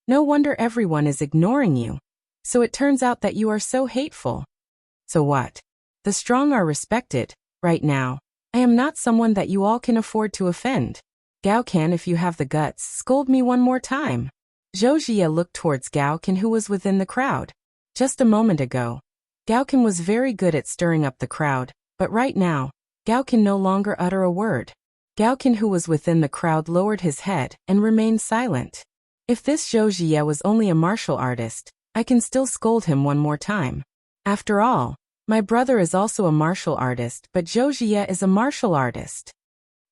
"No wonder everyone is ignoring you. So it turns out that you are so hateful. So what? The strong are respected. Right now, I am not someone that you all can afford to offend. Gao Can, if you have the guts, scold me one more time." Zhou Jie looked towards Gao Can, who was within the crowd. Just a moment ago, Gao Can was very good at stirring up the crowd, but right now, Gao Can no longer utter a word. Gao Can, who was within the crowd, lowered his head and remained silent. If this Zhou Jie was only a martial artist, I can still scold him one more time. After all, my brother is also a martial artist, but Zhou Jie is a martial artist.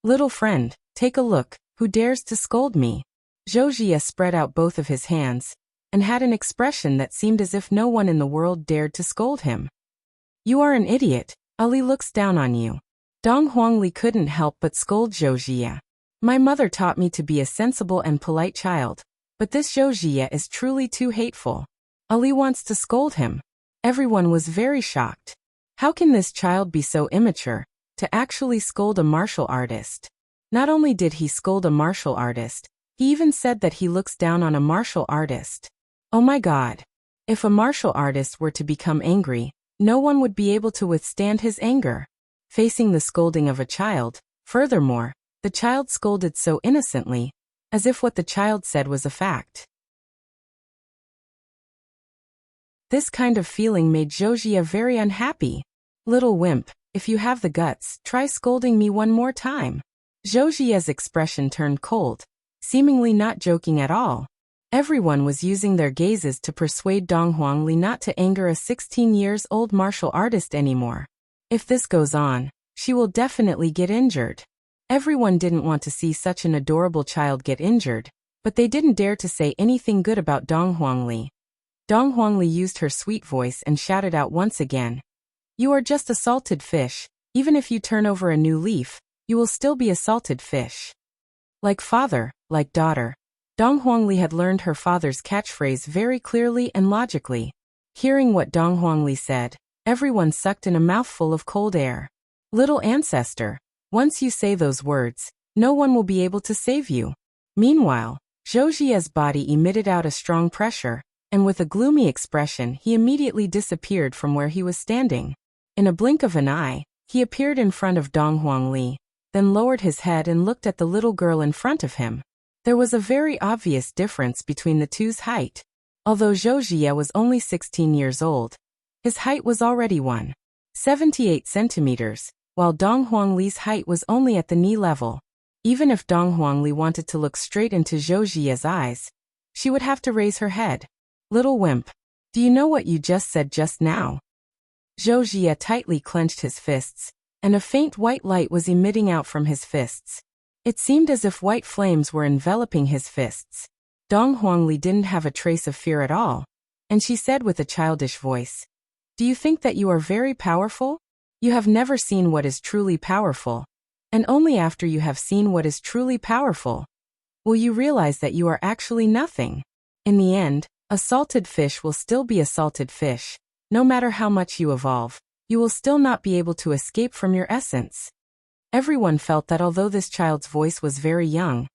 Little friend, take a look, who dares to scold me? Zhou Jie spread out both of his hands, and had an expression that seemed as if no one in the world dared to scold him. You are an idiot, Ali looks down on you. Dong Huangli couldn't help but scold Zhou Jie. My mother taught me to be a sensible and polite child, but this Zhou Jie is truly too hateful. Ali wants to scold him. Everyone was very shocked. How can this child be so immature, to actually scold a martial artist? Not only did he scold a martial artist, he even said that he looks down on a martial artist. Oh my God. If a martial artist were to become angry, no one would be able to withstand his anger. Facing the scolding of a child, furthermore, the child scolded so innocently, as if what the child said was a fact. This kind of feeling made Zhou Jie very unhappy. Little wimp, if you have the guts, try scolding me one more time. Zhou Jie's expression turned cold, seemingly not joking at all. Everyone was using their gazes to persuade Dong Huangli not to anger a 16-year-old martial artist anymore. If this goes on, she will definitely get injured. Everyone didn't want to see such an adorable child get injured, but they didn't dare to say anything good about Dong Huangli. Dong Huangli used her sweet voice and shouted out once again, "You are just a salted fish. Even if you turn over a new leaf, you will still be a salted fish." Like father, like daughter, Dong Huangli had learned her father's catchphrase very clearly and logically. Hearing what Dong Huangli said, everyone sucked in a mouthful of cold air. Little ancestor, once you say those words, no one will be able to save you. Meanwhile, Zhou Jie's body emitted out a strong pressure, and with a gloomy expression he immediately disappeared from where he was standing. In a blink of an eye, he appeared in front of Dong Huangli, then lowered his head and looked at the little girl in front of him. There was a very obvious difference between the two's height. Although Zhou Jie was only 16 years old, his height was already 1.78 centimeters, while Dong Huangli's height was only at the knee level. Even if Dong Huangli wanted to look straight into Zhou Jie's eyes, she would have to raise her head. Little wimp, do you know what you just said just now? Zhou Jie tightly clenched his fists, and a faint white light was emitting out from his fists. It seemed as if white flames were enveloping his fists. Dong Huangli didn't have a trace of fear at all, and she said with a childish voice, "Do you think that you are very powerful? You have never seen what is truly powerful, and only after you have seen what is truly powerful will you realize that you are actually nothing. In the end, a salted fish will still be a salted fish. No matter how much you evolve, you will still not be able to escape from your essence." Everyone felt that although this child's voice was very young,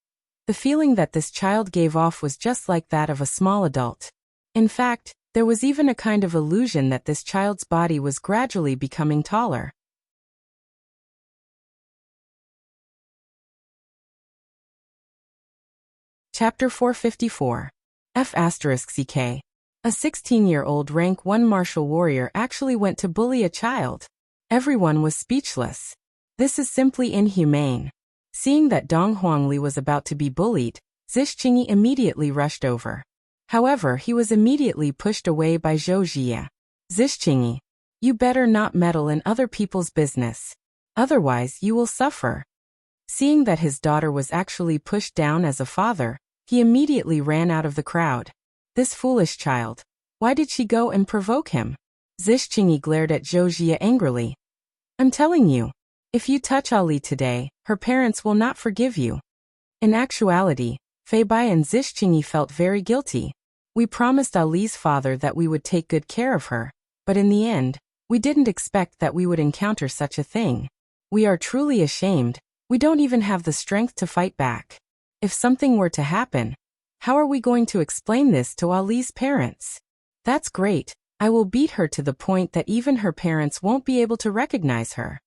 the feeling that this child gave off was just like that of a small adult. In fact, there was even a kind of illusion that this child's body was gradually becoming taller. Chapter 454. F***CK. A 16-year-old rank 1 martial warrior actually went to bully a child. Everyone was speechless. This is simply inhumane. Seeing that Dong Huangli was about to be bullied, Zhixingyi immediately rushed over. However, he was immediately pushed away by Zhou Jie. Zhixingyi, you better not meddle in other people's business. Otherwise, you will suffer. Seeing that his daughter was actually pushed down as a father, he immediately ran out of the crowd. This foolish child. Why did she go and provoke him? Zhixingyi glared at Zhou Jie angrily. I'm telling you, if you touch Ali today, her parents will not forgive you. In actuality, Fei Bai and Zhixingyi felt very guilty. We promised Ali's father that we would take good care of her, but in the end, we didn't expect that we would encounter such a thing. We are truly ashamed. We don't even have the strength to fight back. If something were to happen, how are we going to explain this to Ali's parents? That's great. I will beat her to the point that even her parents won't be able to recognize her.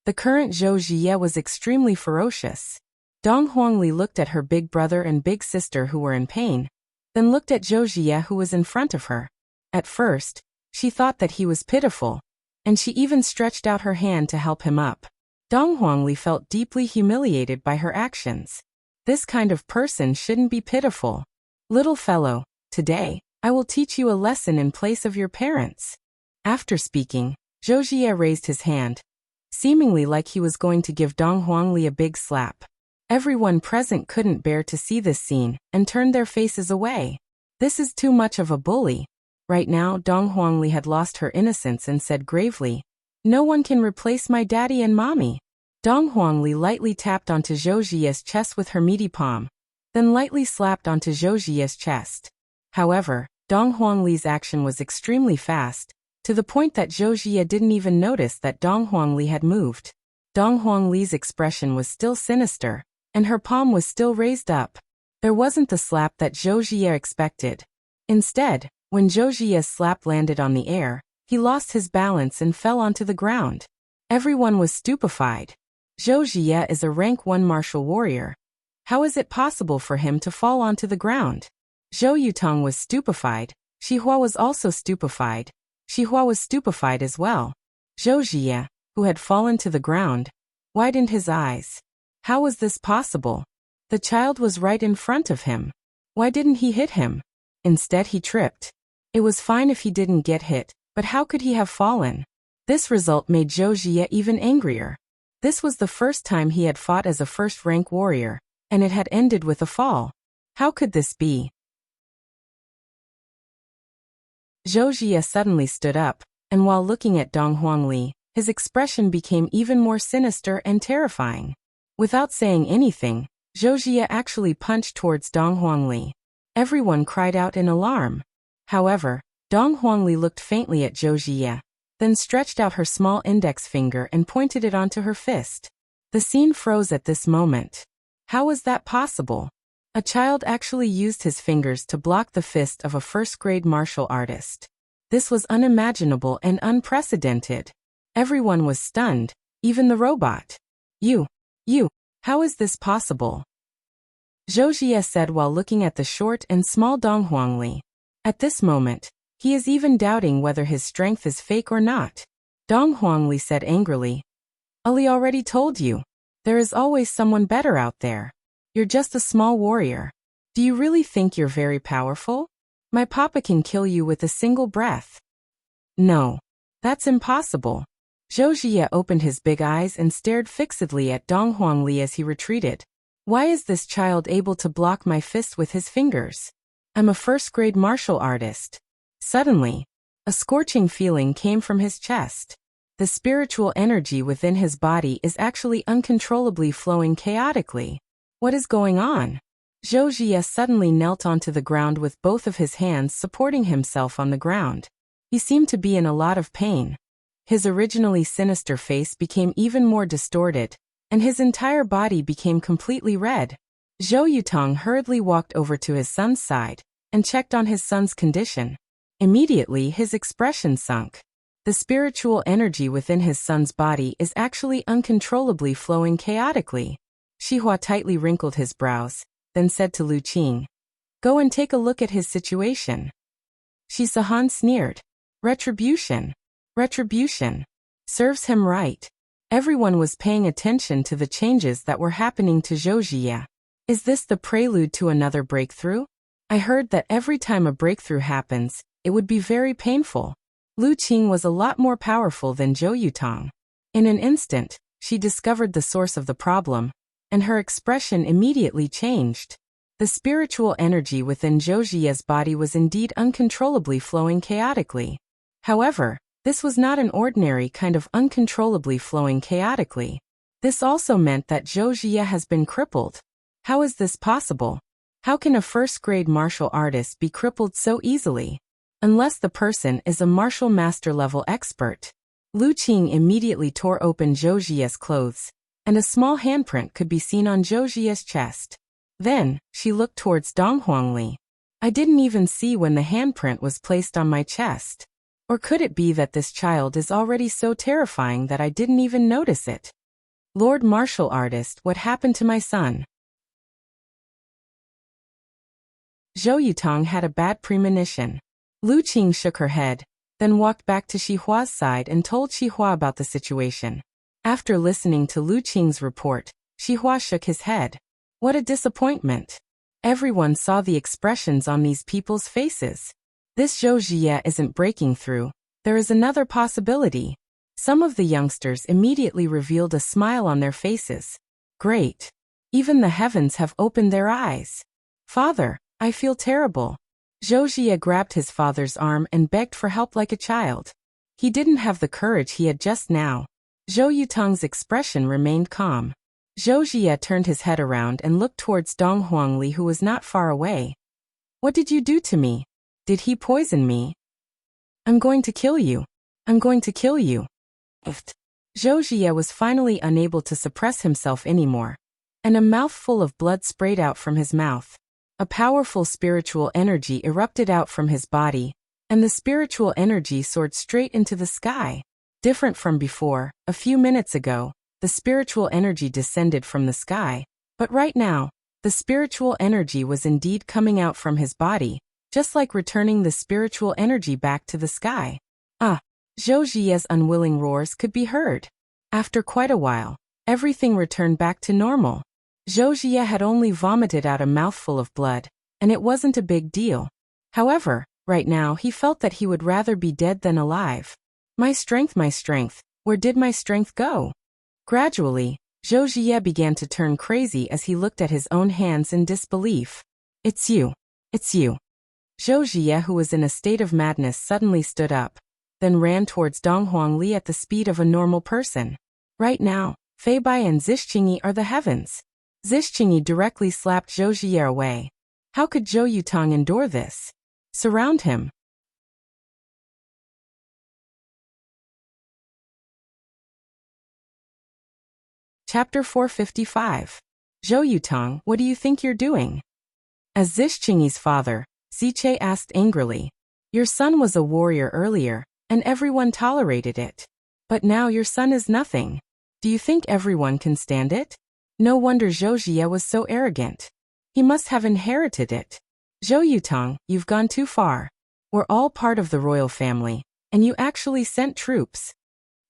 The current Zhou Jie was extremely ferocious. Dong Huangli looked at her big brother and big sister who were in pain, then looked at Zhou Jie who was in front of her. At first, she thought that he was pitiful, and she even stretched out her hand to help him up. Dong Huangli felt deeply humiliated by her actions. This kind of person shouldn't be pitiful. Little fellow, today, I will teach you a lesson in place of your parents. After speaking, Zhou Jie raised his hand, seemingly like he was going to give Dong Huangli a big slap. Everyone present couldn't bear to see this scene and turned their faces away. This is too much of a bully. Right now, Dong Huangli had lost her innocence and said gravely, no one can replace my daddy and mommy. Dong Huangli lightly tapped onto Zhou Jie's chest with her meaty palm, then lightly slapped onto Zhou Jie's chest. However, Dong Huangli's action was extremely fast, to the point that Zhou Jie didn't even notice that Dong Huangli had moved. Dong Huangli's expression was still sinister, and her palm was still raised up. There wasn't the slap that Zhou Jie expected. Instead, when Zhou Jie's slap landed on the air, he lost his balance and fell onto the ground. Everyone was stupefied. Zhou Jie is a rank 1 martial warrior. How is it possible for him to fall onto the ground? Zhou Yutong was stupefied. Xihua was also stupefied. Xihua was stupefied as well. Zhou Jie, who had fallen to the ground, widened his eyes. How was this possible? The child was right in front of him. Why didn't he hit him? Instead he tripped. It was fine if he didn't get hit, but how could he have fallen? This result made Zhou Jie even angrier. This was the first time he had fought as a first-rank warrior, and it had ended with a fall. How could this be? Zhou Jie suddenly stood up, and while looking at Dong Huangli, his expression became even more sinister and terrifying. Without saying anything, Zhou Jie actually punched towards Dong Huangli. Everyone cried out in alarm. However, Dong Huangli looked faintly at Zhou Jie, then stretched out her small index finger and pointed it onto her fist. The scene froze at this moment. How was that possible? A child actually used his fingers to block the fist of a first-grade martial artist. This was unimaginable and unprecedented. Everyone was stunned, even the robot. You, how is this possible? Zhou Jie said while looking at the short and small Dong Huangli. At this moment, he is even doubting whether his strength is fake or not. Dong Huangli said angrily, Ali already told you. There is always someone better out there. You're just a small warrior. Do you really think you're very powerful? My papa can kill you with a single breath. No. That's impossible. Zhou Jie opened his big eyes and stared fixedly at Dong Huangli as he retreated. Why is this child able to block my fist with his fingers? I'm a first-grade martial artist. Suddenly, a scorching feeling came from his chest. The spiritual energy within his body is actually uncontrollably flowing chaotically. What is going on? Zhou Jie suddenly knelt onto the ground with both of his hands supporting himself on the ground. He seemed to be in a lot of pain. His originally sinister face became even more distorted, and his entire body became completely red. Zhou Yutong hurriedly walked over to his son's side and checked on his son's condition. Immediately his expression sunk. The spiritual energy within his son's body is actually uncontrollably flowing chaotically. Xihua tightly wrinkled his brows, then said to Lu Qing, "Go and take a look at his situation." Shi Sahan sneered. Retribution. Retribution. Serves him right. Everyone was paying attention to the changes that were happening to Zhou Jie. Is this the prelude to another breakthrough? I heard that every time a breakthrough happens, it would be very painful. Lu Qing was a lot more powerful than Zhou Yutang. In an instant, she discovered the source of the problem, and her expression immediately changed. The spiritual energy within Zhou Jie's body was indeed uncontrollably flowing chaotically. However, this was not an ordinary kind of uncontrollably flowing chaotically. This also meant that Zhou Jie has been crippled. How is this possible? How can a first-grade martial artist be crippled so easily? Unless the person is a martial master-level expert. Lu Qing immediately tore open Zhou Jie's clothes, and a small handprint could be seen on Zhou Jie's chest. Then, she looked towards Dong Huangli. I didn't even see when the handprint was placed on my chest. Or could it be that this child is already so terrifying that I didn't even notice it? Lord Martial Artist, what happened to my son? Zhou Yutang had a bad premonition. Lu Qing shook her head, then walked back to Xihua's side and told Xihua about the situation. After listening to Lu Qing's report, Xihua shook his head. What a disappointment. Everyone saw the expressions on these people's faces. This Zhou Jie isn't breaking through. There is another possibility. Some of the youngsters immediately revealed a smile on their faces. Great. Even the heavens have opened their eyes. Father, I feel terrible. Zhou Jie grabbed his father's arm and begged for help like a child. He didn't have the courage he had just now. Zhou Yutang's expression remained calm. Zhou Jie turned his head around and looked towards Dong Huangli, who was not far away. What did you do to me? Did he poison me? I'm going to kill you. I'm going to kill you. Zhou Jie was finally unable to suppress himself anymore, and a mouthful of blood sprayed out from his mouth. A powerful spiritual energy erupted out from his body, and the spiritual energy soared straight into the sky. Different from before, a few minutes ago, the spiritual energy descended from the sky, but right now, the spiritual energy was indeed coming out from his body, just like returning the spiritual energy back to the sky. Zhou Jie's unwilling roars could be heard. After quite a while, everything returned back to normal. Zhou Jie had only vomited out a mouthful of blood, and it wasn't a big deal. However, right now he felt that he would rather be dead than alive. My strength, where did my strength go? Gradually, Zhou Jie began to turn crazy as he looked at his own hands in disbelief. It's you. It's you. Zhou Jie, who was in a state of madness, suddenly stood up, then ran towards Dong Huangli at the speed of a normal person. Right now, Fei Bai and Zixingyi are the heavens. Zixingyi directly slapped Zhou Jie away. How could Zhou Yutang endure this? Surround him. Chapter 455. Zhou Yutang, what do you think you're doing? As Zixingyi's father, Ziche asked angrily. Your son was a warrior earlier, and everyone tolerated it. But now your son is nothing. Do you think everyone can stand it? No wonder Zhou Jie was so arrogant. He must have inherited it. Zhou Yutang, you've gone too far. We're all part of the royal family, and you actually sent troops.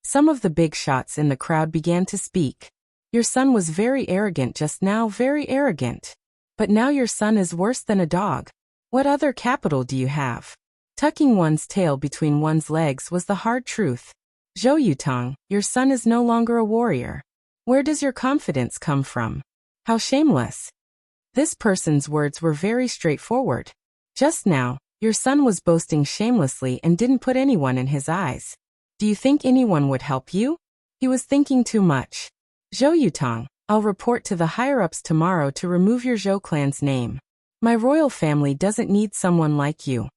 Some of the big shots in the crowd began to speak. Your son was very arrogant just now, very arrogant. But now your son is worse than a dog. What other capital do you have? Tucking one's tail between one's legs was the hard truth. Zhou Yutang, your son is no longer a warrior. Where does your confidence come from? How shameless. This person's words were very straightforward. Just now, your son was boasting shamelessly and didn't put anyone in his eyes. Do you think anyone would help you? He was thinking too much. Zhou Yutang, I'll report to the higher-ups tomorrow to remove your Zhou clan's name. My royal family doesn't need someone like you.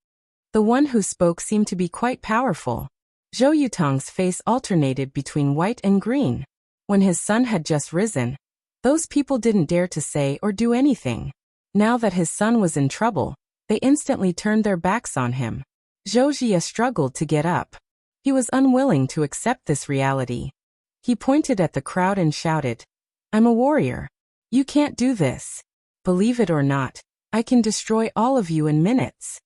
The one who spoke seemed to be quite powerful. Zhou Yutang's face alternated between white and green. When his son had just risen, those people didn't dare to say or do anything. Now that his son was in trouble, they instantly turned their backs on him. Zhou Jie struggled to get up. He was unwilling to accept this reality. He pointed at the crowd and shouted, I'm a warrior. You can't do this. Believe it or not, I can destroy all of you in minutes.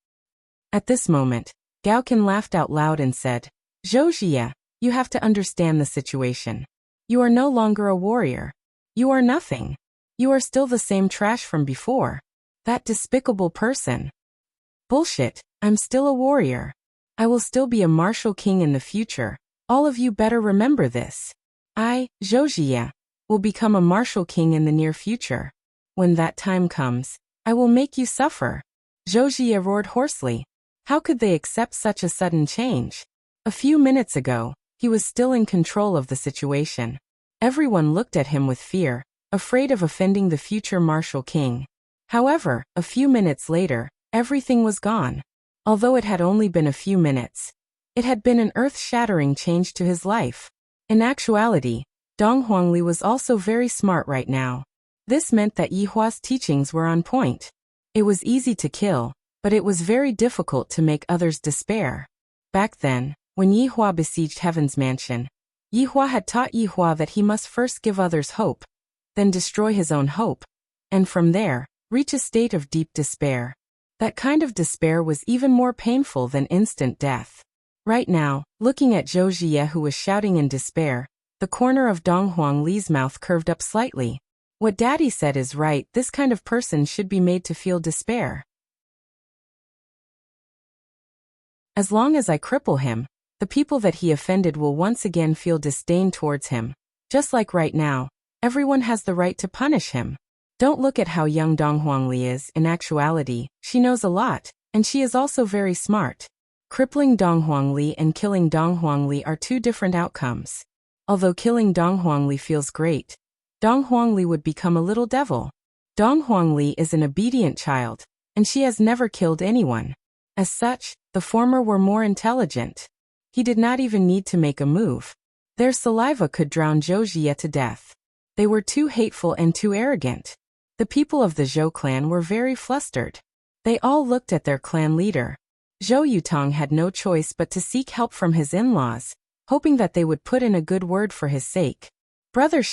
At this moment, Gaokan laughed out loud and said, Zhou Jie, you have to understand the situation. You are no longer a warrior. You are nothing. You are still the same trash from before. That despicable person. Bullshit, I'm still a warrior. I will still be a martial king in the future. All of you better remember this. I, Zhou Jie, will become a martial king in the near future. When that time comes, I will make you suffer. Zhou Jie roared hoarsely. How could they accept such a sudden change? A few minutes ago, he was still in control of the situation. Everyone looked at him with fear, afraid of offending the future martial king. However, a few minutes later, everything was gone. Although it had only been a few minutes, it had been an earth-shattering change to his life. In actuality, Dong Huangli was also very smart right now. This meant that Yihua's teachings were on point. It was easy to kill, but it was very difficult to make others despair. Back then, when Yihua besieged Heaven's mansion, Yihua had taught Yihua that he must first give others hope, then destroy his own hope, and from there, reach a state of deep despair. That kind of despair was even more painful than instant death. Right now, looking at Zhou Jie who was shouting in despair, the corner of Dong Huangli's mouth curved up slightly. What Daddy said is right, this kind of person should be made to feel despair. As long as I cripple him, the people that he offended will once again feel disdain towards him. Just like right now, everyone has the right to punish him. Don't look at how young Dong Huangli is. In actuality, she knows a lot, and she is also very smart. Crippling Dong Huangli and killing Dong Huangli are two different outcomes. Although killing Dong Huangli feels great, Dong Huangli would become a little devil. Dong Huangli is an obedient child, and she has never killed anyone. As such, the former were more intelligent. He did not even need to make a move. Their saliva could drown Zhou Jie to death. They were too hateful and too arrogant. The people of the Zhou clan were very flustered. They all looked at their clan leader. Zhou Yutong had no choice but to seek help from his in-laws, hoping that they would put in a good word for his sake. Brother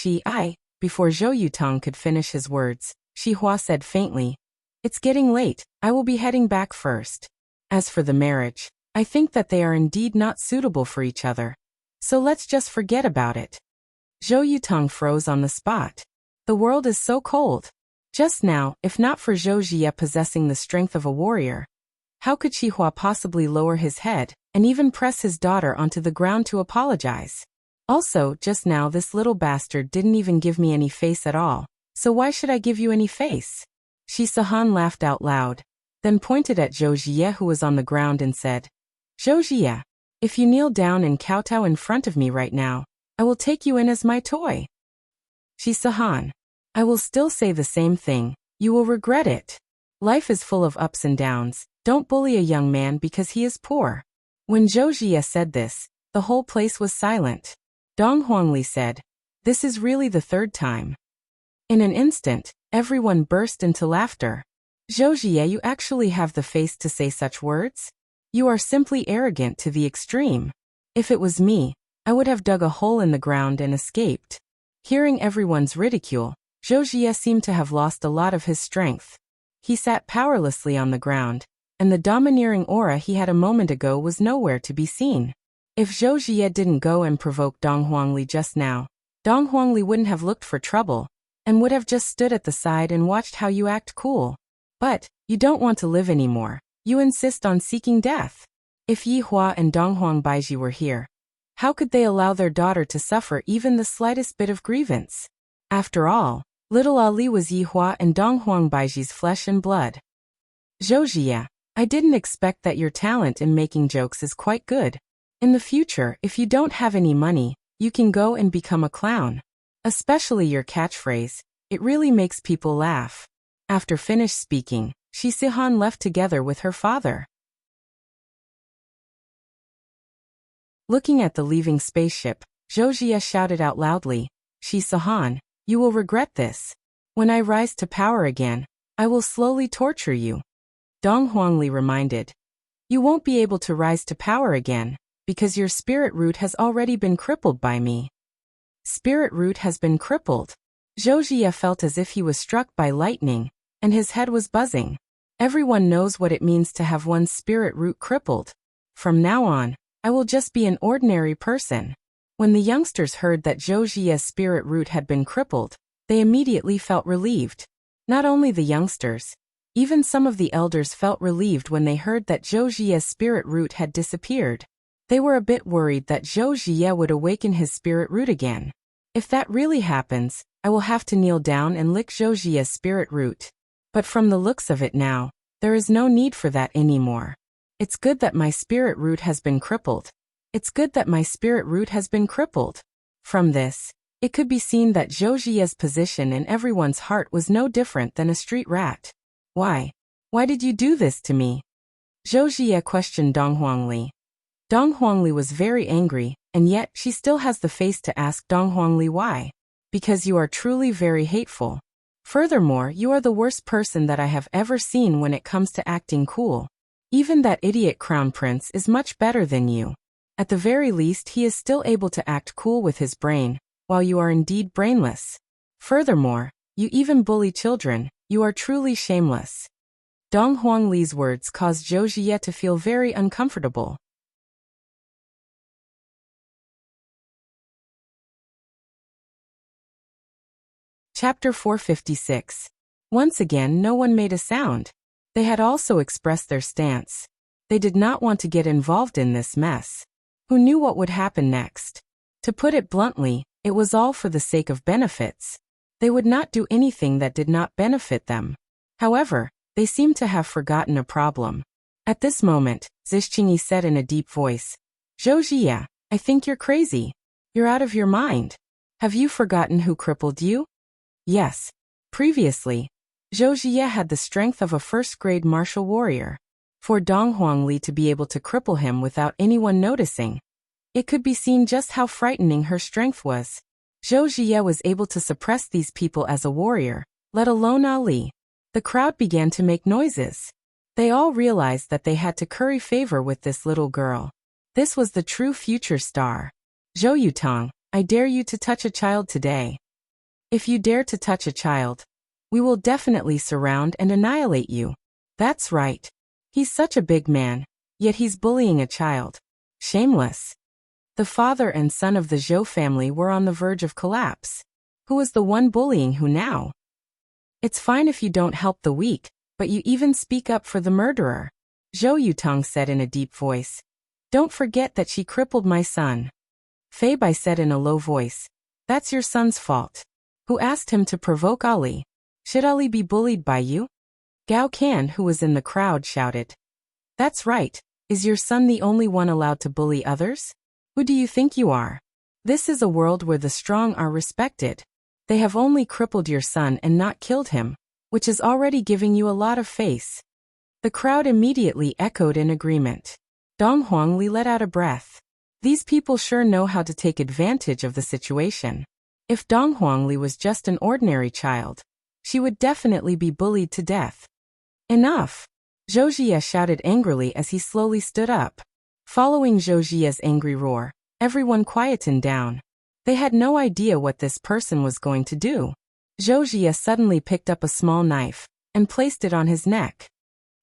Before Zhou Yutong could finish his words, Shi Hua said faintly, It's getting late, I will be heading back first. As for the marriage, I think that they are indeed not suitable for each other. So let's just forget about it. Zhou Yutong froze on the spot. The world is so cold. Just now, if not for Zhou Jie possessing the strength of a warrior, how could Shi Hua possibly lower his head, and even press his daughter onto the ground to apologize? Also, just now this little bastard didn't even give me any face at all, so why should I give you any face? Shi Sahan laughed out loud, then pointed at Zhou Jie who was on the ground and said, Zhou Jie, if you kneel down and kowtow in front of me right now, I will take you in as my toy. Shi Sahan, I will still say the same thing, you will regret it. Life is full of ups and downs, don't bully a young man because he is poor. When Zhou Jie said this, the whole place was silent. Dong Huangli said, This is really the third time. In an instant, everyone burst into laughter. Zhou Jie, you actually have the face to say such words? You are simply arrogant to the extreme. If it was me, I would have dug a hole in the ground and escaped. Hearing everyone's ridicule, Zhou Jie seemed to have lost a lot of his strength. He sat powerlessly on the ground, and the domineering aura he had a moment ago was nowhere to be seen. If Zhou Jie didn't go and provoke Dong Huangli just now, Dong Huangli wouldn't have looked for trouble, and would have just stood at the side and watched how you act cool. But, you don't want to live anymore, you insist on seeking death. If Yihua and Dong Huangbaiji were here, how could they allow their daughter to suffer even the slightest bit of grievance? After all, little Ali was Yihua and Dong Huangbaiji's flesh and blood. Zhou Jie, I didn't expect that your talent in making jokes is quite good. In the future, if you don't have any money, you can go and become a clown. Especially your catchphrase, it really makes people laugh. After finished speaking, Shi Sihan left together with her father. Looking at the leaving spaceship, Zhou Jie shouted out loudly, Shi Sihan, you will regret this. When I rise to power again, I will slowly torture you. Dong Huangli reminded, You won't be able to rise to power again, because your spirit root has already been crippled by me. Spirit root has been crippled. Zhou Jie felt as if he was struck by lightning, and his head was buzzing. Everyone knows what it means to have one's spirit root crippled. From now on, I will just be an ordinary person. When the youngsters heard that Zhou Jie's spirit root had been crippled, they immediately felt relieved. Not only the youngsters, even some of the elders felt relieved when they heard that Zhou Jie's spirit root had disappeared. They were a bit worried that Zhou Jie would awaken his spirit root again. If that really happens, I will have to kneel down and lick Zhou Jie's spirit root. But from the looks of it now, there is no need for that anymore. It's good that my spirit root has been crippled. It's good that my spirit root has been crippled. From this, it could be seen that Zhou Jie's position in everyone's heart was no different than a street rat. Why? Why did you do this to me? Zhou Jie questioned Dong Huangli. Dong Huangli was very angry, and yet she still has the face to ask Dong Huangli why. Because you are truly very hateful. Furthermore, you are the worst person that I have ever seen when it comes to acting cool. Even that idiot crown prince is much better than you. At the very least, he is still able to act cool with his brain, while you are indeed brainless. Furthermore, you even bully children. You are truly shameless. Dong Huangli's words caused Zhou Jie to feel very uncomfortable. Chapter 456. Once again, no one made a sound. They had also expressed their stance. They did not want to get involved in this mess. Who knew what would happen next? To put it bluntly, it was all for the sake of benefits. They would not do anything that did not benefit them. However, they seemed to have forgotten a problem. At this moment, Zixingyi said in a deep voice, Zhou Jie, I think you're crazy. You're out of your mind. Have you forgotten who crippled you? Yes. Previously, Zhou Jie had the strength of a first-grade martial warrior. For Dong Huangli to be able to cripple him without anyone noticing, it could be seen just how frightening her strength was. Zhou Jie was able to suppress these people as a warrior, let alone Ali. The crowd began to make noises. They all realized that they had to curry favor with this little girl. This was the true future star. Zhou Yutong, I dare you to touch a child today. If you dare to touch a child, we will definitely surround and annihilate you. That's right. He's such a big man, yet he's bullying a child. Shameless. The father and son of the Zhou family were on the verge of collapse. Who was the one bullying who now? It's fine if you don't help the weak, but you even speak up for the murderer. Zhou Yutong said in a deep voice. Don't forget that she crippled my son. Fei Bai said in a low voice. That's your son's fault. Who asked him to provoke Ali? Should Ali be bullied by you? Gao Can, who was in the crowd, shouted. That's right. Is your son the only one allowed to bully others? Who do you think you are? This is a world where the strong are respected. They have only crippled your son and not killed him, which is already giving you a lot of face. The crowd immediately echoed in agreement. Dong Huangli let out a breath. These people sure know how to take advantage of the situation. If Dong Huangli was just an ordinary child, she would definitely be bullied to death. Enough! Zhou Jie shouted angrily as he slowly stood up. Following Zhou Jie's angry roar, everyone quietened down. They had no idea what this person was going to do. Zhou Jie suddenly picked up a small knife and placed it on his neck.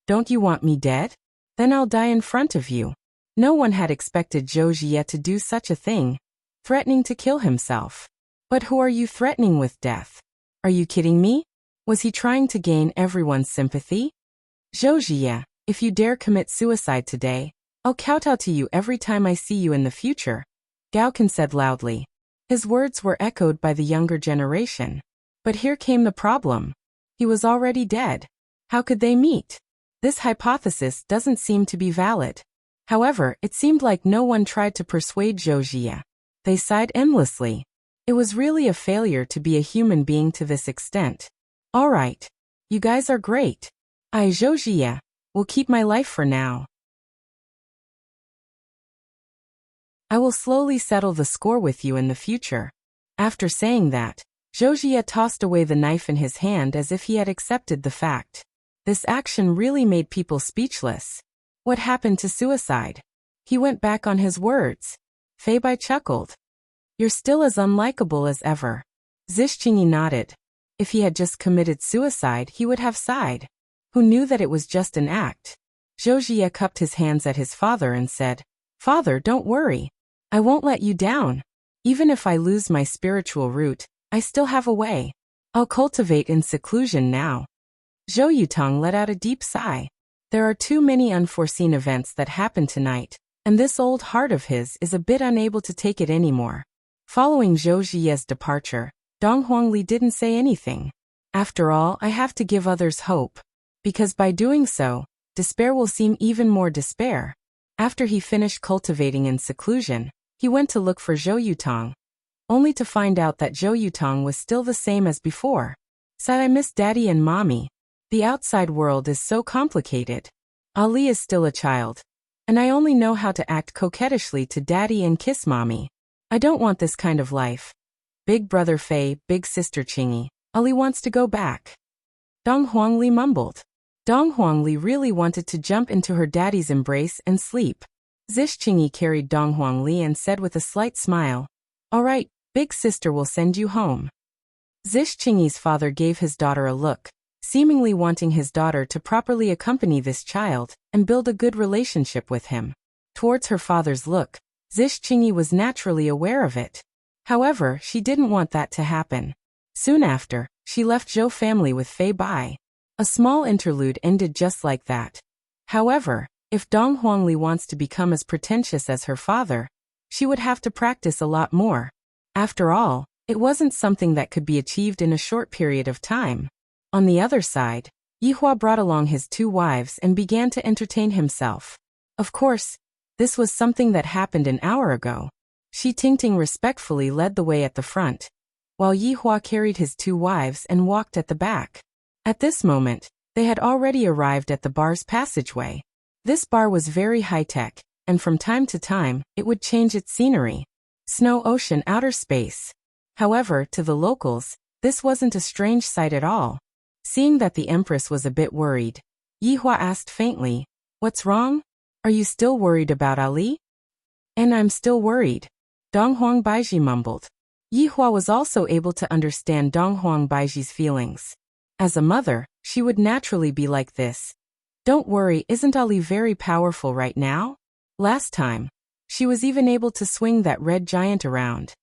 Don't you want me dead? Then I'll die in front of you. No one had expected Zhou Jie to do such a thing, threatening to kill himself. But who are you threatening with death? Are you kidding me? Was he trying to gain everyone's sympathy? Zhou Jie, if you dare commit suicide today, I'll kowtow to you every time I see you in the future, Gao Can said loudly. His words were echoed by the younger generation. But here came the problem. He was already dead. How could they meet? This hypothesis doesn't seem to be valid. However, it seemed like no one tried to persuade Zhou Jie. They sighed endlessly. It was really a failure to be a human being to this extent. All right. You guys are great. I, Zhou Jie, will keep my life for now. I will slowly settle the score with you in the future. After saying that, Zhou Jie tossed away the knife in his hand as if he had accepted the fact. This action really made people speechless. What happened to suicide? He went back on his words. Fei Bai chuckled. You're still as unlikable as ever. Zixingyi nodded. If he had just committed suicide, he would have sighed. Who knew that it was just an act? Zhou Jie cupped his hands at his father and said, "Father, don't worry. I won't let you down. Even if I lose my spiritual root, I still have a way. I'll cultivate in seclusion now." Zhou Yutong let out a deep sigh. There are too many unforeseen events that happen tonight, and this old heart of his is a bit unable to take it anymore. Following Zhou Jie's departure, Dong Huangli didn't say anything. After all, I have to give others hope. Because by doing so, despair will seem even more despair. After he finished cultivating in seclusion, he went to look for Zhou Yutong, only to find out that Zhou Yutong was still the same as before. Said, "I miss Daddy and Mommy. The outside world is so complicated. Ali is still a child, and I only know how to act coquettishly to Daddy and kiss Mommy. I don't want this kind of life. Big brother Fei, big sister Qingyi, Ali wants to go back." Dong Huangli mumbled. Dong Huangli really wanted to jump into her daddy's embrace and sleep. Zish Qingyi carried Dong Huangli and said with a slight smile, "All right, big sister will send you home." Zish Qingyi's father gave his daughter a look, seemingly wanting his daughter to properly accompany this child and build a good relationship with him. Towards her father's look, Zish Qingyi was naturally aware of it. However, she didn't want that to happen. Soon after, she left Zhou family with Fei Bai. A small interlude ended just like that. However, if Dong Huangli wants to become as pretentious as her father, she would have to practice a lot more. After all, it wasn't something that could be achieved in a short period of time. On the other side, Yihua brought along his 2 wives and began to entertain himself. Of course, this was something that happened an hour ago. Shi Tingting respectfully led the way at the front, while Yihua carried his 2 wives and walked at the back. At this moment, they had already arrived at the bar's passageway. This bar was very high-tech, and from time to time, it would change its scenery. Snow, ocean, outer space. However, to the locals, this wasn't a strange sight at all. Seeing that the Empress was a bit worried, Yihua asked faintly, "What's wrong? Are you still worried about Ali?" "And I'm still worried," Dong Huang Baiji mumbled. Yihua was also able to understand Dong Huang Baiji's feelings. As a mother, she would naturally be like this. Don't worry, isn't Ali very powerful right now? Last time, she was even able to swing that red giant around.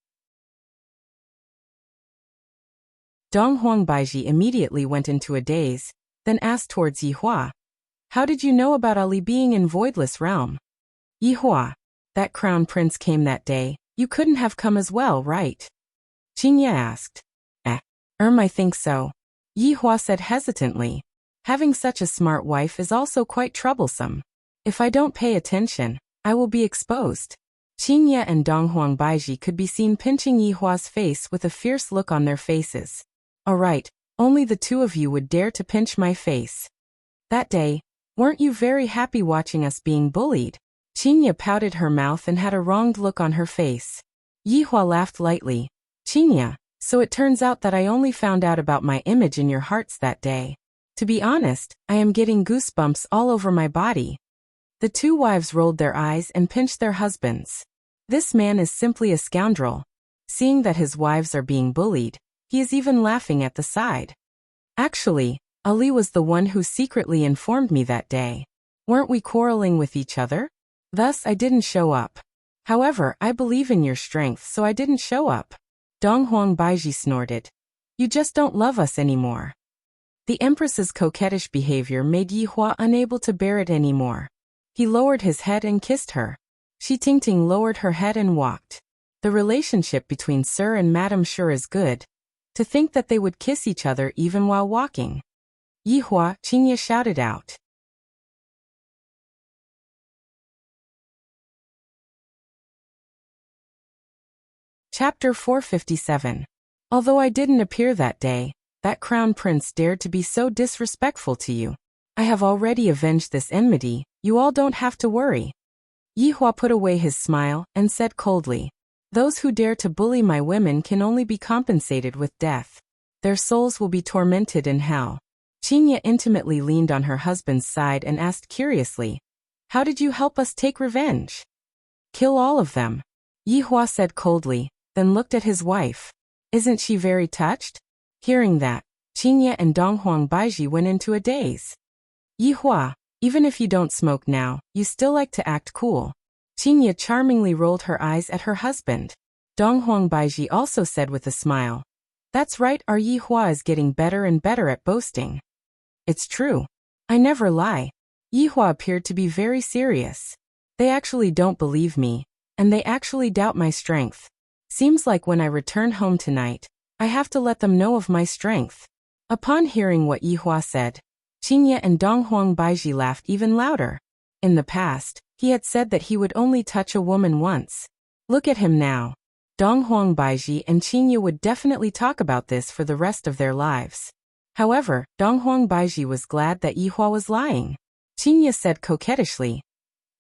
Dong Huang Baiji immediately went into a daze, then asked towards Yihua, "How did you know about Ali being in Voidless Realm?" "Yihua, that crown prince came that day. You couldn't have come as well, right?" Qingye asked. I think so," Yihua said hesitantly. "Having such a smart wife is also quite troublesome. If I don't pay attention, I will be exposed." Qingye and Dong Huang Baiji could be seen pinching Yihua's face with a fierce look on their faces. "All right, only the 2 of you would dare to pinch my face. That day, weren't you very happy watching us being bullied?" Qingye pouted her mouth and had a wronged look on her face. Yihua laughed lightly. "Qingye, so it turns out that I only found out about my image in your hearts that day. To be honest, I am getting goosebumps all over my body." The 2 wives rolled their eyes and pinched their husbands. This man is simply a scoundrel. Seeing that his wives are being bullied, he is even laughing at the side. "Actually, Ali was the one who secretly informed me that day. Weren't we quarreling with each other? Thus I didn't show up. However, I believe in your strength, so I didn't show up." Dong Huang Baiji snorted. "You just don't love us anymore." The Empress's coquettish behavior made Yihua unable to bear it anymore. He lowered his head and kissed her. Shi Tingting lowered her head and walked. The relationship between Sir and Madam sure is good. To think that they would kiss each other even while walking. "Yihua," Qingye shouted out. Chapter 457. Although I didn't appear that day, that crown prince dared to be so disrespectful to you. I have already avenged this enmity, you all don't have to worry. Yihua put away his smile and said coldly, "Those who dare to bully my women can only be compensated with death. Their souls will be tormented in hell." Qingye intimately leaned on her husband's side and asked curiously, "How did you help us take revenge?" "Kill all of them," Yihua said coldly, then looked at his wife. "Isn't she very touched?" Hearing that, Qingye and Donghuang Baiji went into a daze. Yihua, even if you don't smoke now, you still like to act cool. Qingye charmingly rolled her eyes at her husband. Donghuang Baiji also said with a smile, "That's right, our Yihua is getting better and better at boasting." "It's true. I never lie." Yihua appeared to be very serious. "They actually don't believe me, and they actually doubt my strength. Seems like when I return home tonight, I have to let them know of my strength." Upon hearing what Yihua said, Qingye and Donghuang Baiji laughed even louder. In the past, he had said that he would only touch a woman once. Look at him now. Donghuang Baiji and Qingye would definitely talk about this for the rest of their lives. However, Donghuang Baiji was glad that Yihua was lying. Qingye said coquettishly,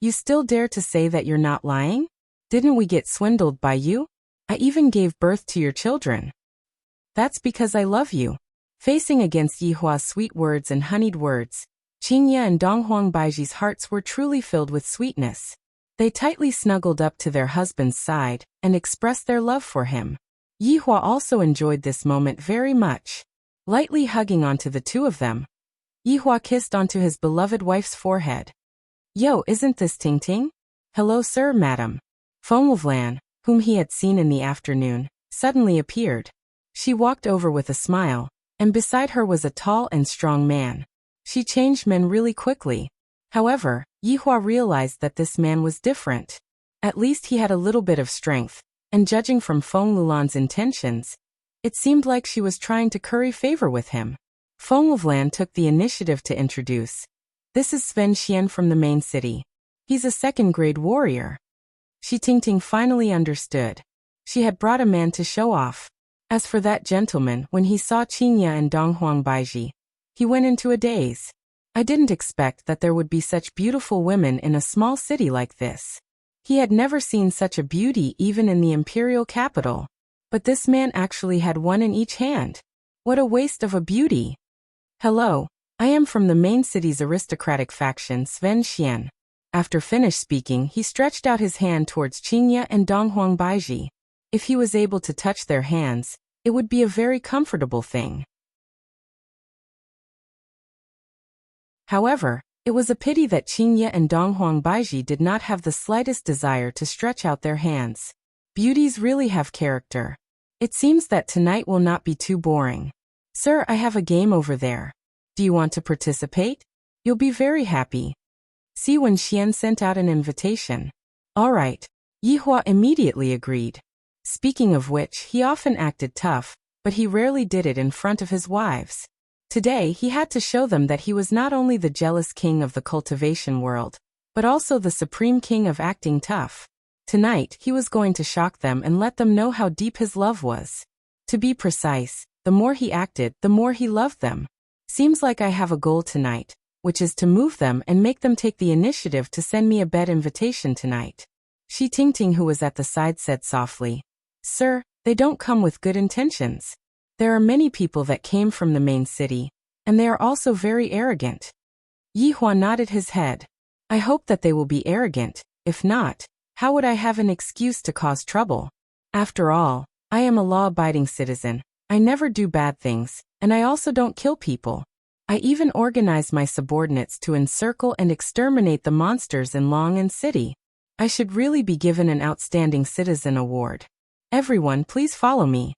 "You still dare to say that you're not lying? Didn't we get swindled by you? I even gave birth to your children. That's because I love you." Facing against Yihua's sweet words and honeyed words, Qingye and Donghuang Baiji's hearts were truly filled with sweetness. They tightly snuggled up to their husband's side and expressed their love for him. Yihua also enjoyed this moment very much. Lightly hugging onto the two of them, Yihua kissed onto his beloved wife's forehead. "Yo, isn't this Ting Ting?" "Hello sir, madam." Fengwuvlan, whom he had seen in the afternoon, suddenly appeared. She walked over with a smile, and beside her was a tall and strong man. She changed men really quickly. However, Yihua realized that this man was different. At least he had a little bit of strength, and judging from Feng Lulan's intentions, it seemed like she was trying to curry favor with him. Fengwuvlan took the initiative to introduce. "This is Sven Xian from the main city. He's a second-grade warrior." Shi Tingting finally understood. She had brought a man to show off. As for that gentleman, when he saw Qingye and Donghuang Baiji, he went into a daze. "I didn't expect that there would be such beautiful women in a small city like this." He had never seen such a beauty even in the imperial capital. But this man actually had one in each hand. What a waste of a beauty. "Hello, I am from the main city's aristocratic faction, Sven Xian." After finished speaking, he stretched out his hand towards Qingye and Donghuang Baiji. If he was able to touch their hands, it would be a very comfortable thing. However, it was a pity that Qingye and Donghuang Baiji did not have the slightest desire to stretch out their hands. Beauties really have character. It seems that tonight will not be too boring. "Sir, I have a game over there. Do you want to participate? You'll be very happy." See when Xian sent out an invitation. "All right." Yihua immediately agreed. Speaking of which, he often acted tough, but he rarely did it in front of his wives. Today he had to show them that he was not only the jealous king of the cultivation world, but also the supreme king of acting tough. Tonight he was going to shock them and let them know how deep his love was. To be precise, the more he acted, the more he loved them. "Seems like I have a goal tonight, which is to move them and make them take the initiative to send me a bed invitation tonight." Shi Tingting, who was at the side, said softly, "Sir, they don't come with good intentions. There are many people that came from the main city, and they are also very arrogant." Yihua nodded his head. "I hope that they will be arrogant. If not, how would I have an excuse to cause trouble? After all, I am a law-abiding citizen. I never do bad things, and I also don't kill people. I even organize my subordinates to encircle and exterminate the monsters in Long City. I should really be given an Outstanding Citizen award. Everyone, please follow me."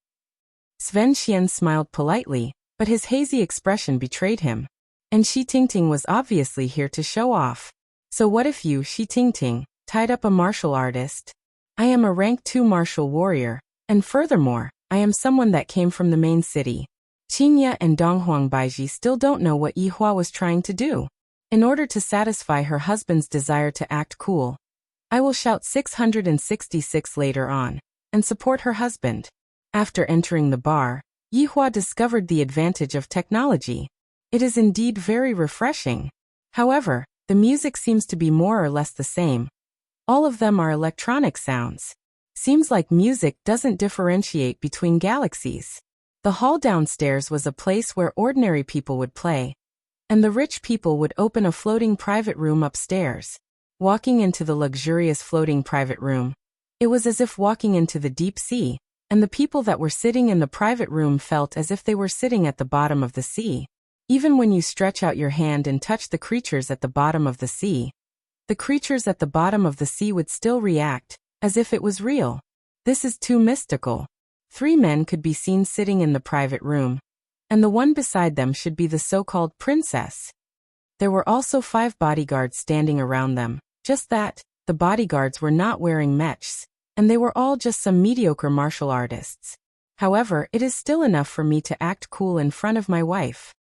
Sven Xian smiled politely, but his hazy expression betrayed him. And Shi Tingting was obviously here to show off. "So what if you, Shi Tingting, tied up a martial artist? I am a rank 2 martial warrior, and furthermore, I am someone that came from the main city." Qingye and Donghuang Baiji still don't know what Yihua was trying to do. In order to satisfy her husband's desire to act cool, "I will shout 666 later on," and support her husband. After entering the bar, Yihua discovered the advantage of technology. It is indeed very refreshing. However, the music seems to be more or less the same. All of them are electronic sounds. Seems like music doesn't differentiate between galaxies. The hall downstairs was a place where ordinary people would play, and the rich people would open a floating private room upstairs. Walking into the luxurious floating private room, it was as if walking into the deep sea. and the people that were sitting in the private room felt as if they were sitting at the bottom of the sea. Even when you stretch out your hand and touch the creatures at the bottom of the sea, the creatures at the bottom of the sea would still react, as if it was real. This is too mystical. 3 men could be seen sitting in the private room, and the one beside them should be the so-called princess. There were also 5 bodyguards standing around them. Just that, the bodyguards were not wearing mechs, and they were all just some mediocre martial artists. However, it is still enough for me to act cool in front of my wife.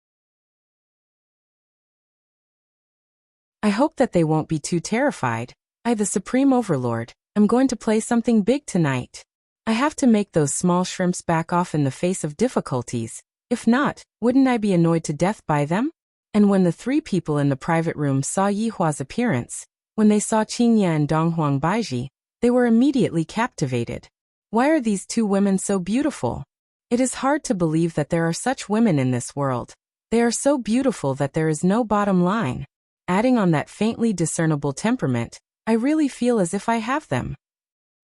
I hope that they won't be too terrified. I, the Supreme Overlord, am going to play something big tonight. I have to make those small shrimps back off in the face of difficulties. If not, wouldn't I be annoyed to death by them? And when the 3 people in the private room saw Yihua's appearance, when they saw Qingya and Donghuang Baiji, they were immediately captivated. Why are these 2 women so beautiful? It is hard to believe that there are such women in this world. They are so beautiful that there is no bottom line. Adding on that faintly discernible temperament, I really feel as if I have them.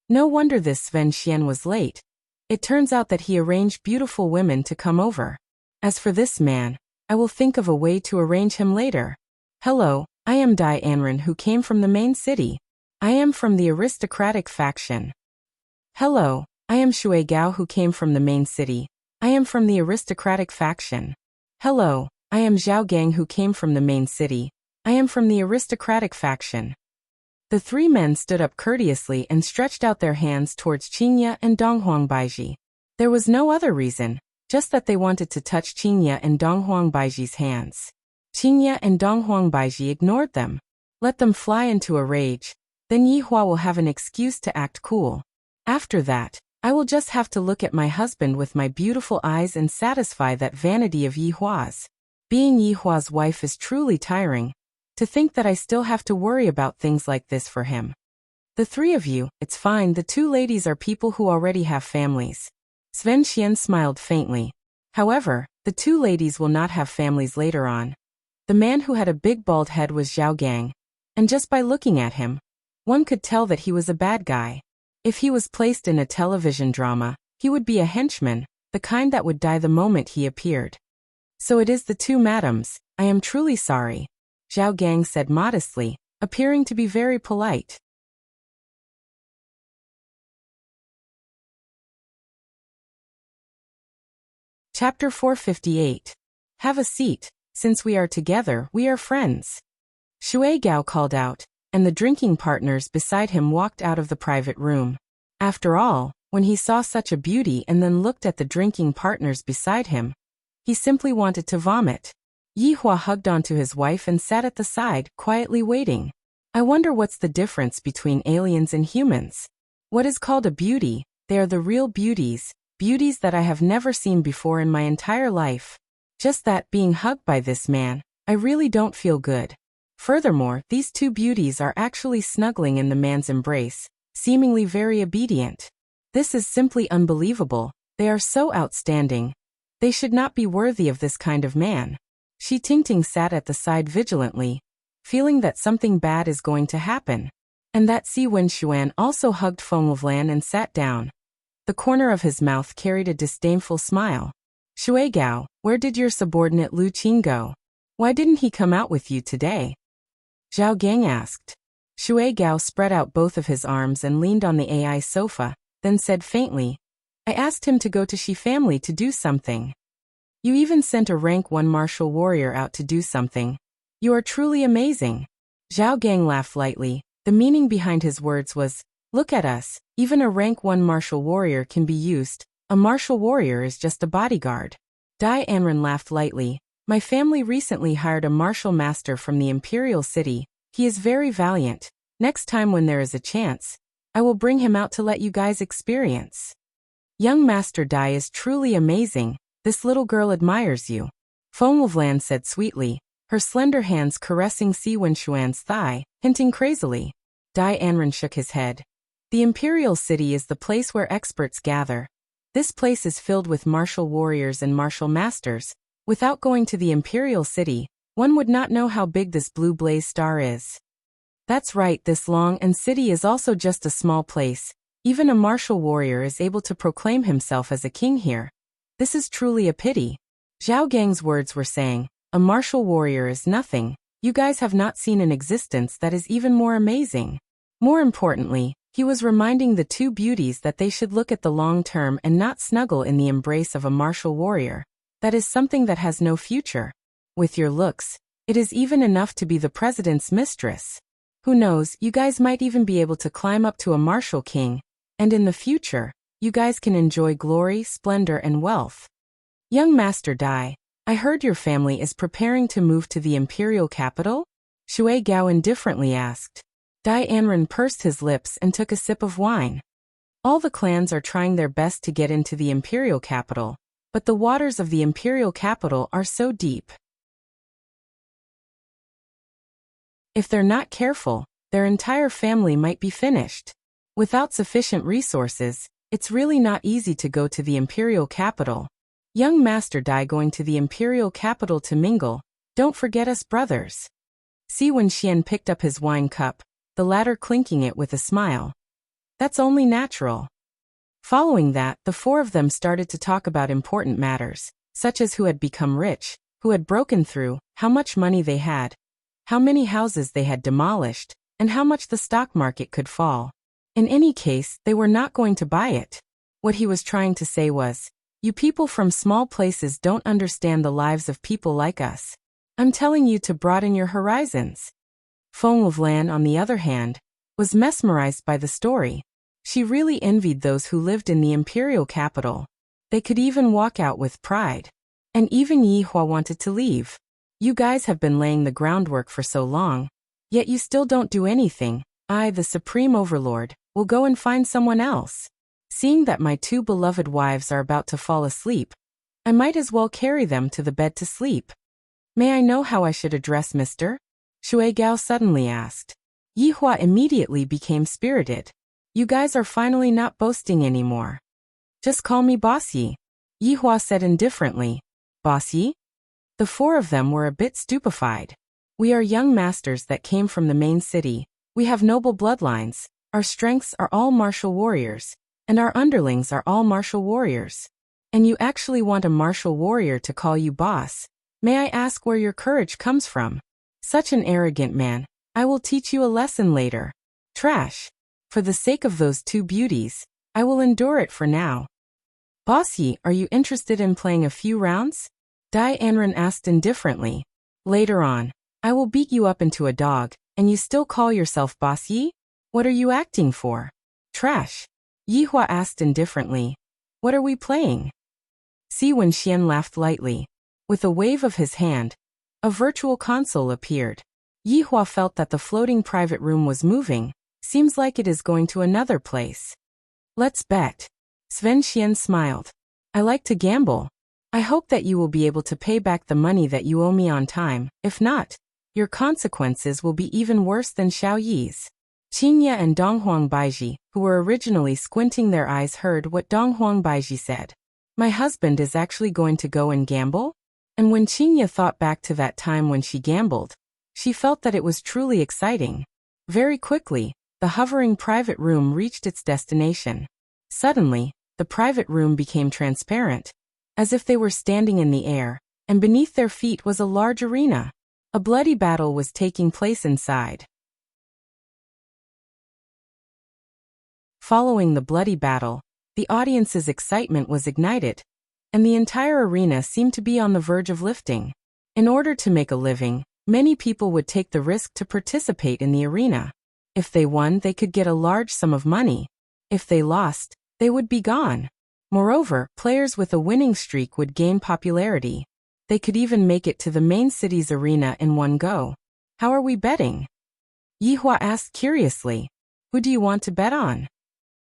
No wonder this Sven Xian was late. It turns out that he arranged beautiful women to come over. As for this man, I will think of a way to arrange him later. Hello, I am Dai Anren who came from the main city. I am from the aristocratic faction. Hello, I am Shui Gao who came from the main city. I am from the aristocratic faction. Hello, I am Zhao Gang who came from the main city. I am from the aristocratic faction. The 3 men stood up courteously and stretched out their hands towards Qingya and Donghuang Baiji. There was no other reason, just that they wanted to touch Qingya and Donghuang Baiji's hands. Qingya and Donghuang Baiji ignored them. Let them fly into a rage, then Yihua will have an excuse to act cool. After that, I will just have to look at my husband with my beautiful eyes and satisfy that vanity of Yihua's. Being Yihua's wife is truly tiring. To think that I still have to worry about things like this for him. The 3 of you, it's fine, the 2 ladies are people who already have families. Sven Xian smiled faintly. However, the 2 ladies will not have families later on. The man who had a big bald head was Zhao Gang, and just by looking at him, one could tell that he was a bad guy. If he was placed in a television drama, he would be a henchman, the kind that would die the moment he appeared. So it is the 2 madams, I am truly sorry, Zhao Gang said modestly, appearing to be very polite. Chapter 458. Have a seat. Since we are together, we are friends. Shui Gao called out, and the drinking partners beside him walked out of the private room. After all, when he saw such a beauty and then looked at the drinking partners beside him, he simply wanted to vomit. Yihua hugged onto his wife and sat at the side, quietly waiting. I wonder what's the difference between aliens and humans. What is called a beauty, they are the real beauties, beauties that I have never seen before in my entire life. Just that, being hugged by this man, I really don't feel good. Furthermore, these 2 beauties are actually snuggling in the man's embrace, seemingly very obedient. This is simply unbelievable, they are so outstanding. They should not be worthy of this kind of man. Shi Tingting sat at the side vigilantly, feeling that something bad is going to happen. And that Si Wenshuan also hugged Feng Wulan and sat down. The corner of his mouth carried a disdainful smile. Shui Gao, where did your subordinate Lu Qing go? Why didn't he come out with you today? Zhao Gang asked. Shui Gao spread out both of his arms and leaned on the AI sofa, then said faintly, I asked him to go to Shi family to do something. You even sent a rank 1 martial warrior out to do something. You are truly amazing. Zhao Gang laughed lightly. The meaning behind his words was, look at us, even a rank 1 martial warrior can be used. A martial warrior is just a bodyguard. Dai Anren laughed lightly. My family recently hired a martial master from the Imperial City. He is very valiant. Next time when there is a chance, I will bring him out to let you guys experience. Young Master Dai is truly amazing. This little girl admires you. Feng Wulan said sweetly, her slender hands caressing Si Wenshuan's thigh, hinting crazily. Dai Anren shook his head. The Imperial City is the place where experts gather. This place is filled with martial warriors and martial masters. Without going to the Imperial City, one would not know how big this blue blaze star is. That's right, this long and city is also just a small place. Even a martial warrior is able to proclaim himself as a king here. This is truly a pity. Zhao Gang's words were saying, a martial warrior is nothing. You guys have not seen an existence that is even more amazing. More importantly, he was reminding the two beauties that they should look at the long term and not snuggle in the embrace of a martial warrior. That is something that has no future. With your looks, it is even enough to be the president's mistress. Who knows, you guys might even be able to climb up to a martial king, and in the future, you guys can enjoy glory, splendor, and wealth. Young Master Dai, I heard your family is preparing to move to the imperial capital? Shui Gao indifferently asked. Dai Anren pursed his lips and took a sip of wine. All the clans are trying their best to get into the imperial capital, but the waters of the imperial capital are so deep. If they're not careful, their entire family might be finished. Without sufficient resources, it's really not easy to go to the imperial capital. Young Master Dai going to the imperial capital to mingle, don't forget us brothers. Si Wenxian picked up his wine cup, the latter clinking it with a smile. That's only natural. Following that, the four of them started to talk about important matters, such as who had become rich, who had broken through, how much money they had, how many houses they had demolished, and how much the stock market could fall. In any case, they were not going to buy it. What he was trying to say was, you people from small places don't understand the lives of people like us. I'm telling you to broaden your horizons. Feng Lan, on the other hand, was mesmerized by the story. She really envied those who lived in the imperial capital. They could even walk out with pride. And even Yi Hua wanted to leave. You guys have been laying the groundwork for so long, yet you still don't do anything. I, the Supreme Overlord, will go and find someone else. Seeing that my two beloved wives are about to fall asleep, I might as well carry them to the bed to sleep. May I know how I should address Mr.? Shui Gao suddenly asked. Yi Hua immediately became spirited. You guys are finally not boasting anymore. Just call me Boss Yi. Yi Hua said indifferently. Boss Yi? The four of them were a bit stupefied. We are young masters that came from the main city. We have noble bloodlines. Our strengths are all martial warriors, and our underlings are all martial warriors. And you actually want a martial warrior to call you boss? May I ask where your courage comes from? Such an arrogant man. I will teach you a lesson later. Trash. For the sake of those two beauties, I will endure it for now. Boss Yi, are you interested in playing a few rounds? Dai Anren asked indifferently. Later on, I will beat you up into a dog, and you still call yourself Boss Yi? What are you acting for? Trash. Yi Hua asked indifferently. What are we playing? Si Wenxian laughed lightly. With a wave of his hand, a virtual console appeared. Yi Hua felt that the floating private room was moving. Seems like it is going to another place. Let's bet. Sven Xian smiled. I like to gamble. I hope that you will be able to pay back the money that you owe me on time. If not, your consequences will be even worse than Xiao Yi's. Qingye and Donghuang Baiji, who were originally squinting their eyes, heard what Donghuang Baiji said. My husband is actually going to go and gamble? And when Qingye thought back to that time when she gambled, she felt that it was truly exciting. Very quickly, the hovering private room reached its destination. Suddenly, the private room became transparent, as if they were standing in the air, and beneath their feet was a large arena. A bloody battle was taking place inside. Following the bloody battle, the audience's excitement was ignited, and the entire arena seemed to be on the verge of lifting. In order to make a living, many people would take the risk to participate in the arena. If they won, they could get a large sum of money. If they lost, they would be gone. Moreover, players with a winning streak would gain popularity. They could even make it to the main city's arena in one go. How are we betting? Yi Hua asked curiously. Who do you want to bet on?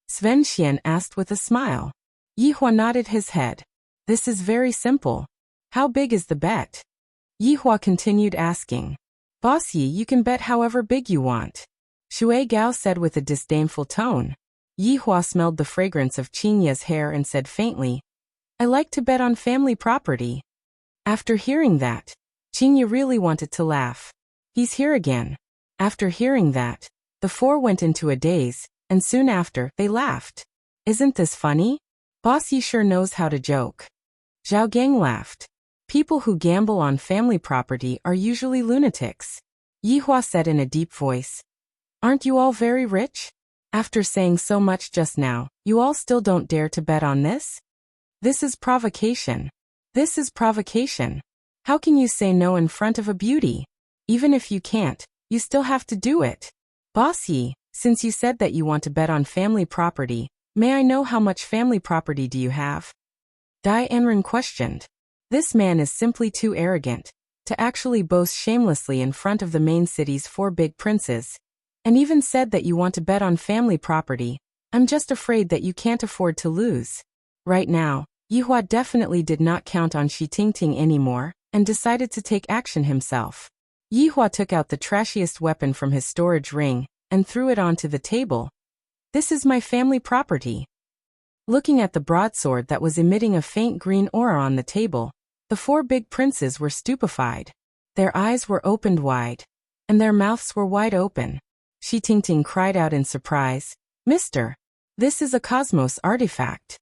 Sven Xian asked with a smile. Yi Hua nodded his head. This is very simple. How big is the bet? Yi Hua continued asking. Boss Yi, you can bet however big you want. Shui Gao said with a disdainful tone. Yi Hua smelled the fragrance of Qingye's hair and said faintly, I like to bet on family property. After hearing that, Qingye really wanted to laugh. He's here again. After hearing that, the four went into a daze. and soon after, they laughed. Isn't this funny? Boss Yi sure knows how to joke. Zhao Gang laughed. People who gamble on family property are usually lunatics. Yi Hua said in a deep voice. Aren't you all very rich? After saying so much just now, you all still don't dare to bet on this? This is provocation. This is provocation. How can you say no in front of a beauty? Even if you can't, you still have to do it. Boss Yi, since you said that you want to bet on family property, may I know how much family property do you have? Dai Anren questioned. This man is simply too arrogant to actually boast shamelessly in front of the main city's 4 big princes, and even said that you want to bet on family property. I'm just afraid that you can't afford to lose. Right now, Yihua definitely did not count on Shi Tingting anymore, and decided to take action himself. Yihua took out the trashiest weapon from his storage ring, and threw it onto the table. This is my family property. Looking at the broadsword that was emitting a faint green aura on the table, the 4 big princes were stupefied. Their eyes were opened wide, and their mouths were wide open. Shi Tingting cried out in surprise, Mister, this is a cosmos artifact.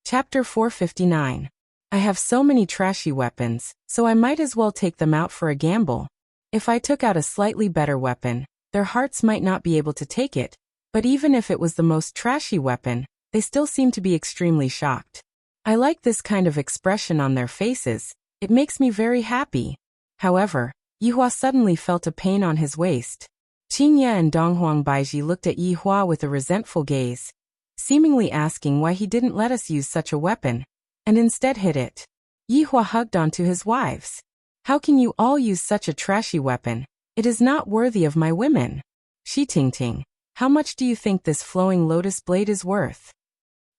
Chapter 459. I have so many trashy weapons, so I might as well take them out for a gamble. If I took out a slightly better weapon, their hearts might not be able to take it, but even if it was the most trashy weapon, they still seem to be extremely shocked. I like this kind of expression on their faces, it makes me very happy. However, Yihua suddenly felt a pain on his waist. Qingye and Donghuang Baiji looked at Yihua with a resentful gaze, seemingly asking why he didn't let us use such a weapon, and instead hid it. Yihua hugged onto his wives. How can you all use such a trashy weapon? It is not worthy of my women. Shi Tingting, how much do you think this flowing lotus blade is worth?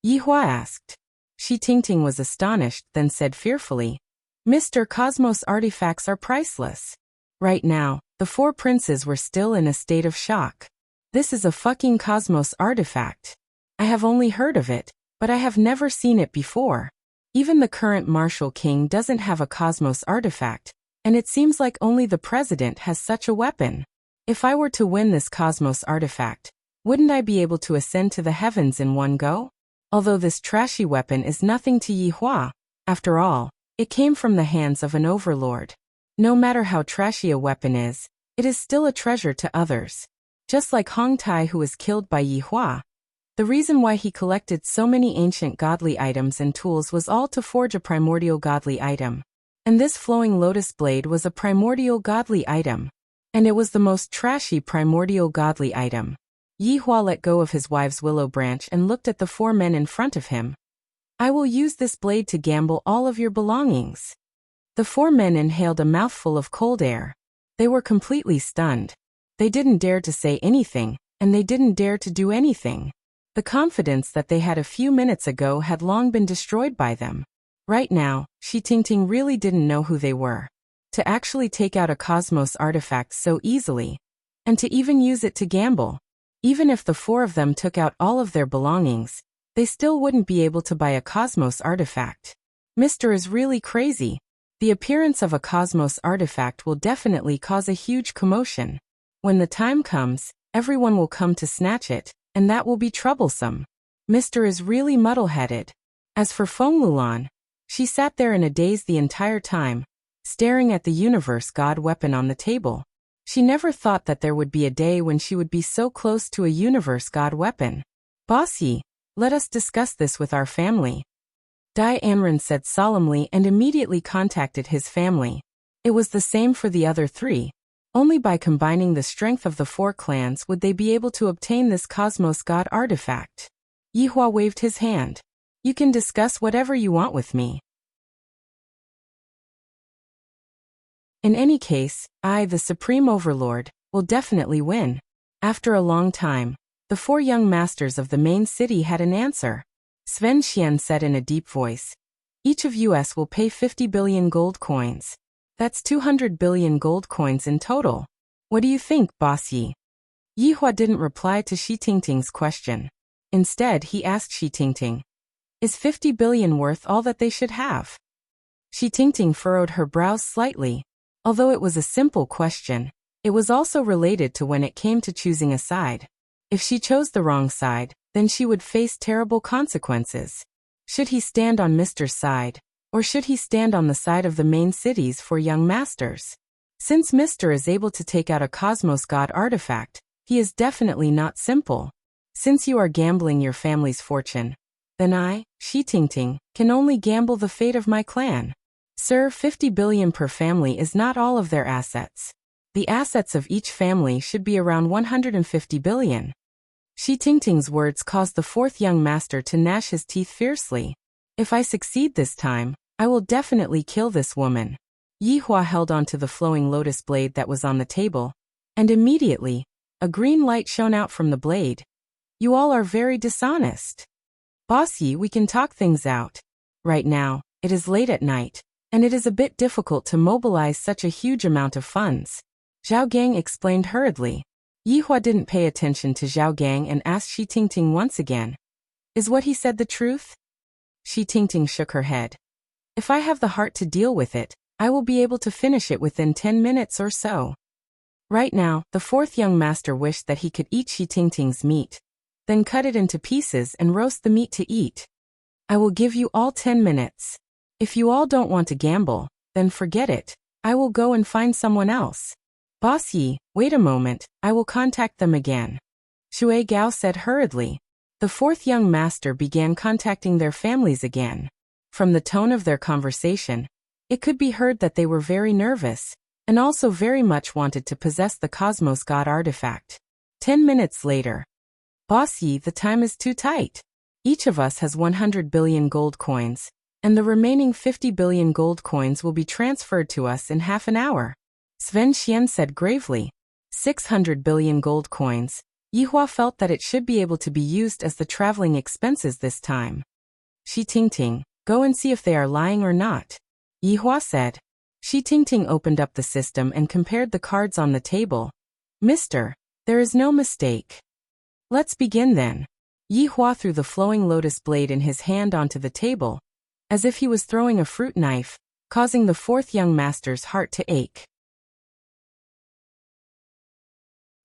Yihua asked. Shi Tingting was astonished, then said fearfully, Mr. Cosmos artifacts are priceless. Right now, the 4 princes were still in a state of shock. This is a fucking cosmos artifact. I have only heard of it, but I have never seen it before. Even the current martial king doesn't have a cosmos artifact, and it seems like only the president has such a weapon. If I were to win this cosmos artifact, wouldn't I be able to ascend to the heavens in one go? Although this trashy weapon is nothing to Yihua, after all, it came from the hands of an overlord. No matter how trashy a weapon is, it is still a treasure to others. Just like Hong Tai, who was killed by Yihua. The reason why he collected so many ancient godly items and tools was all to forge a primordial godly item. And this flowing lotus blade was a primordial godly item. And it was the most trashy primordial godly item. Yihua let go of his wife's willow branch and looked at the 4 men in front of him. I will use this blade to gamble all of your belongings. The 4 men inhaled a mouthful of cold air. They were completely stunned. They didn't dare to say anything, and they didn't dare to do anything. The confidence that they had a few minutes ago had long been destroyed by them. Right now, Shi Tingting really didn't know who they were. To actually take out a cosmos artifact so easily, and to even use it to gamble. Even if the 4 of them took out all of their belongings, they still wouldn't be able to buy a cosmos artifact. Mr. is really crazy. The appearance of a cosmos artifact will definitely cause a huge commotion. When the time comes, everyone will come to snatch it, and that will be troublesome. Mr. is really muddle-headed. As for Feng Lulan, she sat there in a daze the entire time, staring at the universe god weapon on the table. She never thought that there would be a day when she would be so close to a universe god weapon. Boss Yi, let us discuss this with our family. Dai Anren said solemnly and immediately contacted his family. It was the same for the other 3. Only by combining the strength of the 4 clans would they be able to obtain this cosmos god artifact. Yihua waved his hand. You can discuss whatever you want with me. In any case, I, the Supreme Overlord, will definitely win. After a long time, the 4 young masters of the main city had an answer. Sven Xian said in a deep voice. Each of us will pay 50 billion gold coins. That's 200 billion gold coins in total. What do you think, Boss Yi? Yihua didn't reply to Shi Tingting's question. Instead, he asked Shi Tingting, is 50 billion worth all that they should have? Shi Tingting furrowed her brows slightly, Although it was a simple question, it was also related to when it came to choosing a side. If she chose the wrong side, then she would face terrible consequences. Should he stand on Mr.'s side, or should he stand on the side of the main cities for young masters? Since Mr. is able to take out a Cosmos God artifact, he is definitely not simple. Since you are gambling your family's fortune, then I, Shi Tingting, can only gamble the fate of my clan. Sir, 50 billion per family is not all of their assets. The assets of each family should be around 150 billion. Shi Tingting's words caused the fourth young master to gnash his teeth fiercely. If I succeed this time, I will definitely kill this woman. Yi Hua held onto the flowing lotus blade that was on the table, and immediately, a green light shone out from the blade. You all are very dishonest. Boss Yi, we can talk things out. Right now, it is late at night, and it is a bit difficult to mobilize such a huge amount of funds. Zhao Gang explained hurriedly. Yi Hua didn't pay attention to Zhao Gang and asked Shi Tingting once again. Is what he said the truth? Shi Tingting shook her head. If I have the heart to deal with it, I will be able to finish it within 10 minutes or so. Right now, the fourth young master wished that he could eat Shi Tingting's meat, then cut it into pieces and roast the meat to eat. I will give you all 10 minutes. If you all don't want to gamble, then forget it. I will go and find someone else. Boss Yi, wait a moment, I will contact them again. Shui Gao said hurriedly. The fourth young master began contacting their families again. From the tone of their conversation, it could be heard that they were very nervous, and also very much wanted to possess the Cosmos God artifact. 10 minutes later. Boss Yi, the time is too tight. Each of us has 100 billion gold coins, and the remaining 50 billion gold coins will be transferred to us in half an hour. Sven Xian said gravely. 600 billion gold coins. Yi Hua felt that it should be able to be used as the traveling expenses this time. Shi Tingting, go and see if they are lying or not. Yi Hua said. Shi Tingting opened up the system and compared the cards on the table. Mister, there is no mistake. Let's begin then. Yi Hua threw the flowing lotus blade in his hand onto the table, as if he was throwing a fruit knife, causing the fourth young master's heart to ache.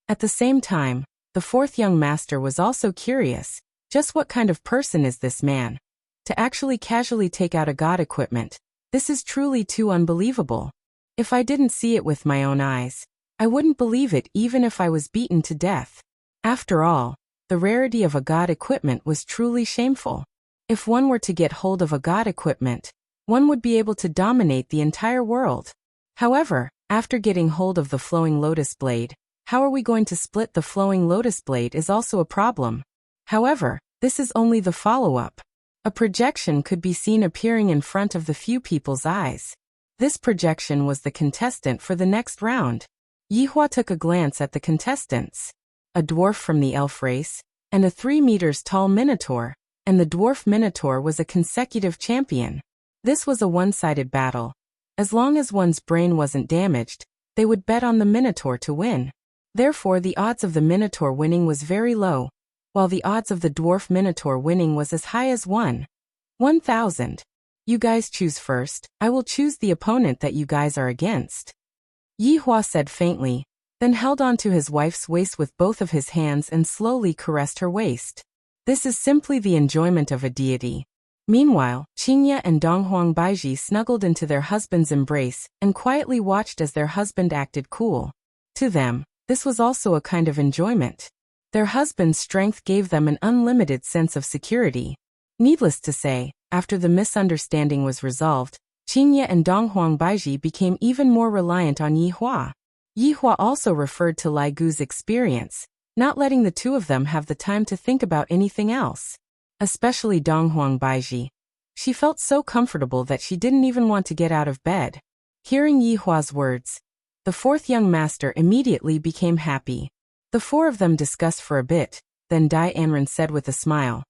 At the same time, the fourth young master was also curious, just what kind of person is this man? To actually casually take out a god equipment, this is truly too unbelievable. If I didn't see it with my own eyes, I wouldn't believe it even if I was beaten to death. After all, the rarity of a god equipment was truly shameful. If one were to get hold of a god equipment, one would be able to dominate the entire world. However, after getting hold of the flowing lotus blade, how are we going to split the flowing lotus blade is also a problem. However, this is only the follow-up. A projection could be seen appearing in front of the few people's eyes. This projection was the contestant for the next round. Yi Hua took a glance at the contestants. A dwarf from the elf race, and a 3 meters tall minotaur, and the dwarf minotaur was a consecutive champion. This was a one-sided battle. As long as one's brain wasn't damaged, they would bet on the minotaur to win. Therefore the odds of the minotaur winning was very low, while the odds of the dwarf minotaur winning was as high as 1,000. You guys choose first, I will choose the opponent that you guys are against. Yi Hua said faintly, then held on to his wife's waist with both of his hands and slowly caressed her waist. This is simply the enjoyment of a deity. Meanwhile, Qingye and Donghuang Baiji snuggled into their husband's embrace and quietly watched as their husband acted cool. To them, this was also a kind of enjoyment. Their husband's strength gave them an unlimited sense of security. Needless to say, after the misunderstanding was resolved, Qingye and Donghuang Baiji became even more reliant on Yi Hua. Yi Hua also referred to Lai Gu's experience, not letting the two of them have the time to think about anything else. Especially Donghuang Baiji. She felt so comfortable that she didn't even want to get out of bed. Hearing Yi Hua's words, the fourth young master immediately became happy. The four of them discussed for a bit, then Dai Anren said with a smile.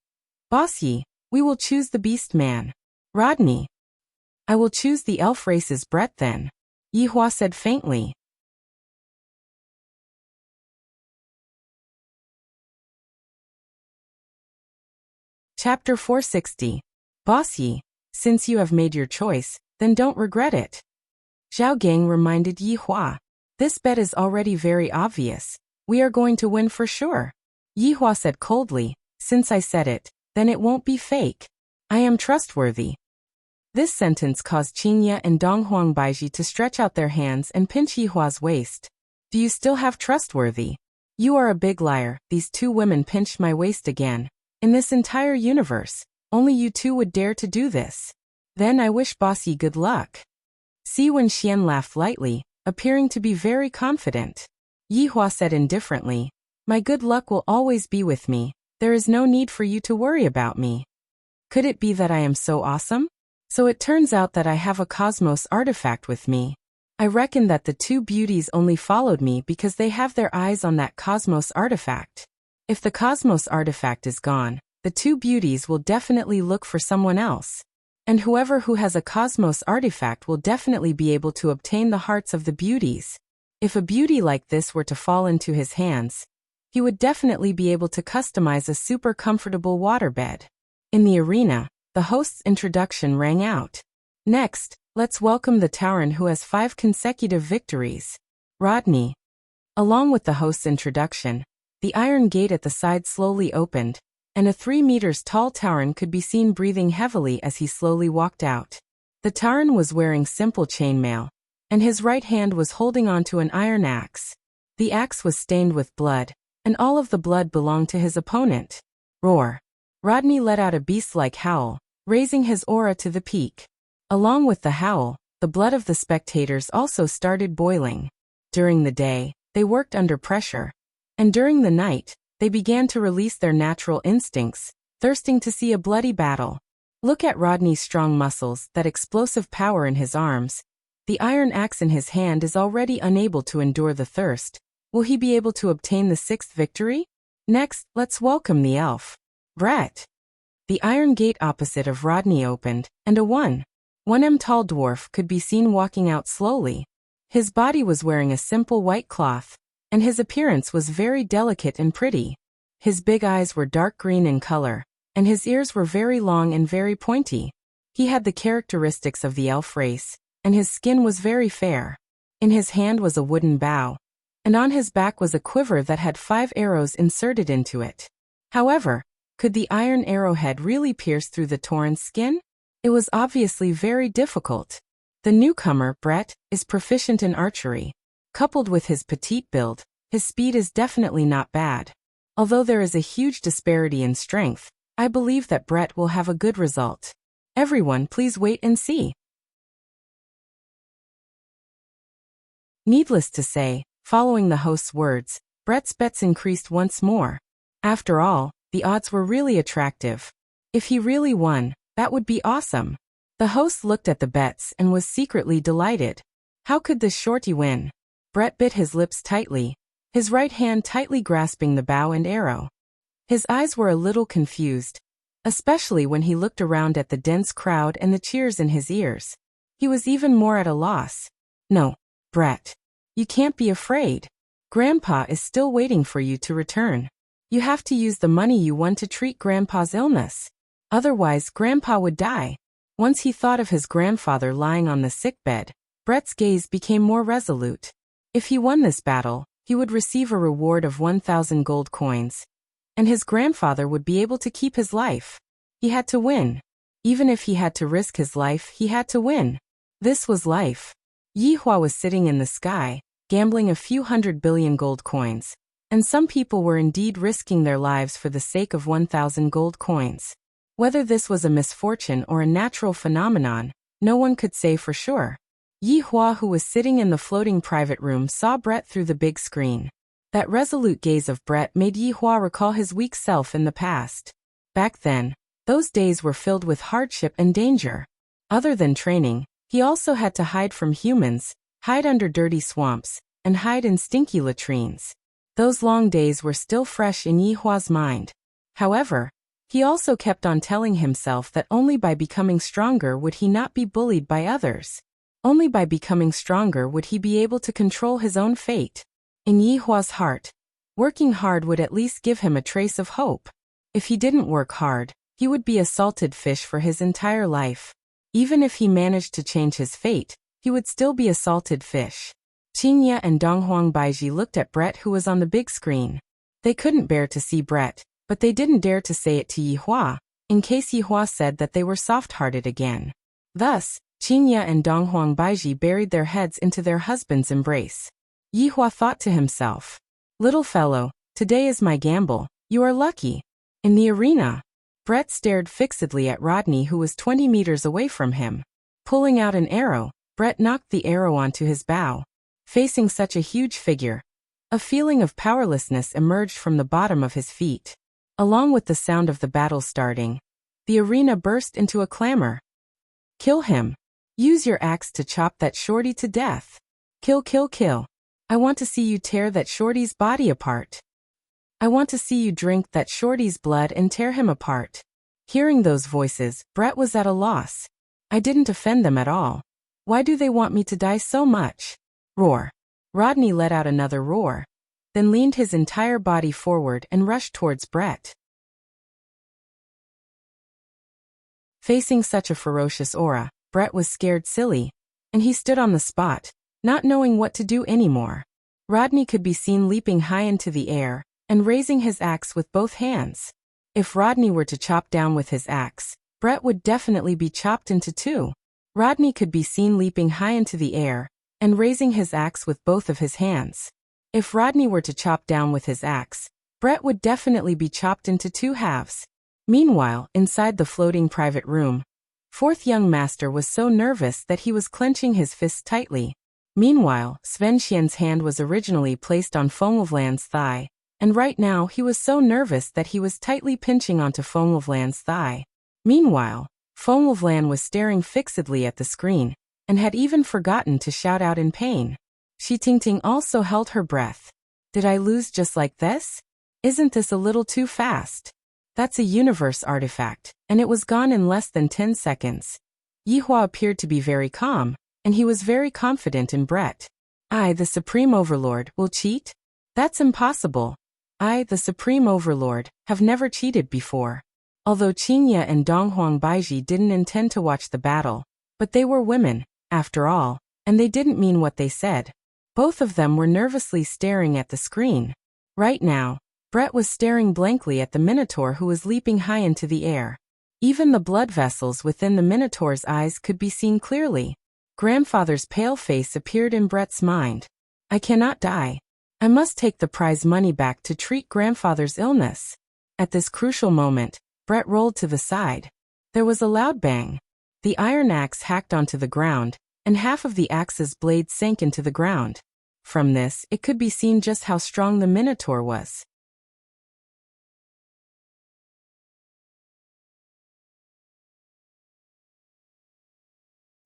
Boss Yi, we will choose the beast man. Rodney. I will choose the elf race's Brett then. Yi Hua said faintly. Chapter 460. Boss Yi, since you have made your choice, then don't regret it. Zhao Gang reminded Yi Hua. This bet is already very obvious. We are going to win for sure. Yi Hua said coldly, since I said it, then it won't be fake. I am trustworthy. This sentence caused Qingye and Donghuang Baiji to stretch out their hands and pinch Yi Hua's waist. Do you still have trustworthy? You are a big liar. These two women pinched my waist again. In this entire universe, only you two would dare to do this. Then I wish Boss Yi good luck. Si Wenxian laughed lightly, appearing to be very confident. Yi Hua said indifferently, my good luck will always be with me. There is no need for you to worry about me. Could it be that I am so awesome? So it turns out that I have a cosmos artifact with me. I reckon that the two beauties only followed me because they have their eyes on that cosmos artifact. If the cosmos artifact is gone, the two beauties will definitely look for someone else. And whoever who has a cosmos artifact will definitely be able to obtain the hearts of the beauties. If a beauty like this were to fall into his hands, he would definitely be able to customize a super comfortable waterbed. In the arena, the host's introduction rang out. Next, let's welcome the Tauren who has 5 consecutive victories. Rodney. Along with the host's introduction, the iron gate at the side slowly opened, and a 3 meters tall Tauren could be seen breathing heavily as he slowly walked out. The Tauren was wearing simple chainmail, and his right hand was holding onto an iron axe. The axe was stained with blood, and all of the blood belonged to his opponent. Roar. Rodney let out a beast-like howl, raising his aura to the peak. Along with the howl, the blood of the spectators also started boiling. During the day, they worked under pressure, and during the night, they began to release their natural instincts, thirsting to see a bloody battle. Look at Rodney's strong muscles, that explosive power in his arms. The iron axe in his hand is already unable to endure the thirst. Will he be able to obtain the 6th victory? Next, let's welcome the elf. Brett. The iron gate opposite of Rodney opened, and a 1m tall dwarf could be seen walking out slowly. His body was wearing a simple white cloth, and his appearance was very delicate and pretty. His big eyes were dark green in color, and his ears were very long and very pointy. He had the characteristics of the elf race, and his skin was very fair. In his hand was a wooden bow, and on his back was a quiver that had 5 arrows inserted into it. However, could the iron arrowhead really pierce through the Tauren's skin? It was obviously very difficult. The newcomer, Brett, is proficient in archery. Coupled with his petite build, his speed is definitely not bad. Although there is a huge disparity in strength, I believe that Brett will have a good result. Everyone, please wait and see. Needless to say, following the host's words, Brett's bets increased once more. After all, the odds were really attractive. If he really won, that would be awesome. The host looked at the bets and was secretly delighted. How could this shorty win? Brett bit his lips tightly, his right hand tightly grasping the bow and arrow. His eyes were a little confused, especially when he looked around at the dense crowd and the cheers in his ears. He was even more at a loss. No, Brett. You can't be afraid. Grandpa is still waiting for you to return. You have to use the money you won to treat Grandpa's illness. Otherwise, Grandpa would die. Once he thought of his grandfather lying on the sickbed, Brett's gaze became more resolute. If he won this battle, he would receive a reward of 1,000 gold coins, and his grandfather would be able to keep his life. He had to win. Even if he had to risk his life, he had to win. This was life. Yi Hua was sitting in the sky, gambling a few 100 billion gold coins, and some people were indeed risking their lives for the sake of 1,000 gold coins. Whether this was a misfortune or a natural phenomenon, no one could say for sure. Yi Hua, who was sitting in the floating private room, saw Brett through the big screen. That resolute gaze of Brett made Yi Hua recall his weak self in the past. Back then, those days were filled with hardship and danger. Other than training, he also had to hide from humans, hide under dirty swamps, and hide in stinky latrines. Those long days were still fresh in Yi Hua's mind. However, he also kept on telling himself that only by becoming stronger would he not be bullied by others. Only by becoming stronger would he be able to control his own fate. In Yi Hua's heart, working hard would at least give him a trace of hope. If he didn't work hard, he would be a salted fish for his entire life. Even if he managed to change his fate, he would still be a salted fish. Qingye and Donghuang Baiji looked at Brett, who was on the big screen. They couldn't bear to see Brett, but they didn't dare to say it to Yihua, in case Yihua said that they were soft-hearted again. Thus, Qingye and Donghuang Baiji buried their heads into their husband's embrace. Yihua thought to himself, "Little fellow, today is my gamble, you are lucky." In the arena, Brett stared fixedly at Rodney, who was 20 meters away from him. Pulling out an arrow, Brett knocked the arrow onto his bow. Facing such a huge figure, a feeling of powerlessness emerged from the bottom of his feet. Along with the sound of the battle starting, the arena burst into a clamor. "Kill him! Use your axe to chop that shorty to death! Kill, kill, kill! I want to see you tear that shorty's body apart! I want to see you drink that shorty's blood and tear him apart!" Hearing those voices, Brett was at a loss. I didn't offend them at all. Why do they want me to die so much? Roar. Rodney let out another roar, then leaned his entire body forward and rushed towards Brett. Facing such a ferocious aura, Brett was scared silly, and he stood on the spot, not knowing what to do anymore. Rodney could be seen leaping high into the air and raising his axe with both hands. If Rodney were to chop down with his axe, Brett would definitely be chopped into two. Rodney could be seen leaping high into the air and raising his axe with both of his hands. If Rodney were to chop down with his axe, Brett would definitely be chopped into two halves. Meanwhile, inside the floating private room, fourth young master was so nervous that he was clenching his fists tightly. Meanwhile, Sven Xian's hand was originally placed on Fengwulfland's thigh, and right now he was so nervous that he was tightly pinching onto Fengwulfland's thigh. Meanwhile, Fengwulfland was staring fixedly at the screen, and had even forgotten to shout out in pain. Shi Tingting also held her breath. Did I lose just like this? Isn't this a little too fast? That's a universe artifact, and it was gone in less than 10 seconds. Yihua appeared to be very calm, and he was very confident in Brett. I, the Supreme Overlord, will cheat? That's impossible. I, the Supreme Overlord, have never cheated before. Although Qingye and Donghuang Baiji didn't intend to watch the battle, but they were women, after all, and they didn't mean what they said. Both of them were nervously staring at the screen. Right now, Brett was staring blankly at the Minotaur, who was leaping high into the air. Even the blood vessels within the Minotaur's eyes could be seen clearly. Grandfather's pale face appeared in Brett's mind. I cannot die. I must take the prize money back to treat grandfather's illness. At this crucial moment, Brett rolled to the side. There was a loud bang. The iron axe hacked onto the ground, and half of the axe's blade sank into the ground. From this, it could be seen just how strong the Minotaur was.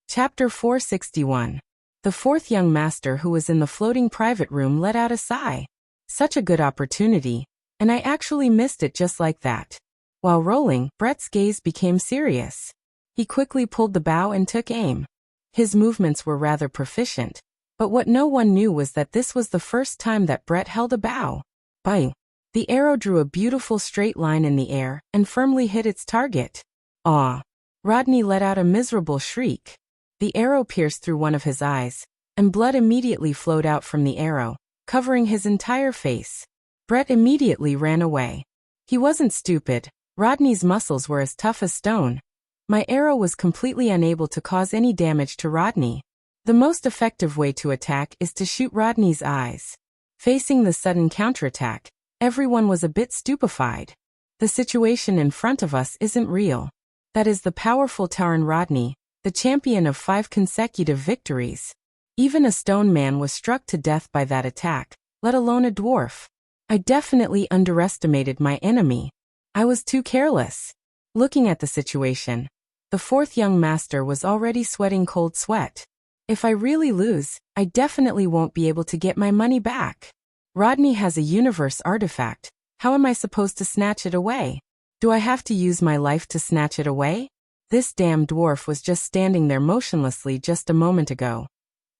Chapter 461. The fourth young master, who was in the floating private room, let out a sigh. Such a good opportunity, and I actually missed it just like that. While rolling, Brett's gaze became serious. He quickly pulled the bow and took aim. His movements were rather proficient, but what no one knew was that this was the first time that Brett held a bow. Bang! The arrow drew a beautiful straight line in the air and firmly hit its target. Aw! Rodney let out a miserable shriek. The arrow pierced through one of his eyes, and blood immediately flowed out from the arrow, covering his entire face. Brett immediately ran away. He wasn't stupid. Rodney's muscles were as tough as stone. My arrow was completely unable to cause any damage to Rodney. The most effective way to attack is to shoot Rodney's eyes. Facing the sudden counterattack, everyone was a bit stupefied. The situation in front of us isn't real. That is the powerful Taran Rodney, the champion of 5 consecutive victories. Even a stone man was struck to death by that attack, let alone a dwarf. I definitely underestimated my enemy. I was too careless. Looking at the situation, the fourth young master was already sweating cold sweat. If I really lose, I definitely won't be able to get my money back. Rodney has a universe artifact. How am I supposed to snatch it away? Do I have to use my life to snatch it away? This damn dwarf was just standing there motionlessly just a moment ago.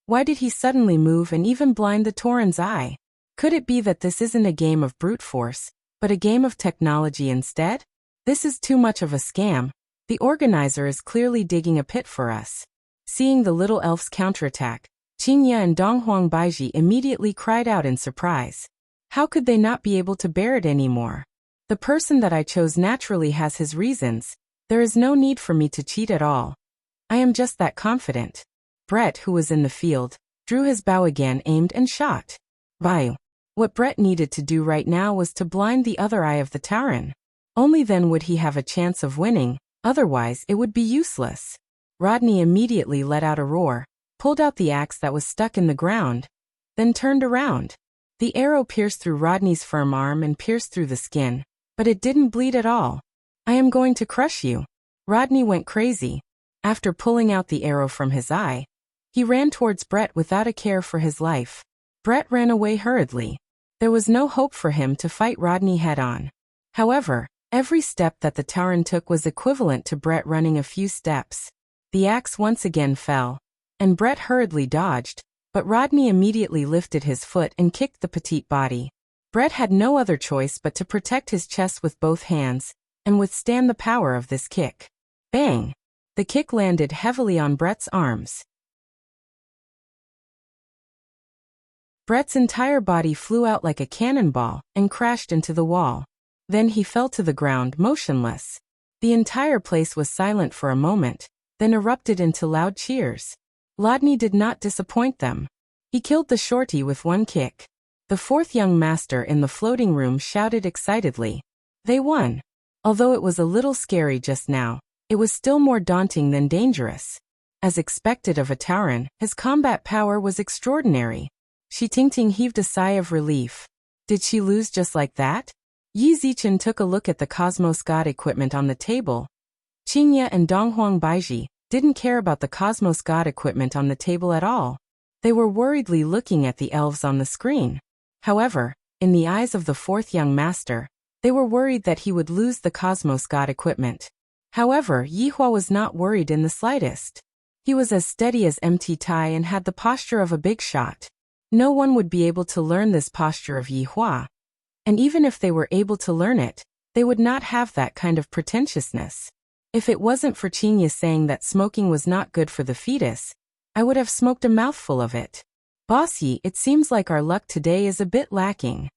Why did he suddenly move and even blind the Tauren's eye? Could it be that this isn't a game of brute force, but a game of technology instead? This is too much of a scam. The organizer is clearly digging a pit for us. Seeing the little elf's counterattack, Qingye and Donghuang Baiji immediately cried out in surprise. How could they not be able to bear it anymore? The person that I chose naturally has his reasons. There is no need for me to cheat at all. I am just that confident. Brett, who was in the field, drew his bow again, aimed and shot. Bye. What Brett needed to do right now was to blind the other eye of the Tauren. Only then would he have a chance of winning, otherwise it would be useless. Rodney immediately let out a roar, pulled out the axe that was stuck in the ground, then turned around. The arrow pierced through Rodney's firm arm and pierced through the skin, but it didn't bleed at all. I am going to crush you. Rodney went crazy. After pulling out the arrow from his eye, he ran towards Brett without a care for his life. Brett ran away hurriedly. There was no hope for him to fight Rodney head-on. However, every step that the Tauren took was equivalent to Brett running a few steps. The axe once again fell, and Brett hurriedly dodged, but Rodney immediately lifted his foot and kicked the petite body. Brett had no other choice but to protect his chest with both hands and withstand the power of this kick. Bang! The kick landed heavily on Brett's arms. Brett's entire body flew out like a cannonball and crashed into the wall. Then he fell to the ground motionless. The entire place was silent for a moment, then erupted into loud cheers. Rodney did not disappoint them. He killed the shorty with one kick. The fourth young master in the floating room shouted excitedly. They won. Although it was a little scary just now, it was still more daunting than dangerous. As expected of a Tauren, his combat power was extraordinary. Shi Tingting heaved a sigh of relief. Did she lose just like that? Yi Zichen took a look at the Cosmos God equipment on the table. Qingye and Donghuang Baiji didn't care about the Cosmos God equipment on the table at all. They were worriedly looking at the elves on the screen. However, in the eyes of the fourth young master, they were worried that he would lose the Cosmos God equipment. However, Yihua was not worried in the slightest. He was as steady as empty Tai and had the posture of a big shot. No one would be able to learn this posture of Yihua. And even if they were able to learn it, they would not have that kind of pretentiousness. If it wasn't for Qingye saying that smoking was not good for the fetus, I would have smoked a mouthful of it. Boss Yi, it seems like our luck today is a bit lacking.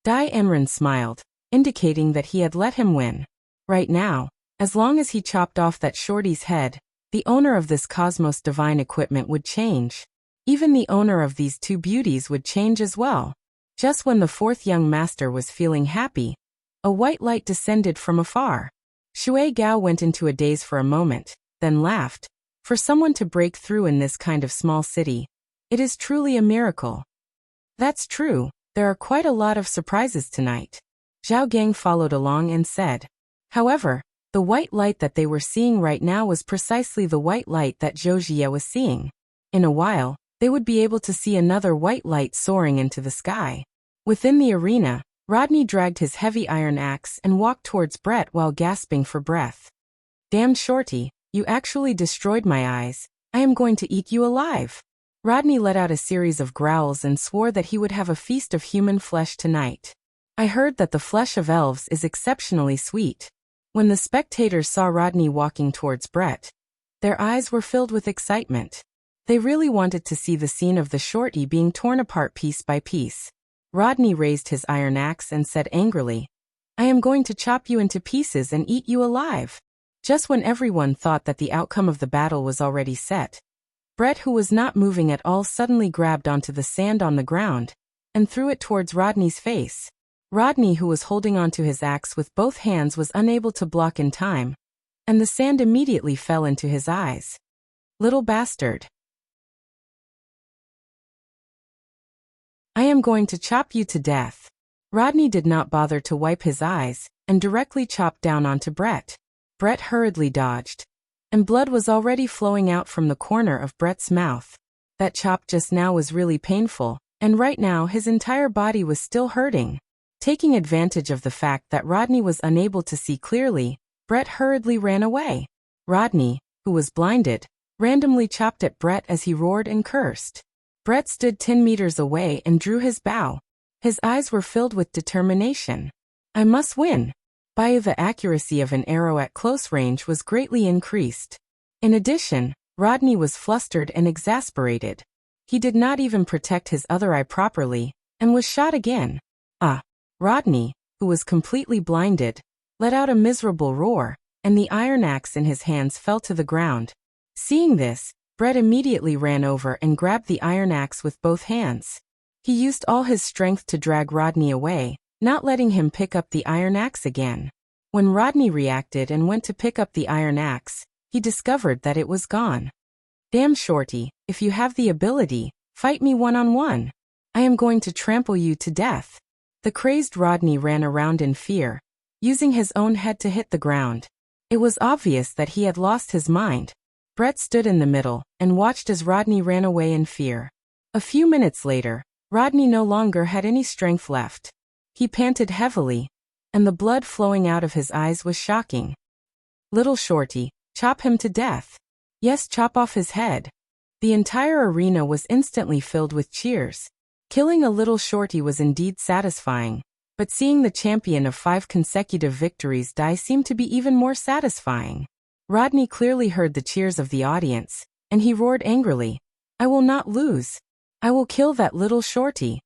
Dai Enren smiled, indicating that he had let him win. Right now, as long as he chopped off that shorty's head, the owner of this Cosmos Divine equipment would change. Even the owner of these two beauties would change as well. Just when the fourth young master was feeling happy, a white light descended from afar. Shui Gao went into a daze for a moment, then laughed. For someone to break through in this kind of small city, it is truly a miracle. That's true, there are quite a lot of surprises tonight. Zhao Gang followed along and said. However, the white light that they were seeing right now was precisely the white light that Zhou Jie was seeing. In a while, they would be able to see another white light soaring into the sky. Within the arena, Rodney dragged his heavy iron axe and walked towards Brett while gasping for breath. Damn shorty, you actually destroyed my eyes. I am going to eat you alive. Rodney let out a series of growls and swore that he would have a feast of human flesh tonight. I heard that the flesh of elves is exceptionally sweet. When the spectators saw Rodney walking towards Brett, their eyes were filled with excitement. They really wanted to see the scene of the shorty being torn apart piece by piece. Rodney raised his iron axe and said angrily, I am going to chop you into pieces and eat you alive. Just when everyone thought that the outcome of the battle was already set, Brett, who was not moving at all, suddenly grabbed onto the sand on the ground and threw it towards Rodney's face. Rodney, who was holding onto his axe with both hands, was unable to block in time, and the sand immediately fell into his eyes. Little bastard. I am going to chop you to death. Rodney did not bother to wipe his eyes and directly chopped down onto Brett. Brett hurriedly dodged, and blood was already flowing out from the corner of Brett's mouth. That chop just now was really painful, and right now his entire body was still hurting. Taking advantage of the fact that Rodney was unable to see clearly, Brett hurriedly ran away. Rodney, who was blinded, randomly chopped at Brett as he roared and cursed. Brett stood 10 meters away and drew his bow. His eyes were filled with determination. I must win. By the accuracy of an arrow at close range was greatly increased. In addition, Rodney was flustered and exasperated. He did not even protect his other eye properly, and was shot again. Rodney, who was completely blinded, let out a miserable roar, and the iron axe in his hands fell to the ground. Seeing this, Brett immediately ran over and grabbed the iron axe with both hands. He used all his strength to drag Rodney away, not letting him pick up the iron axe again. When Rodney reacted and went to pick up the iron axe, he discovered that it was gone. "Damn, Shorty, if you have the ability, fight me one-on-one. I am going to trample you to death." The crazed Rodney ran around in fear, using his own head to hit the ground. It was obvious that he had lost his mind. Brett stood in the middle and watched as Rodney ran away in fear. A few minutes later, Rodney no longer had any strength left. He panted heavily, and the blood flowing out of his eyes was shocking. "Little Shorty, chop him to death. Yes, chop off his head." The entire arena was instantly filled with cheers. Killing a little Shorty was indeed satisfying, but seeing the champion of 5 consecutive victories die seemed to be even more satisfying. Rodney clearly heard the cheers of the audience, and he roared angrily, "I will not lose. I will kill that little Shorty."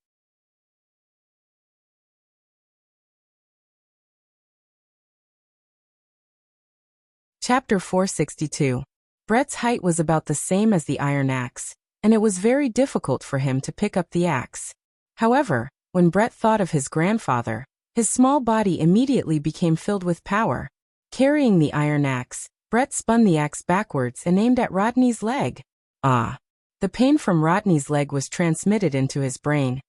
Chapter 462. Brett's height was about the same as the iron axe, and it was very difficult for him to pick up the axe. However, when Brett thought of his grandfather, his small body immediately became filled with power. Carrying the iron axe, Brett spun the axe backwards and aimed at Rodney's leg. The pain from Rodney's leg was transmitted into his brain,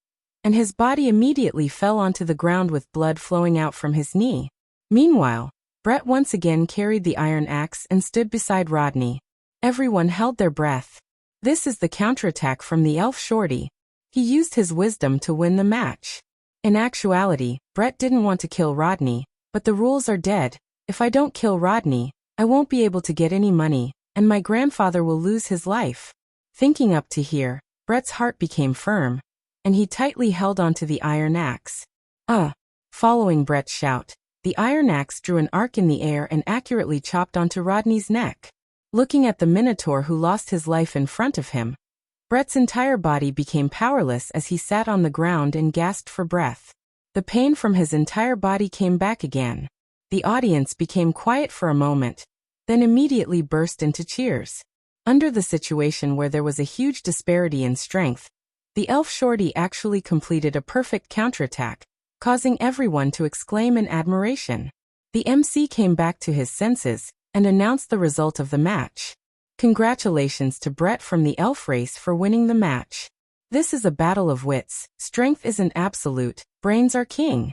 and his body immediately fell onto the ground with blood flowing out from his knee. Meanwhile, Brett once again carried the iron axe and stood beside Rodney. Everyone held their breath. This is the counterattack from the elf Shorty. He used his wisdom to win the match. In actuality, Brett didn't want to kill Rodney, but the rules are dead. If I don't kill Rodney, I won't be able to get any money, and my grandfather will lose his life. Thinking up to here, Brett's heart became firm, and he tightly held onto the iron axe. Following Brett's shout, the iron axe drew an arc in the air and accurately chopped onto Rodney's neck. Looking at the Minotaur who lost his life in front of him, Brett's entire body became powerless as he sat on the ground and gasped for breath. The pain from his entire body came back again. The audience became quiet for a moment, then immediately burst into cheers. Under the situation where there was a huge disparity in strength, the elf Shorty actually completed a perfect counterattack, causing everyone to exclaim in admiration. The MC came back to his senses and announced the result of the match. Congratulations to Brett from the elf race for winning the match. This is a battle of wits. Strength isn't absolute, brains are king.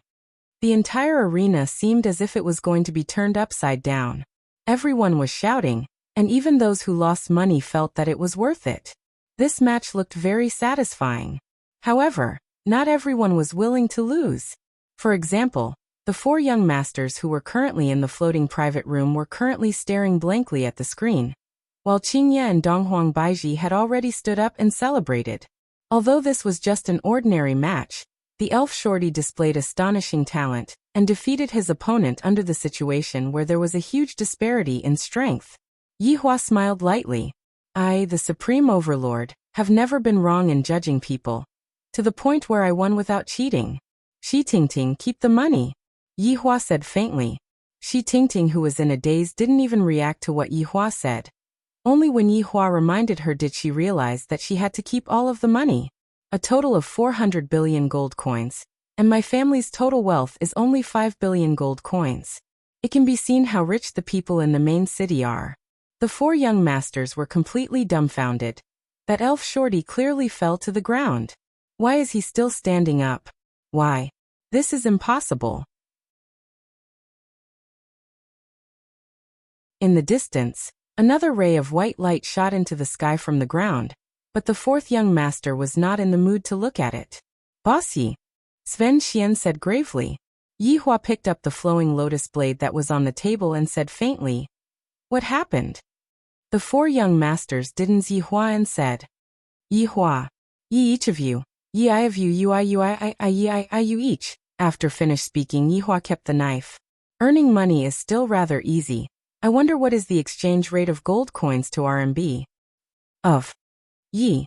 The entire arena seemed as if it was going to be turned upside down. Everyone was shouting, and even those who lost money felt that it was worth it. This match looked very satisfying. However, not everyone was willing to lose. For example, the 4 young masters who were currently in the floating private room were currently staring blankly at the screen, while Qingye and Donghuang Baiji had already stood up and celebrated. Although this was just an ordinary match, the elf Shorty displayed astonishing talent and defeated his opponent under the situation where there was a huge disparity in strength. Yihua smiled lightly. "I, the Supreme Overlord, have never been wrong in judging people, to the point where I won without cheating. Shi Tingting, keep the money," Yihua said faintly. Shi Tingting, who was in a daze, didn't even react to what Yihua said. Only when Yihua reminded her did she realize that she had to keep all of the money. A total of 400 billion gold coins, and my family's total wealth is only 5 billion gold coins. It can be seen how rich the people in the main city are. The 4 young masters were completely dumbfounded. That elf Shorty clearly fell to the ground. Why is he still standing up? Why? This is impossible. In the distance, another ray of white light shot into the sky from the ground, but the 4th young master was not in the mood to look at it. "Bossy," Sven Xian said gravely. Yihua picked up the flowing lotus blade that was on the table and said faintly, "What happened?" The 4 young masters didn't Yihua and said, "Yihua, ye each of you, ye I of you, you I ye I you each." After finished speaking, Yihua kept the knife. "Earning money is still rather easy. I wonder what is the exchange rate of gold coins to RMB. Of. Yi.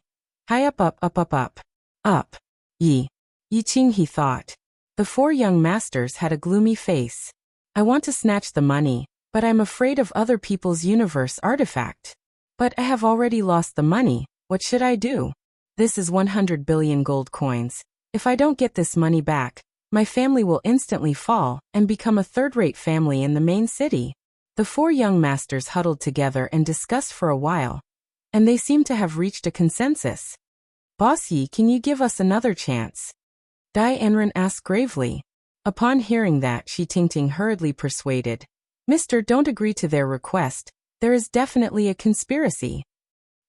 High up up up up up. Up. Yi. Yi Qing, he thought. The four young masters had a gloomy face. I want to snatch the money, but I'm afraid of other people's universe artifact. But I have already lost the money, what should I do? This is 100 billion gold coins. If I don't get this money back, my family will instantly fall and become a third-rate family in the main city. The four young masters huddled together and discussed for a while, and they seemed to have reached a consensus. Boss Yi, can you give us another chance? Dai Enren asked gravely. Upon hearing that, Shi Tingting hurriedly persuaded. Mister, don't agree to their request. There is definitely a conspiracy.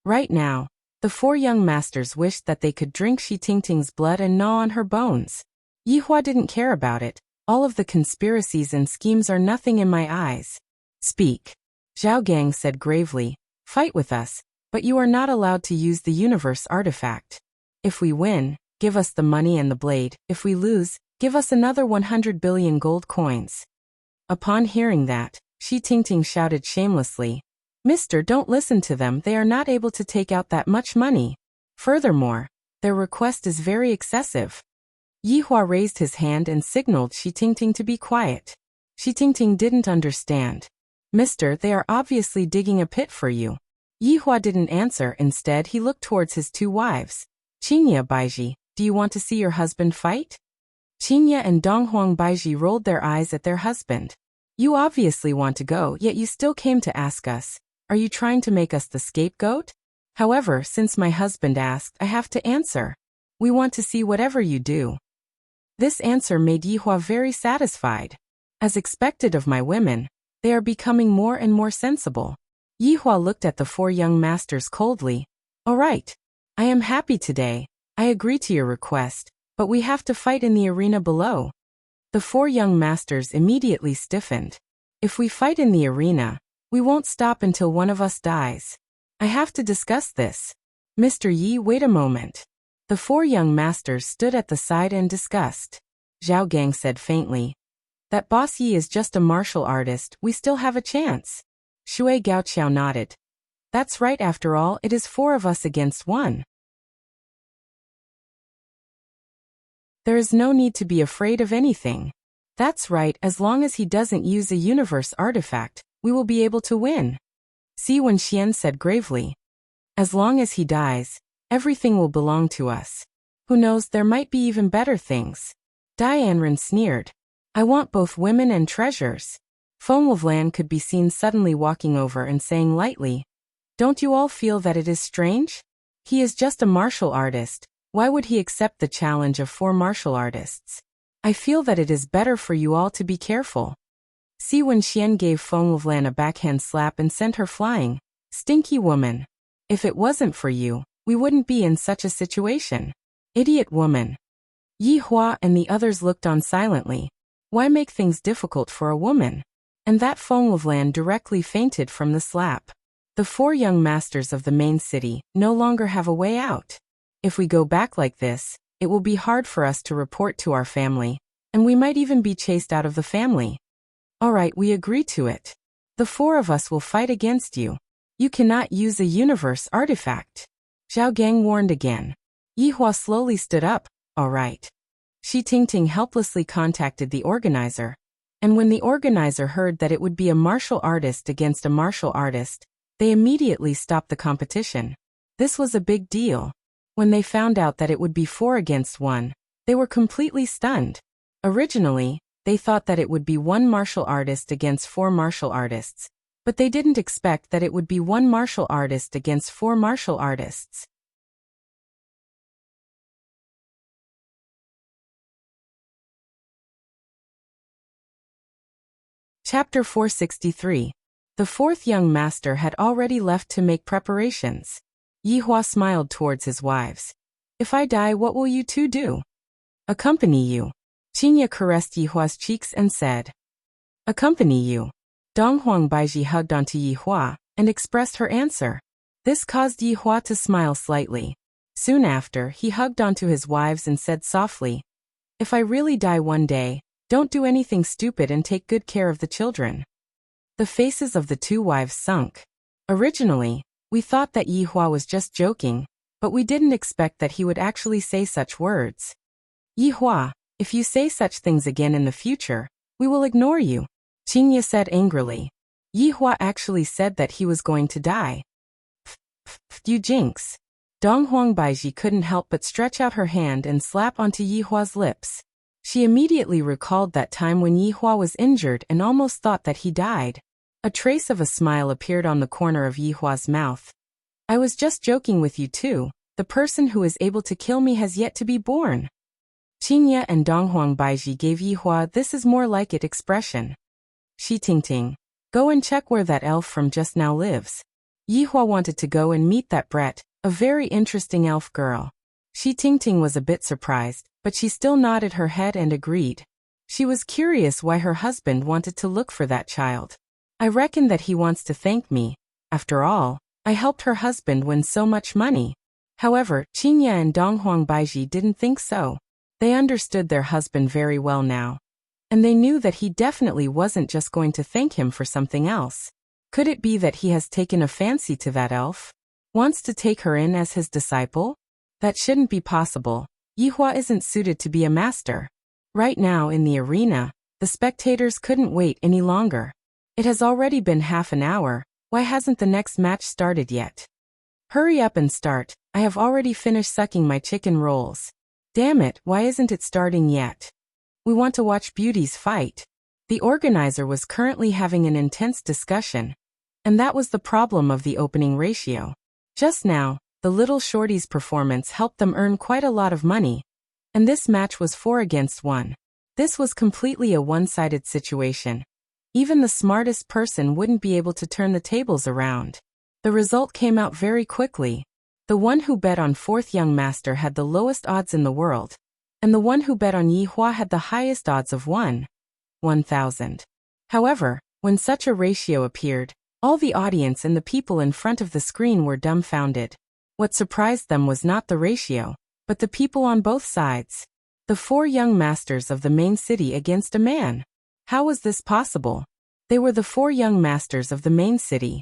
Right now, the four young masters wished that they could drink Shi Tingting's blood and gnaw on her bones. Yi Hua didn't care about it. All of the conspiracies and schemes are nothing in my eyes. Speak. Zhao Gang said gravely. Fight with us, but you are not allowed to use the universe artifact. If we win, give us the money and the blade. If we lose, give us another 100 billion gold coins. Upon hearing that, Shi Tingting shouted shamelessly. Mister, don't listen to them, they are not able to take out that much money. Furthermore, their request is very excessive. Yi Hua raised his hand and signaled Shi Tingting to be quiet. Shi Tingting didn't understand. Mister, they are obviously digging a pit for you. Yi Hua didn't answer, instead he looked towards his two wives. Qingya Baiji, do you want to see your husband fight? Qingya and Donghuang Baiji rolled their eyes at their husband. You obviously want to go, yet you still came to ask us. Are you trying to make us the scapegoat? However, since my husband asked, I have to answer. We want to see whatever you do. This answer made Yi Hua very satisfied. As expected of my women, they are becoming more and more sensible. Yi Hua looked at the four young masters coldly. All right. I am happy today. I agree to your request, but we have to fight in the arena below. The four young masters immediately stiffened. If we fight in the arena, we won't stop until one of us dies. I have to discuss this. Mr. Yi, wait a moment. The four young masters stood at the side and discussed. Zhao Gang said faintly. That Boss Yi is just a martial artist, we still have a chance. Shui Gaoqiao nodded. That's right, after all, it is four of us against one. There is no need to be afraid of anything. That's right, as long as he doesn't use a universe artifact, we will be able to win. Si Wenxian said gravely. As long as he dies, everything will belong to us. Who knows, there might be even better things. Dai Anren sneered. I want both women and treasures. Feng Wuvlan could be seen suddenly walking over and saying lightly, don't you all feel that it is strange? He is just a martial artist. Why would he accept the challenge of four martial artists? I feel that it is better for you all to be careful. Si Wenxian gave Feng Wuvlan a backhand slap and sent her flying. Stinky woman. If it wasn't for you, we wouldn't be in such a situation. Idiot woman. Yi Hua and the others looked on silently. Why make things difficult for a woman? And that Feng Wuvlan directly fainted from the slap. The four young masters of the main city no longer have a way out. If we go back like this, it will be hard for us to report to our family, and we might even be chased out of the family. All right, we agree to it. The four of us will fight against you. You cannot use a universe artifact. Zhao Gang warned again. Yi Hua slowly stood up. All right. Shi Tingting helplessly contacted the organizer. And when the organizer heard that it would be a martial artist against a martial artist, they immediately stopped the competition. This was a big deal. When they found out that it would be 4 against 1, they were completely stunned. Originally, they thought that it would be 1 martial artist against 4 martial artists, but they didn't expect that it would be 1 martial artist against 4 martial artists. Chapter 463. The fourth young master had already left to make preparations. Yi Hua smiled towards his wives. If I die, what will you two do? Accompany you. Qingya caressed Yi Hua's cheeks and said. Accompany you. Donghuang Baiji hugged onto Yi Hua and expressed her answer. This caused Yi Hua to smile slightly. Soon after, he hugged onto his wives and said softly, if I really die one day, don't do anything stupid and take good care of the children. The faces of the two wives sunk. Originally, We thought that Yi Hua was just joking, but we didn't expect that he would actually say such words. Yi Hua, if you say such things again in the future, we will ignore you, Qingye said angrily. Yi Hua actually said that he was going to die. You jinx. Dong Huangbaiji couldn't help but stretch out her hand and slap onto Yi Hua's lips. She immediately recalled that time when Yi Hua was injured and almost thought that he died. A trace of a smile appeared on the corner of Yi Hua's mouth. I was just joking with you too. The person who is able to kill me has yet to be born. Qingye and Dong Huangbaiji gave Yi Hua "this is more like it" expression. Shi Tingting, go and check where that elf from just now lives. Yi Hua wanted to go and meet that Brett, a very interesting elf girl. Shi Tingting was a bit surprised, but she still nodded her head and agreed. She was curious why her husband wanted to look for that child. I reckon that he wants to thank me. After all, I helped her husband win so much money. However, Qingye and Dong Huangbaiji didn't think so. They understood their husband very well now. And they knew that he definitely wasn't just going to thank him for something else. Could it be that he has taken a fancy to that elf? Wants to take her in as his disciple? That shouldn't be possible. Yi Hua isn't suited to be a master. Right now in the arena, the spectators couldn't wait any longer. It has already been half an hour. Why hasn't the next match started yet? Hurry up and start. I have already finished sucking my chicken rolls. Damn it, why isn't it starting yet? We want to watch beauties fight. The organizer was currently having an intense discussion. And that was the problem of the opening ratio. Just now, the little shorty's performance helped them earn quite a lot of money. And this match was 4 against 1. This was completely a one-sided situation. Even the smartest person wouldn't be able to turn the tables around. The result came out very quickly. The one who bet on 4th young master had the lowest odds in the world. And the one who bet on Yi Hua had the highest odds of 1,000. However, when such a ratio appeared, all the audience and the people in front of the screen were dumbfounded. What surprised them was not the ratio, but the people on both sides. The 4 young masters of the main city against a man. How was this possible? They were the 4 young masters of the main city.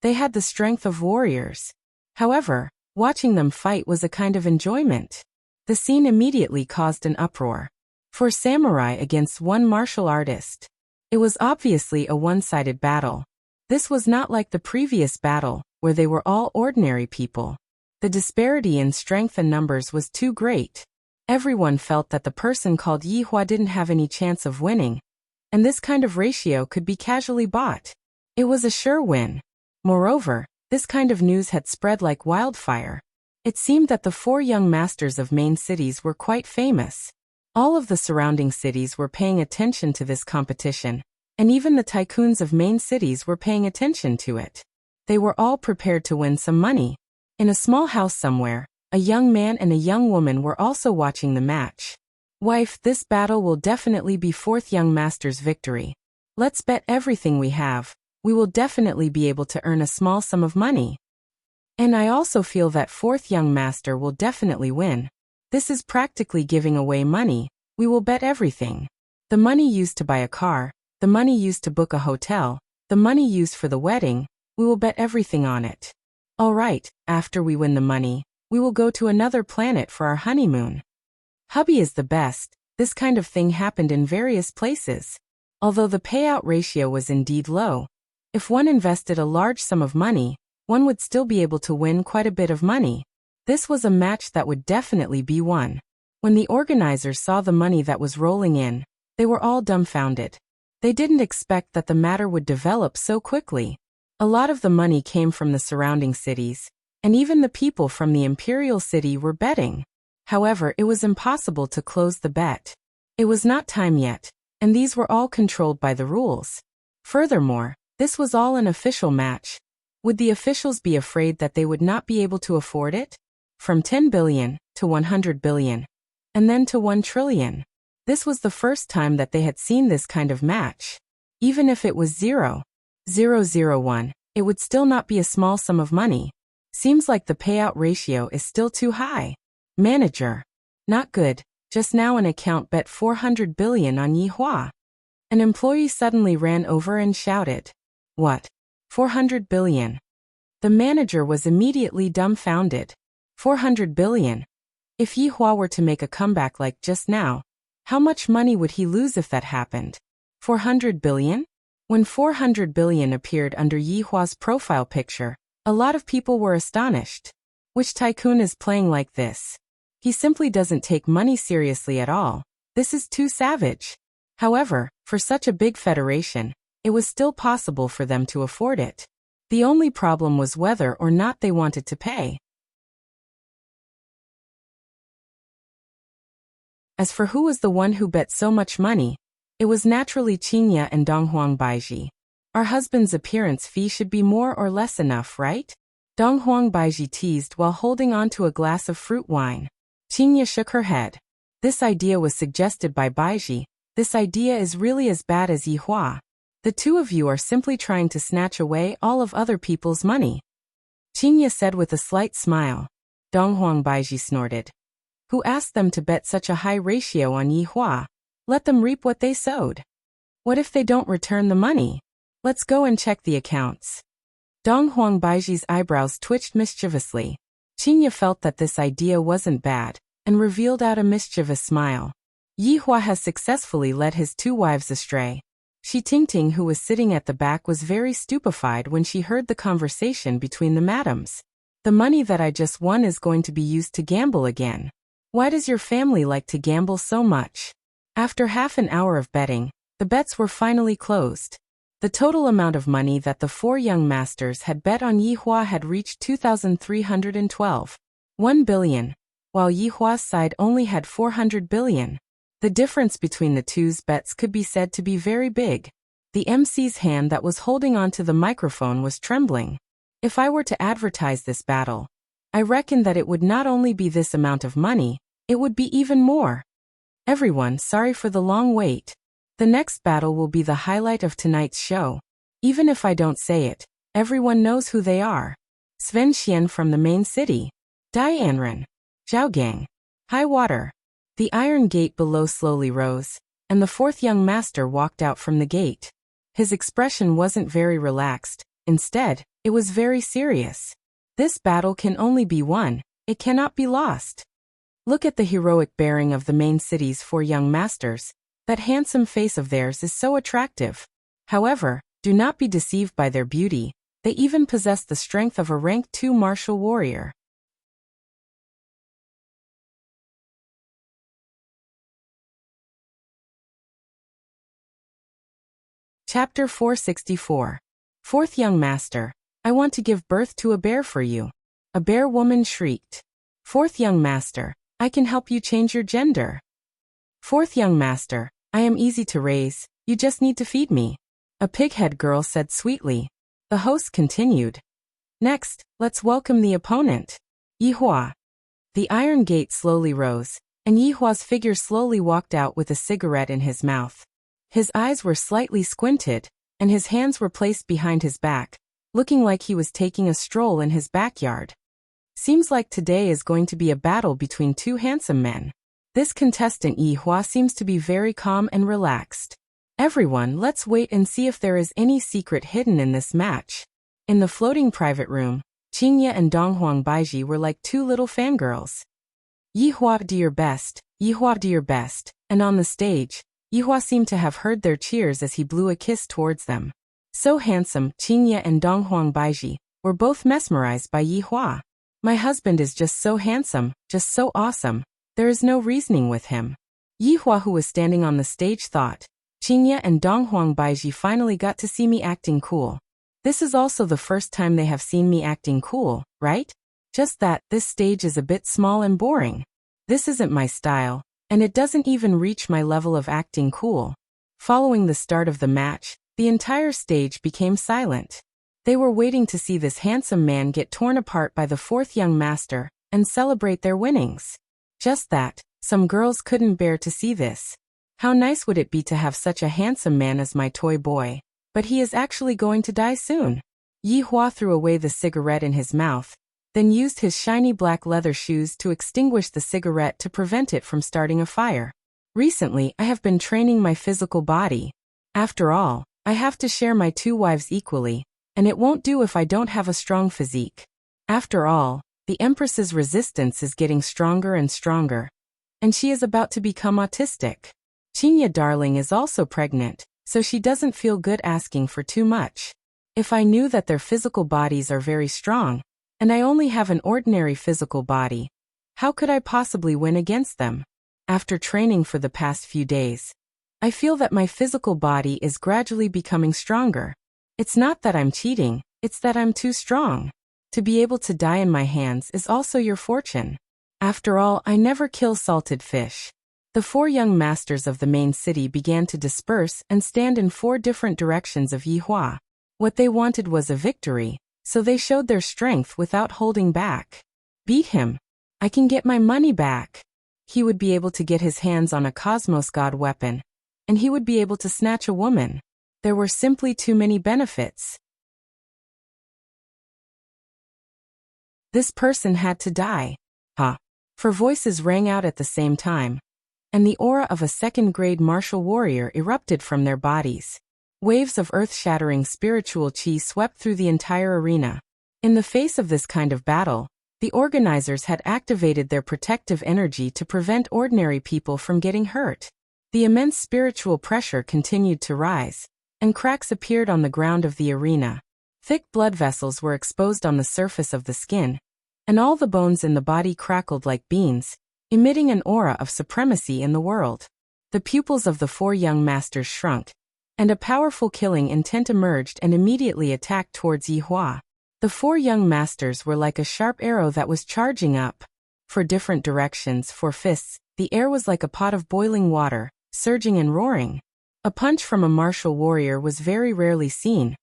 They had the strength of warriors. However, watching them fight was a kind of enjoyment. The scene immediately caused an uproar. 4 samurai against 1 martial artist. It was obviously a one-sided battle. This was not like the previous battle, where they were all ordinary people. The disparity in strength and numbers was too great. Everyone felt that the person called Yi Hua didn't have any chance of winning. And this kind of ratio could be casually bought. It was a sure win. Moreover, this kind of news had spread like wildfire. It seemed that the 4 young masters of main cities were quite famous. All of the surrounding cities were paying attention to this competition, and even the tycoons of main cities were paying attention to it. They were all prepared to win some money. In a small house somewhere, a young man and a young woman were also watching the match. Wife, this battle will definitely be 4th young master's victory. Let's bet everything we have. We will definitely be able to earn a small sum of money. And I also feel that 4th young master will definitely win. This is practically giving away money. We will bet everything. The money used to buy a car, the money used to book a hotel, the money used for the wedding, we will bet everything on it. All right, after we win the money, we will go to another planet for our honeymoon. Hubby is the best. This kind of thing happened in various places. Although the payout ratio was indeed low, if one invested a large sum of money, one would still be able to win quite a bit of money. This was a match that would definitely be won. When the organizers saw the money that was rolling in, they were all dumbfounded. They didn't expect that the matter would develop so quickly. A lot of the money came from the surrounding cities, and even the people from the imperial city were betting. However, it was impossible to close the bet. It was not time yet, and these were all controlled by the rules. Furthermore, this was all an official match. Would the officials be afraid that they would not be able to afford it? From 10 billion to 100 billion, and then to 1 trillion. This was the first time that they had seen this kind of match. Even if it was 0.001, it would still not be a small sum of money. Seems like the payout ratio is still too high. Manager. Not good. Just now an account bet 400 billion on Yi Hua. An employee suddenly ran over and shouted, "What? 400 billion?" The manager was immediately dumbfounded. 400 billion? If Yi Hua were to make a comeback like just now, how much money would he lose if that happened? 400 billion? When 400 billion appeared under Yi Hua's profile picture, a lot of people were astonished. Which tycoon is playing like this? He simply doesn't take money seriously at all. This is too savage. However, for such a big federation, it was still possible for them to afford it. The only problem was whether or not they wanted to pay. As for who was the one who bet so much money, it was naturally Qingye and Donghuang Baiji. Our husband's appearance fee should be more or less enough, right? Donghuang Baiji teased while holding on to a glass of fruit wine. Qingye shook her head. This idea was suggested by Baiji. This idea is really as bad as Yi Hua. The two of you are simply trying to snatch away all of other people's money. Qingye said with a slight smile. Donghuang Baiji snorted. Who asked them to bet such a high ratio on Yi Hua? Let them reap what they sowed. What if they don't return the money? Let's go and check the accounts. Donghuang Baiji's eyebrows twitched mischievously. Qingye felt that this idea wasn't bad, and revealed out a mischievous smile. Yi Hua has successfully led his two wives astray. Shi Tingting, who was sitting at the back, was very stupefied when she heard the conversation between the madams. The money that I just won is going to be used to gamble again. Why does your family like to gamble so much? After half an hour of betting, the bets were finally closed. The total amount of money that the four young masters had bet on Yi Hua had reached 2,312. 1 billion, while Yi Hua's side only had 400 billion. The difference between the two's bets could be said to be very big. The MC's hand that was holding onto the microphone was trembling. If I were to advertise this battle, I reckon that it would not only be this amount of money, it would be even more. Everyone, sorry for the long wait. The next battle will be the highlight of tonight's show. Even if I don't say it, everyone knows who they are. Sven Xian from the main city. Dai Anren. Zhao Gang. High water. The iron gate below slowly rose, and the fourth young master walked out from the gate. His expression wasn't very relaxed. Instead, it was very serious. This battle can only be won. It cannot be lost. Look at the heroic bearing of the main city's four young masters. That handsome face of theirs is so attractive. However, do not be deceived by their beauty. They even possess the strength of a rank 2 martial warrior. Chapter 464. Fourth young master. I want to give birth to a bear for you. A bear woman shrieked. Fourth young master. I can help you change your gender. Fourth young master. I am easy to raise, you just need to feed me. A pighead girl said sweetly. The host continued. Next, let's welcome the opponent. Yi Hua. The iron gate slowly rose, and Yi Hua's figure slowly walked out with a cigarette in his mouth. His eyes were slightly squinted, and his hands were placed behind his back, looking like he was taking a stroll in his backyard. Seems like today is going to be a battle between two handsome men. This contestant Yi Hua seems to be very calm and relaxed. Everyone, let's wait and see if there is any secret hidden in this match. In the floating private room, Qingye and Donghuang Baiji were like two little fangirls. Yi Hua, do your best, Yi Hua, do your best, and on the stage, Yi Hua seemed to have heard their cheers as he blew a kiss towards them. So handsome, Qingye and Donghuang Baiji were both mesmerized by Yi Hua. My husband is just so handsome, just so awesome. There is no reasoning with him. Yi Hua, who was standing on the stage, thought. Qingye and Donghuang Baiji finally got to see me acting cool. This is also the first time they have seen me acting cool, right? Just that, this stage is a bit small and boring. This isn't my style, and it doesn't even reach my level of acting cool. Following the start of the match, the entire stage became silent. They were waiting to see this handsome man get torn apart by the fourth young master, and celebrate their winnings. Just that, some girls couldn't bear to see this. How nice would it be to have such a handsome man as my toy boy? But he is actually going to die soon. Yi Hua threw away the cigarette in his mouth, then used his shiny black leather shoes to extinguish the cigarette to prevent it from starting a fire. Recently, I have been training my physical body. After all, I have to share my 2 wives equally, and it won't do if I don't have a strong physique. After all, the Empress's resistance is getting stronger and stronger, and she is about to become autistic. Qinya darling is also pregnant, so she doesn't feel good asking for too much. If I knew that their physical bodies are very strong, and I only have an ordinary physical body, how could I possibly win against them? After training for the past few days, I feel that my physical body is gradually becoming stronger. It's not that I'm cheating, it's that I'm too strong. To be able to die in my hands is also your fortune. After all, I never kill salted fish. The 4 young masters of the main city began to disperse and stand in 4 different directions of Yihua. What they wanted was a victory, so they showed their strength without holding back. Beat him. I can get my money back. He would be able to get his hands on a Cosmos God weapon, and he would be able to snatch a woman. There were simply too many benefits. This person had to die. Huh. 4 voices rang out at the same time, and the aura of a second-grade martial warrior erupted from their bodies. Waves of earth-shattering spiritual chi swept through the entire arena. In the face of this kind of battle, the organizers had activated their protective energy to prevent ordinary people from getting hurt. The immense spiritual pressure continued to rise, and cracks appeared on the ground of the arena. Thick blood vessels were exposed on the surface of the skin, and all the bones in the body crackled like beans, emitting an aura of supremacy in the world. The pupils of the 4 young masters shrunk, and a powerful killing intent emerged and immediately attacked towards Yihua. The 4 young masters were like a sharp arrow that was charging up. For different directions, 4 fists, the air was like a pot of boiling water, surging and roaring. A punch from a martial warrior was very rarely seen,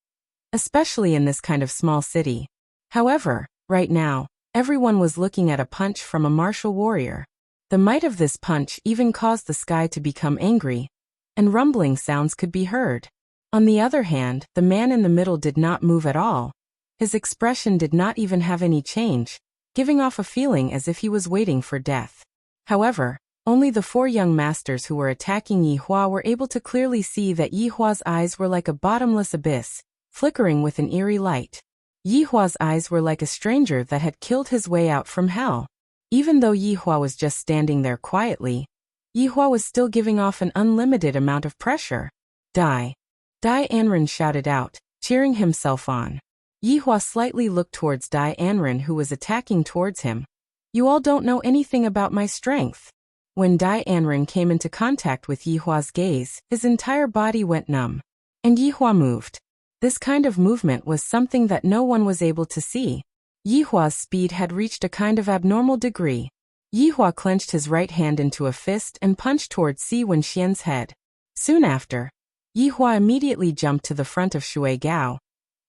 especially in this kind of small city. However, right now, everyone was looking at a punch from a martial warrior. The might of this punch even caused the sky to become angry, and rumbling sounds could be heard. On the other hand, the man in the middle did not move at all. His expression did not even have any change, giving off a feeling as if he was waiting for death. However, only the 4 young masters who were attacking Yihua were able to clearly see that Yihua's eyes were like a bottomless abyss, flickering with an eerie light. Yihua's eyes were like a stranger that had killed his way out from hell. Even though Yihua was just standing there quietly, Yihua was still giving off an unlimited amount of pressure. Die! Dai Anren shouted out, cheering himself on. Yihua slightly looked towards Dai Anren, who was attacking towards him. You all don't know anything about my strength. When Dai Anren came into contact with Yihua's gaze, his entire body went numb. And Yihua moved. This kind of movement was something that no one was able to see. Yihua's speed had reached a kind of abnormal degree. Yihua clenched his right hand into a fist and punched towards Si Wenxian's head. Soon after, Yihua immediately jumped to the front of Shui Gao,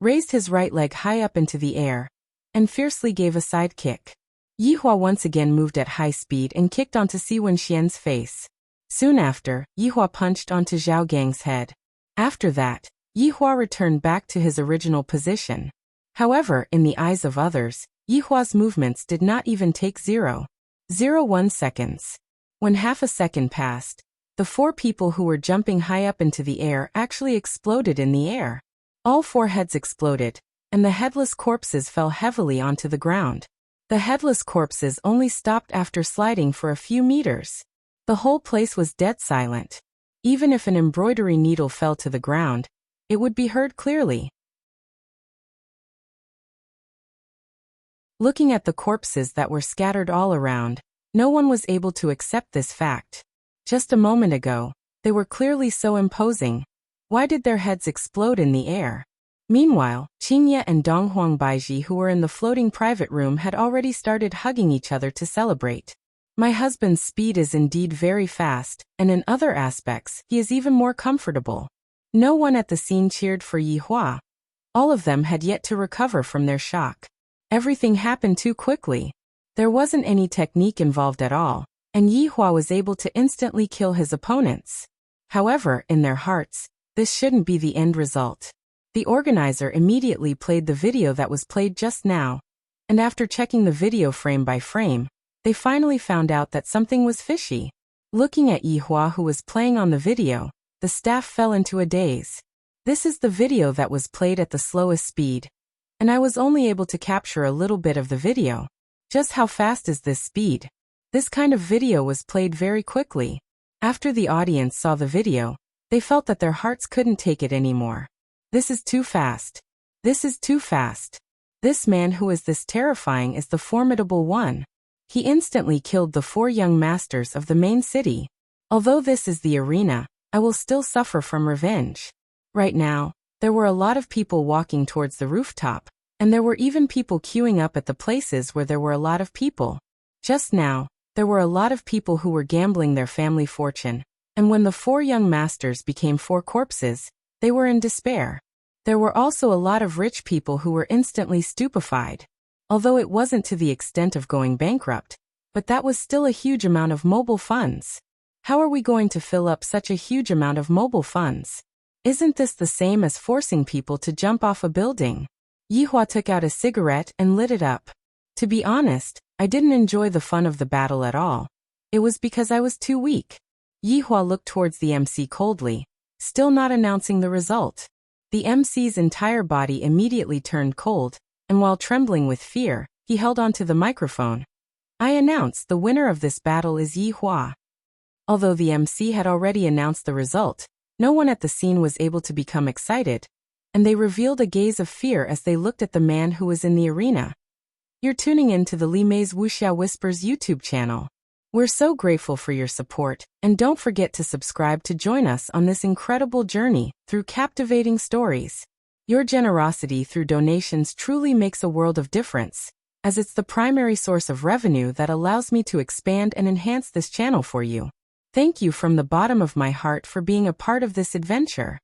raised his right leg high up into the air, and fiercely gave a side kick. Yihua once again moved at high speed and kicked onto Si Wenxian's face. Soon after, Yihua punched onto Zhao Gang's head. After that, Yihua returned back to his original position. However, in the eyes of others, Yihua's movements did not even take 0.01 seconds. When half a second passed, the 4 people who were jumping high up into the air actually exploded in the air. All 4 heads exploded, and the headless corpses fell heavily onto the ground. The headless corpses only stopped after sliding for a few meters. The whole place was dead silent. Even if an embroidery needle fell to the ground, it would be heard clearly. Looking at the corpses that were scattered all around, no one was able to accept this fact. Just a moment ago, they were clearly so imposing. Why did their heads explode in the air? Meanwhile, Qingye and Donghuang Baiji, who were in the floating private room, had already started hugging each other to celebrate. My husband's speed is indeed very fast, and in other aspects, he is even more comfortable. No one at the scene cheered for Yihua. All of them had yet to recover from their shock. Everything happened too quickly. There wasn't any technique involved at all, and Yihua was able to instantly kill his opponents. However, in their hearts, this shouldn't be the end result. The organizer immediately played the video that was played just now, and after checking the video frame by frame, they finally found out that something was fishy. Looking at Yihua, who was playing on the video, the staff fell into a daze. This is the video that was played at the slowest speed. And I was only able to capture a little bit of the video. Just how fast is this speed? This kind of video was played very quickly. After the audience saw the video, they felt that their hearts couldn't take it anymore. This is too fast. This is too fast. This man who is this terrifying is the formidable one. He instantly killed the 4 young masters of the main city. Although this is the arena, I will still suffer from revenge. Right now, there were a lot of people walking towards the rooftop, and there were even people queuing up at the places where there were a lot of people. Just now, there were a lot of people who were gambling their family fortune, and when the 4 young masters became 4 corpses, they were in despair. There were also a lot of rich people who were instantly stupefied. Although it wasn't to the extent of going bankrupt, but that was still a huge amount of mobile funds. How are we going to fill up such a huge amount of mobile funds? Isn't this the same as forcing people to jump off a building? Yihua took out a cigarette and lit it up. To be honest, I didn't enjoy the fun of the battle at all. It was because I was too weak. Yihua looked towards the MC coldly, still not announcing the result. The MC's entire body immediately turned cold, and while trembling with fear, he held onto the microphone. I announce the winner of this battle is Yihua. Although the MC had already announced the result, no one at the scene was able to become excited, and they revealed a gaze of fear as they looked at the man who was in the arena. You're tuning in to the Li Mei's Wuxia Whispers YouTube channel. We're so grateful for your support, and don't forget to subscribe to join us on this incredible journey through captivating stories. Your generosity through donations truly makes a world of difference, as it's the primary source of revenue that allows me to expand and enhance this channel for you. Thank you from the bottom of my heart for being a part of this adventure.